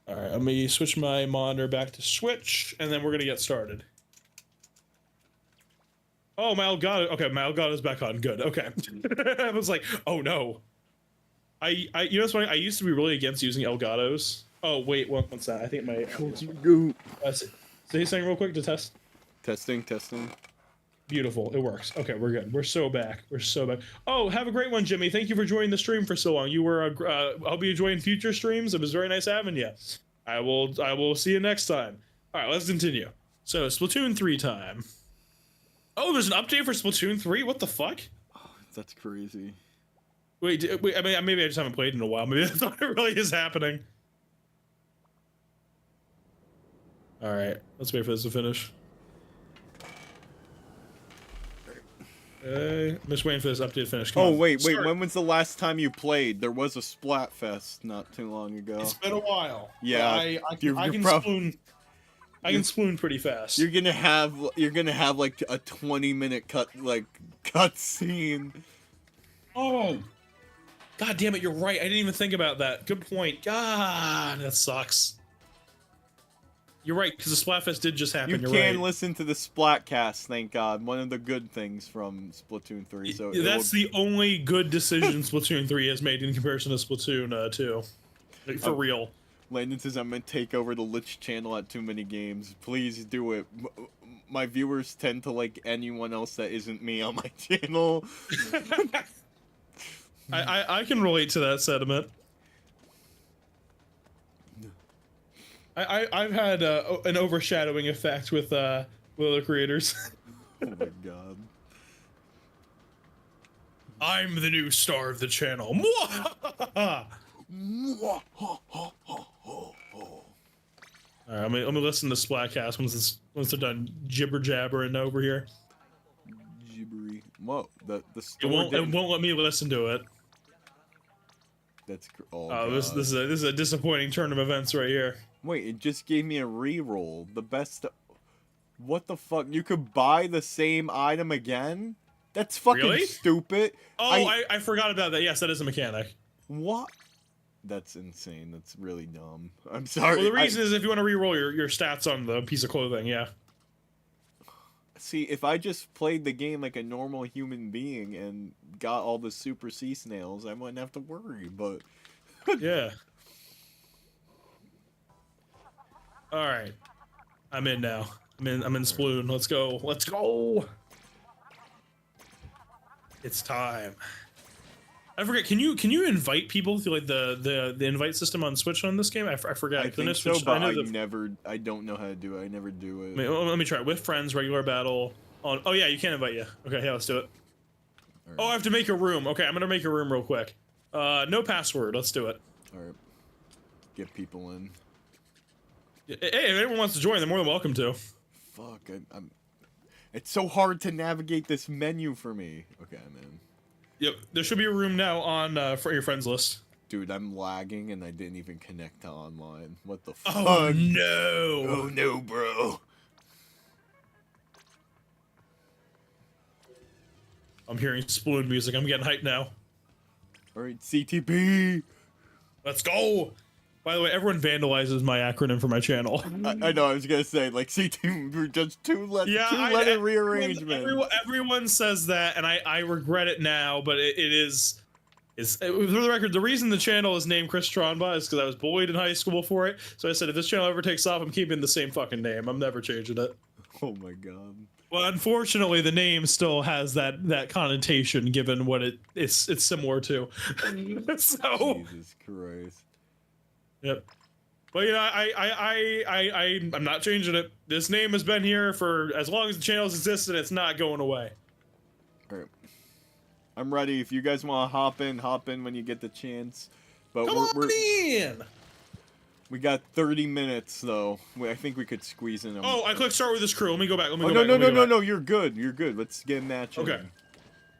All right, let me switch my monitor back to Switch, and then we're gonna get started. Oh, my Elgato. Okay, my Elgato's back on. Good. Okay. I was like, oh no. You know what's funny? I used to be really against using Elgatos. Oh wait, what's that? I think my. Say something real quick to test. Testing. Beautiful. It works. Okay, we're good. We're so back. Oh, have a great one, Jimmy. Thank you for joining the stream for so long. You were. I'll be enjoying future streams. It was very nice having you. I will see you next time. All right, let's continue. So Splatoon 3 time. Oh, there's an update for Splatoon 3. What the fuck? Oh, that's crazy. Wait. I mean, maybe I just haven't played in a while. Maybe that's what really is happening. All right, let's wait for this to finish. I'm just waiting for this update to finish. Come on. Wait. When was the last time you played? There was a Splatfest not too long ago. It's been a while. Yeah, I can spoon pretty fast. You're gonna have like a 20-minute cut scene. Oh, god damn it! You're right. I didn't even think about that. Good point. God, that sucks. You're right, because the Splatfest did just happen. You can listen to the Splatcast, thank God. One of the good things from Splatoon 3. So that's the only good decision Splatoon 3 has made in comparison to Splatoon 2. Like, for real. Landon says I'm gonna take over the Lich channel at too many games. Please do it. My viewers tend to like anyone else that isn't me on my channel. I can relate to that sentiment. I've had an overshadowing effect with other creators. Oh my god. I'm the new star of the channel. Alright, let me listen to Splatcast once they're done jibber jabbering over here. Gibbery. Whoa, the it won't let me listen to it. That's this is a disappointing turn of events right here. Wait, it just gave me a reroll. The best. What the fuck? You could buy the same item again? That's fucking stupid. Oh, I forgot about that. Yes, that is a mechanic. What? That's insane. That's really dumb. I'm sorry. Well, the reason is if you want to reroll your stats on the piece of clothing, yeah. See, if I just played the game like a normal human being and got all the super sea snails, I wouldn't have to worry, but... Yeah. Alright. I'm in now. I'm in Sploon. Let's go. Let's go! It's time. I forget, can you invite people through like the invite system on Switch on this game? I forgot. I think so, but I don't know how to do it. I never do it. Let me try it. With friends, regular battle. Oh yeah, you can invite you. Okay, yeah, let's do it. Right. Oh, I have to make a room. Okay, I'm gonna make a room real quick. No password. Let's do it. All right. Get people in. Hey, if anyone wants to join, they're more than welcome to. Fuck, I'm. It's so hard to navigate this menu for me. Okay, I'm in. Yep, there should be a room now on for your friends list. Dude, I'm lagging and I didn't even connect to online. What the fuck? Oh no! Oh no, bro. I'm hearing Sploon music. I'm getting hyped now. Alright, CTP! Let's go! By the way, everyone vandalizes my acronym for my channel. I know, I was gonna say, like, CTP, just two-letter rearrangement. Everyone says that, and I regret it now, but it is... for the record, the reason the channel is named Chris Tronba is because I was bullied in high school for it, so I said if this channel ever takes off, I'm keeping the same fucking name. I'm never changing it. Oh my god. Well, unfortunately, the name still has that connotation, given what it's similar to. So... Jesus Christ. Yep. But you know, I'm not changing it. This name has been here for as long as the channel's existed. It's not going away. Alright. I'm ready. If you guys want to hop in when you get the chance. But Come on in! We got 30 minutes though. I think we could squeeze in. Oh, I clicked start with this crew. Let me go back. No, you're good. You're good. Let's get a match. Okay.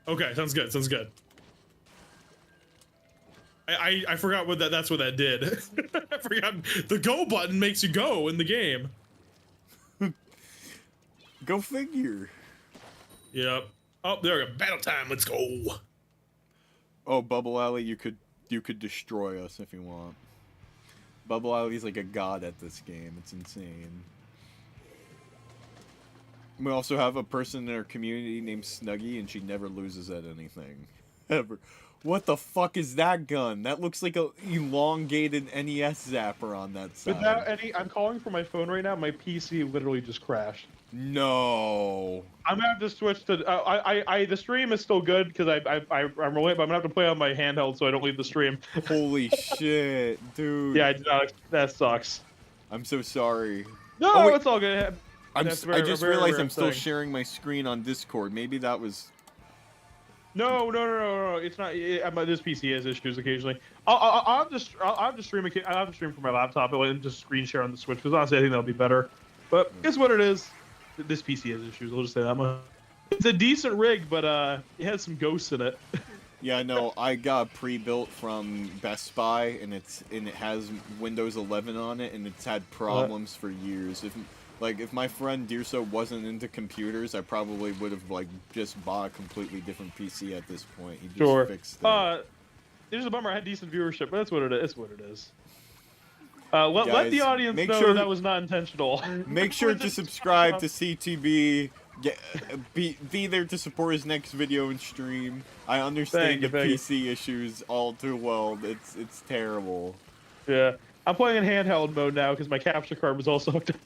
Okay, sounds good. Sounds good. I forgot what that's what that did. I forgot the go button makes you go in the game. Go figure. Yep. Oh, there we go. Battle time. Let's go. Oh, Bubble Alley, you could destroy us if you want. Bubble Alley's like a god at this game. It's insane. We also have a person in our community named Snuggy, and she never loses at anything. Ever. What the fuck is that gun? That looks like a elongated NES zapper on that side. Without any, I'm calling from my phone right now. My PC literally just crashed. No. I'm gonna have to switch to. The stream is still good because I'm related, but I'm gonna have to play on my handheld so I don't leave the stream. Holy shit, dude. Yeah, that sucks. I'm so sorry. No, oh, it's all good. I just realized I'm still sharing my screen on Discord. Maybe that was. No. It's not. This PC has issues occasionally. I'll have to stream. I'll have to stream from my laptop and just screen share on the Switch because honestly I think that'll be better. But guess what it is? This PC has issues. I'll just say that much. It's a decent rig, but it has some ghosts in it. Yeah, no, I got pre-built from Best Buy, and it has Windows 11 on it, and it's had problems for years. If my friend Deerso wasn't into computers, I probably would have just bought a completely different PC at this point. He just fixed it. It's just a bummer. I had decent viewership, but that's what it is. It's what it is. Let the audience know that was not intentional. Make sure to subscribe to CTB. Be there to support his next video and stream. I understand the PC issues all too well. It's terrible. Yeah, I'm playing in handheld mode now because my capture card was also hooked up.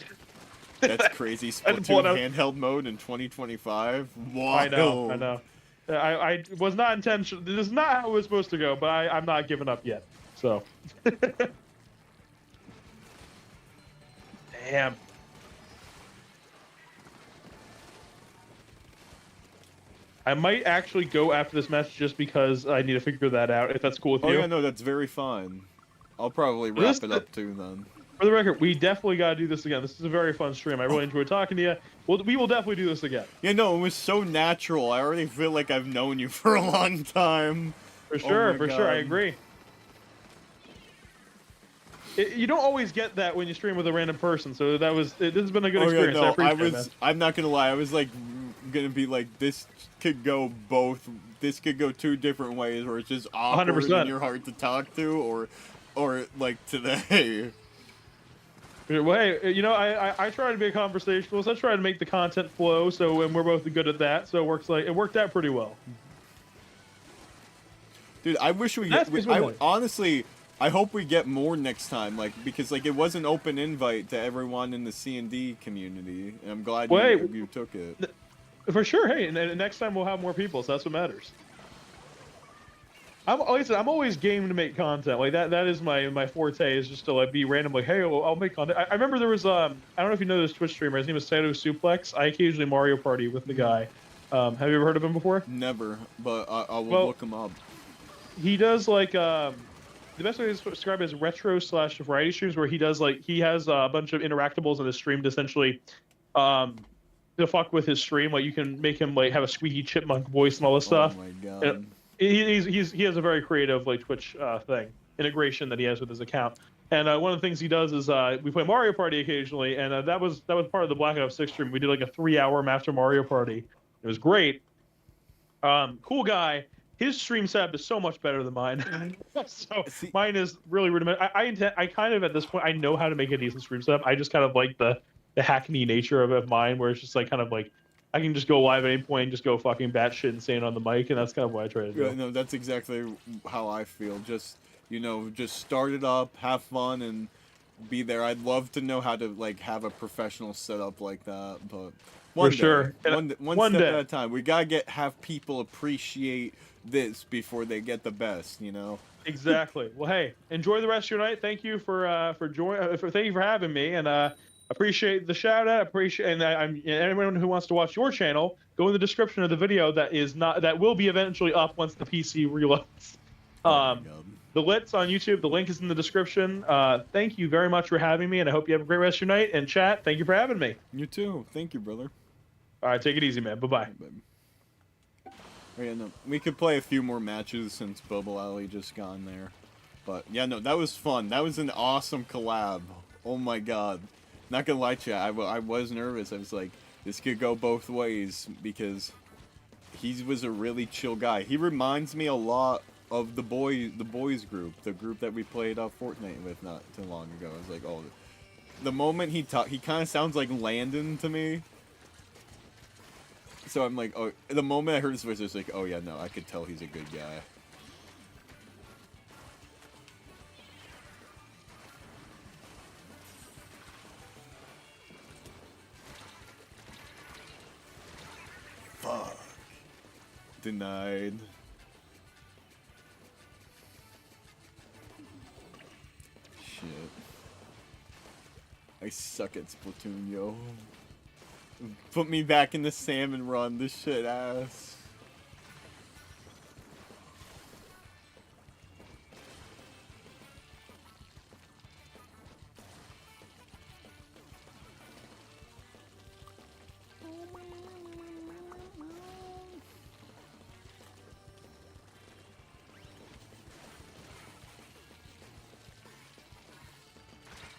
That's crazy. Splatoon handheld mode in 2025. Wow. I know. I was not intentional. This is not how it was supposed to go, but I'm not giving up yet. So. Damn. I might actually go after this match just because I need to figure that out, if that's cool with you. Oh yeah, no, that's very fine. I'll probably wrap it up too then. For the record, we definitely got to do this again. This is a very fun stream. I really enjoyed talking to you. We will definitely do this again. Yeah, no, it was so natural. I already feel like I've known you for a long time. For sure, I agree. You don't always get that when you stream with a random person, so this has been a good experience. Yeah, no, I'm not gonna lie, I was gonna be this could go two different ways, where it's just awkward 100%. and you're hard to talk to, or like today. Well, hey, I try to be a conversationalist. I try to make the content flow, and we're both good at that, so it worked out pretty well. Dude, I wish honestly, I hope we get more next time, because it was an open invite to everyone in the C&D community, and I'm glad you took it. For sure, hey, and next time we'll have more people, so that's what matters. I'm always game to make content. That is my forte, is just to be randomly, hey, I'll make content. I remember there was I don't know if you know this Twitch streamer. His name is Sato Suplex. I occasionally Mario Party with the guy. Have you ever heard of him before? Never, but I will look him up. He does the best way to describe it is retro/variety streams, where he does like he has a bunch of interactables in his stream to essentially to fuck with his stream. Like you can make him like have a squeaky chipmunk voice and all this stuff. Oh my god. And he has a very creative like Twitch thing integration that he has with his account. And one of the things he does is we play Mario Party occasionally, and that was part of the Black Ops 6 stream. We did like a 3-hour Master Mario Party. It was great. Cool guy. His stream setup is so much better than mine. So mine is really rudimentary. I kind of at this point I know how to make a decent stream setup. I just kind of like the hackney nature of mine, where it's just like kind of like I can just go live at any point and just go fucking batshit insane on the mic, and that's kind of what I try to do. Yeah, no, that's exactly how I feel. Just just start it up, have fun, and be there. I'd love to know how to like have a professional setup like that, but one For sure. one step at a time. We gotta have people appreciate this before they get the best, Exactly. Well, hey, enjoy the rest of your night. Thank you for thank you for having me, and appreciate the shout out. And anyone who wants to watch your channel, go in the description of the video that will be eventually up once the PC reloads. The Lit's on YouTube. The link is in the description. Thank you very much for having me, and I hope you have a great rest of your night. And chat, thank you for having me. You too. Thank you, brother. All right, take it easy, man. Bye-bye. Oh, yeah, no, we could play a few more matches since Bubble Alley just gone there. But, yeah, no, that was fun. That was an awesome collab. Oh, my God. Not gonna lie to you, I was nervous. I was like, this could go both ways because he was a really chill guy. He reminds me a lot of the boys group, the group that we played Fortnite with not too long ago. I was like, oh, the moment he kind of sounds like Landon to me. So I'm like, oh, the moment I heard his voice, I was like, oh yeah, no, I could tell he's a good guy. Fuck. Denied. Shit. I suck at Splatoon, yo. Put me back in the salmon run, this shit ass.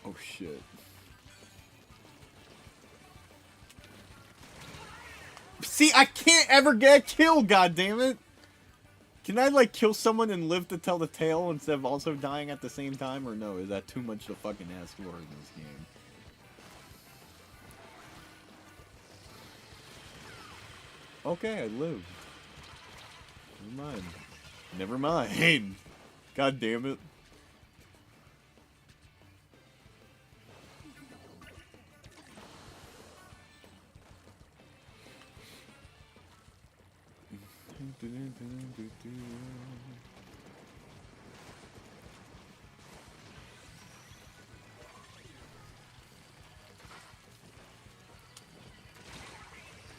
Oh shit. See, I can't ever get a kill, goddammit! Can I, like, kill someone and live to tell the tale instead of also dying at the same time? Or no, is that too much to fucking ask for in this game? Okay, I lived. Never mind. Never mind. God damn it.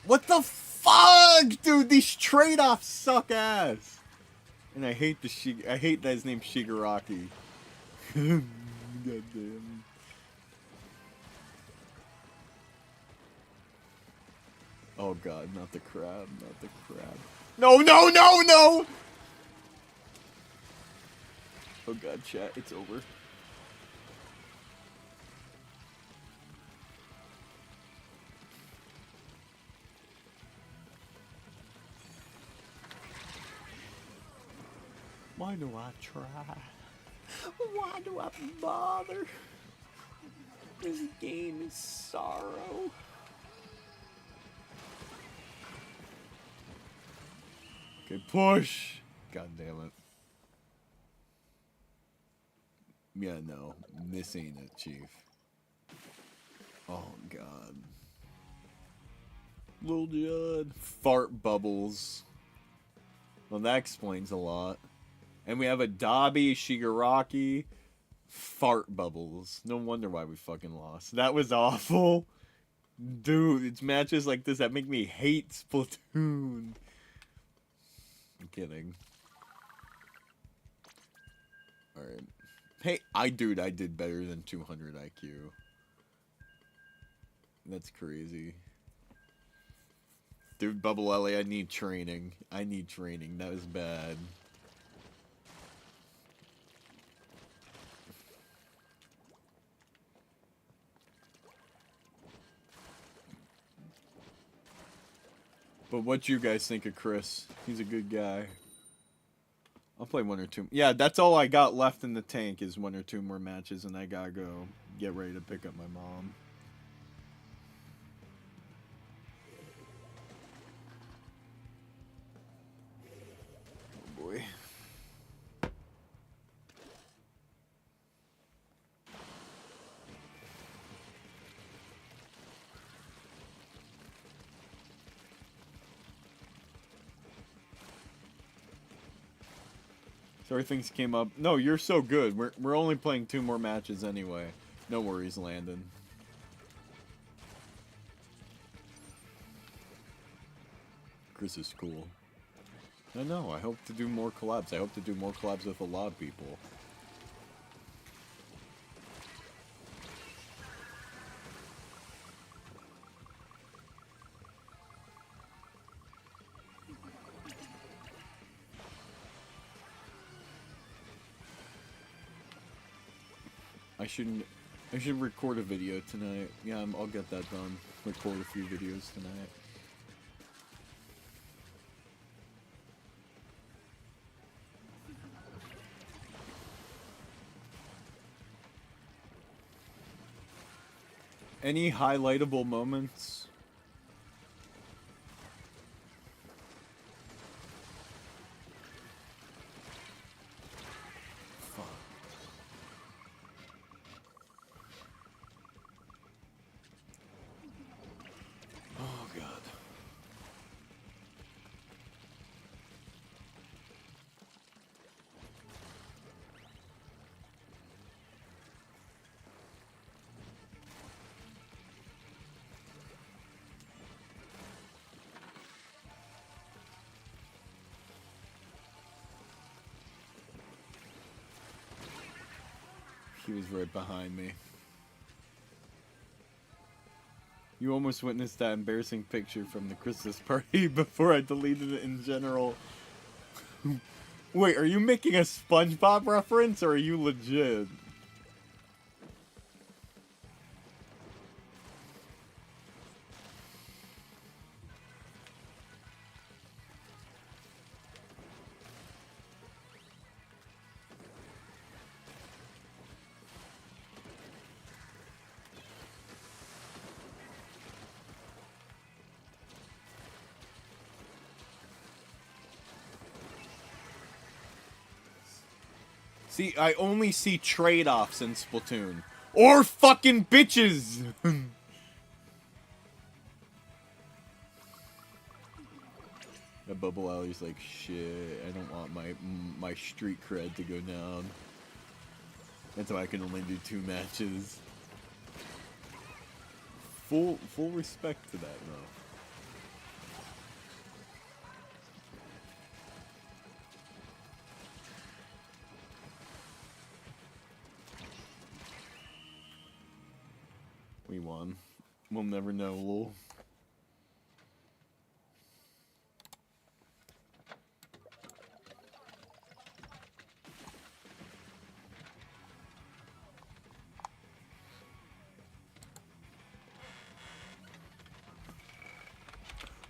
What the fuck, dude? These trade-offs suck ass. And I hate I hate that his name's Shigaraki. God damn. Oh god, not the crab, not the crab. No, no, no, no! Oh god, chat, it's over. Why do I try? Why do I bother? This game is sorrow. Okay, push! God damn it. Yeah, no. This ain't it, Chief. Oh, God. Lil Judd. Fart bubbles. Well, that explains a lot. And we have a Dobby, Shigaraki, fart bubbles. No wonder why we fucking lost. That was awful. Dude, it's matches like this that make me hate Splatoon. I'm kidding. Alright. Hey, I did better than 200 IQ. That's crazy. Dude, Bubble Ellie, I need training. I need training. That was bad. But what you guys think of Chris? He's a good guy. I'll play 1 or 2. Yeah, that's all I got left in the tank is 1 or 2 more matches, and I gotta go get ready to pick up my mom. Oh boy. Sorry things came up. No, you're so good. We're only playing 2 more matches anyway. No worries, Landon. Chris is cool. I know. I hope to do more collabs. I hope to do more collabs with a lot of people. I should record a video tonight. Yeah, I'll get that done. Record a few videos tonight. Any highlightable moments? Oh god. He was right behind me. You almost witnessed that embarrassing picture from the Christmas party before I deleted it in general. Wait, are you making a SpongeBob reference or are you legit? See, I only see trade-offs in Splatoon. Or fucking bitches! That Bubble Alley's like, shit, I don't want my street cred to go down. That's why I can only do 2 matches. Full respect to that, though. We won. We'll never know, lol.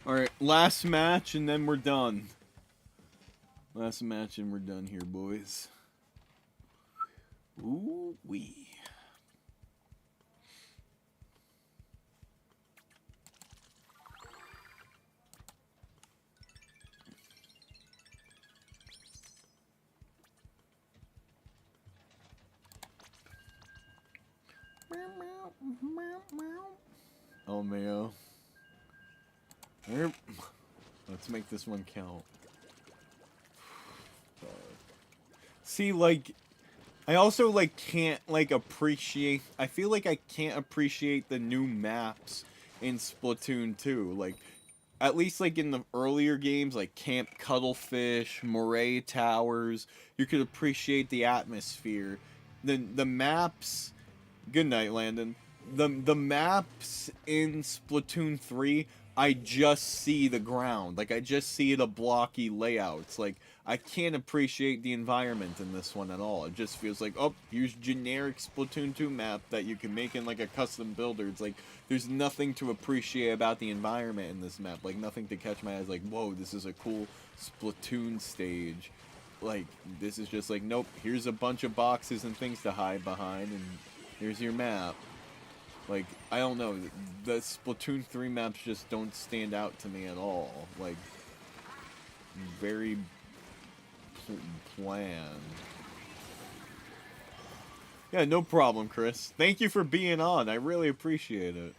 Alright, last match and then we're done. Last match and we're done here, boys. Ooh wee. Oh, Mayo. Let's make this one count. See, like, I also, like, can't, like, appreciate... I feel like I can't appreciate the new maps in Splatoon 2. Like, at least like in the earlier games, like Camp Cuttlefish, Moray Towers, you could appreciate the atmosphere. The maps. Good night, Landon. The maps in Splatoon 3, I just see the ground. Like, I just see the blocky layouts. Like, I can't appreciate the environment in this one at all. It just feels like, oh, here's generic Splatoon 2 map that you can make in, like, a custom builder. It's like, there's nothing to appreciate about the environment in this map. Like, nothing to catch my eyes. Like, whoa, this is a cool Splatoon stage. Like, this is just like, nope, here's a bunch of boxes and things to hide behind, and here's your map. Like, I don't know, the Splatoon 3 maps just don't stand out to me at all. Like, very bland. Yeah, no problem, Chris. Thank you for being on. I really appreciate it.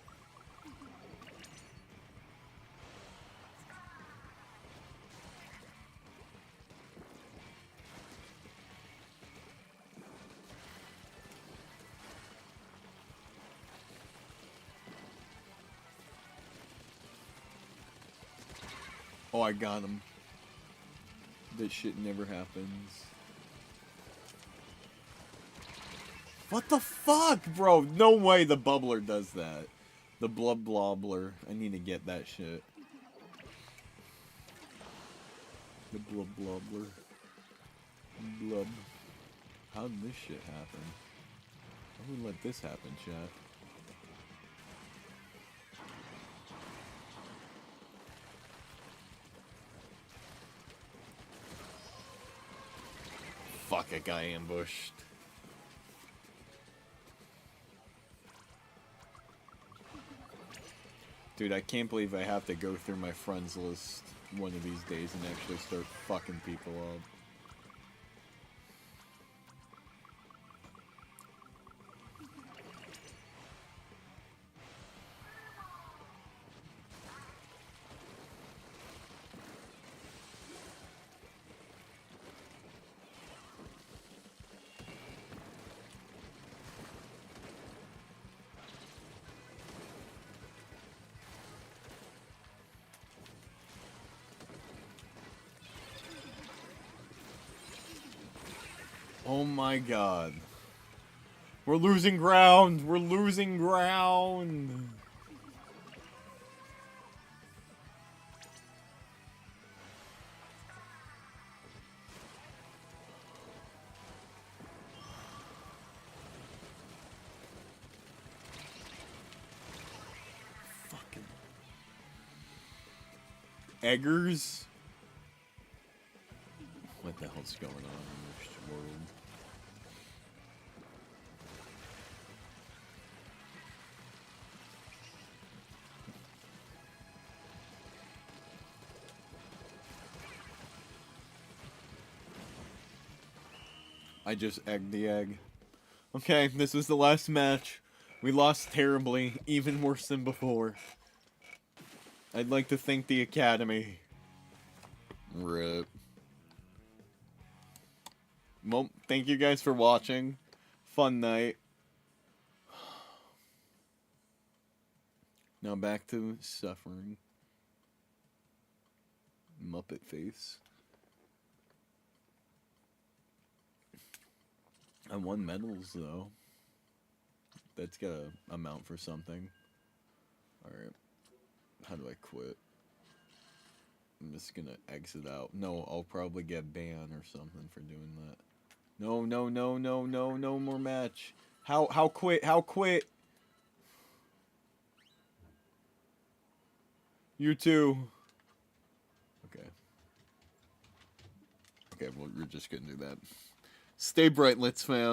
Oh, I got him. That shit never happens. What the fuck, bro? No way the bubbler does that. The blub blobbler. I need to get that shit. The blub blobbler. Blub. How did this shit happen? How would let this happen, chat? Fuck, I got ambushed. Dude, I can't believe I have to go through my friends list one of these days and actually start fucking people up. Oh my god. We're losing ground! We're losing ground! Fucking Eggers? What the hell's going on in this world? I just egged the egg. Okay, this was the last match. We lost terribly, even worse than before. I'd like to thank the Academy. RIP. Well, thank you guys for watching. Fun night. Now back to suffering. Muppet face. I won medals, though. That's gotta amount for something. Alright. How do I quit? I'm just gonna exit out. No, I'll probably get banned or something for doing that. No, no, no, no, no, no more match. How quit? How quit? You too. Okay. Okay, well, you're just gonna do that. Stay bright, Litz fam.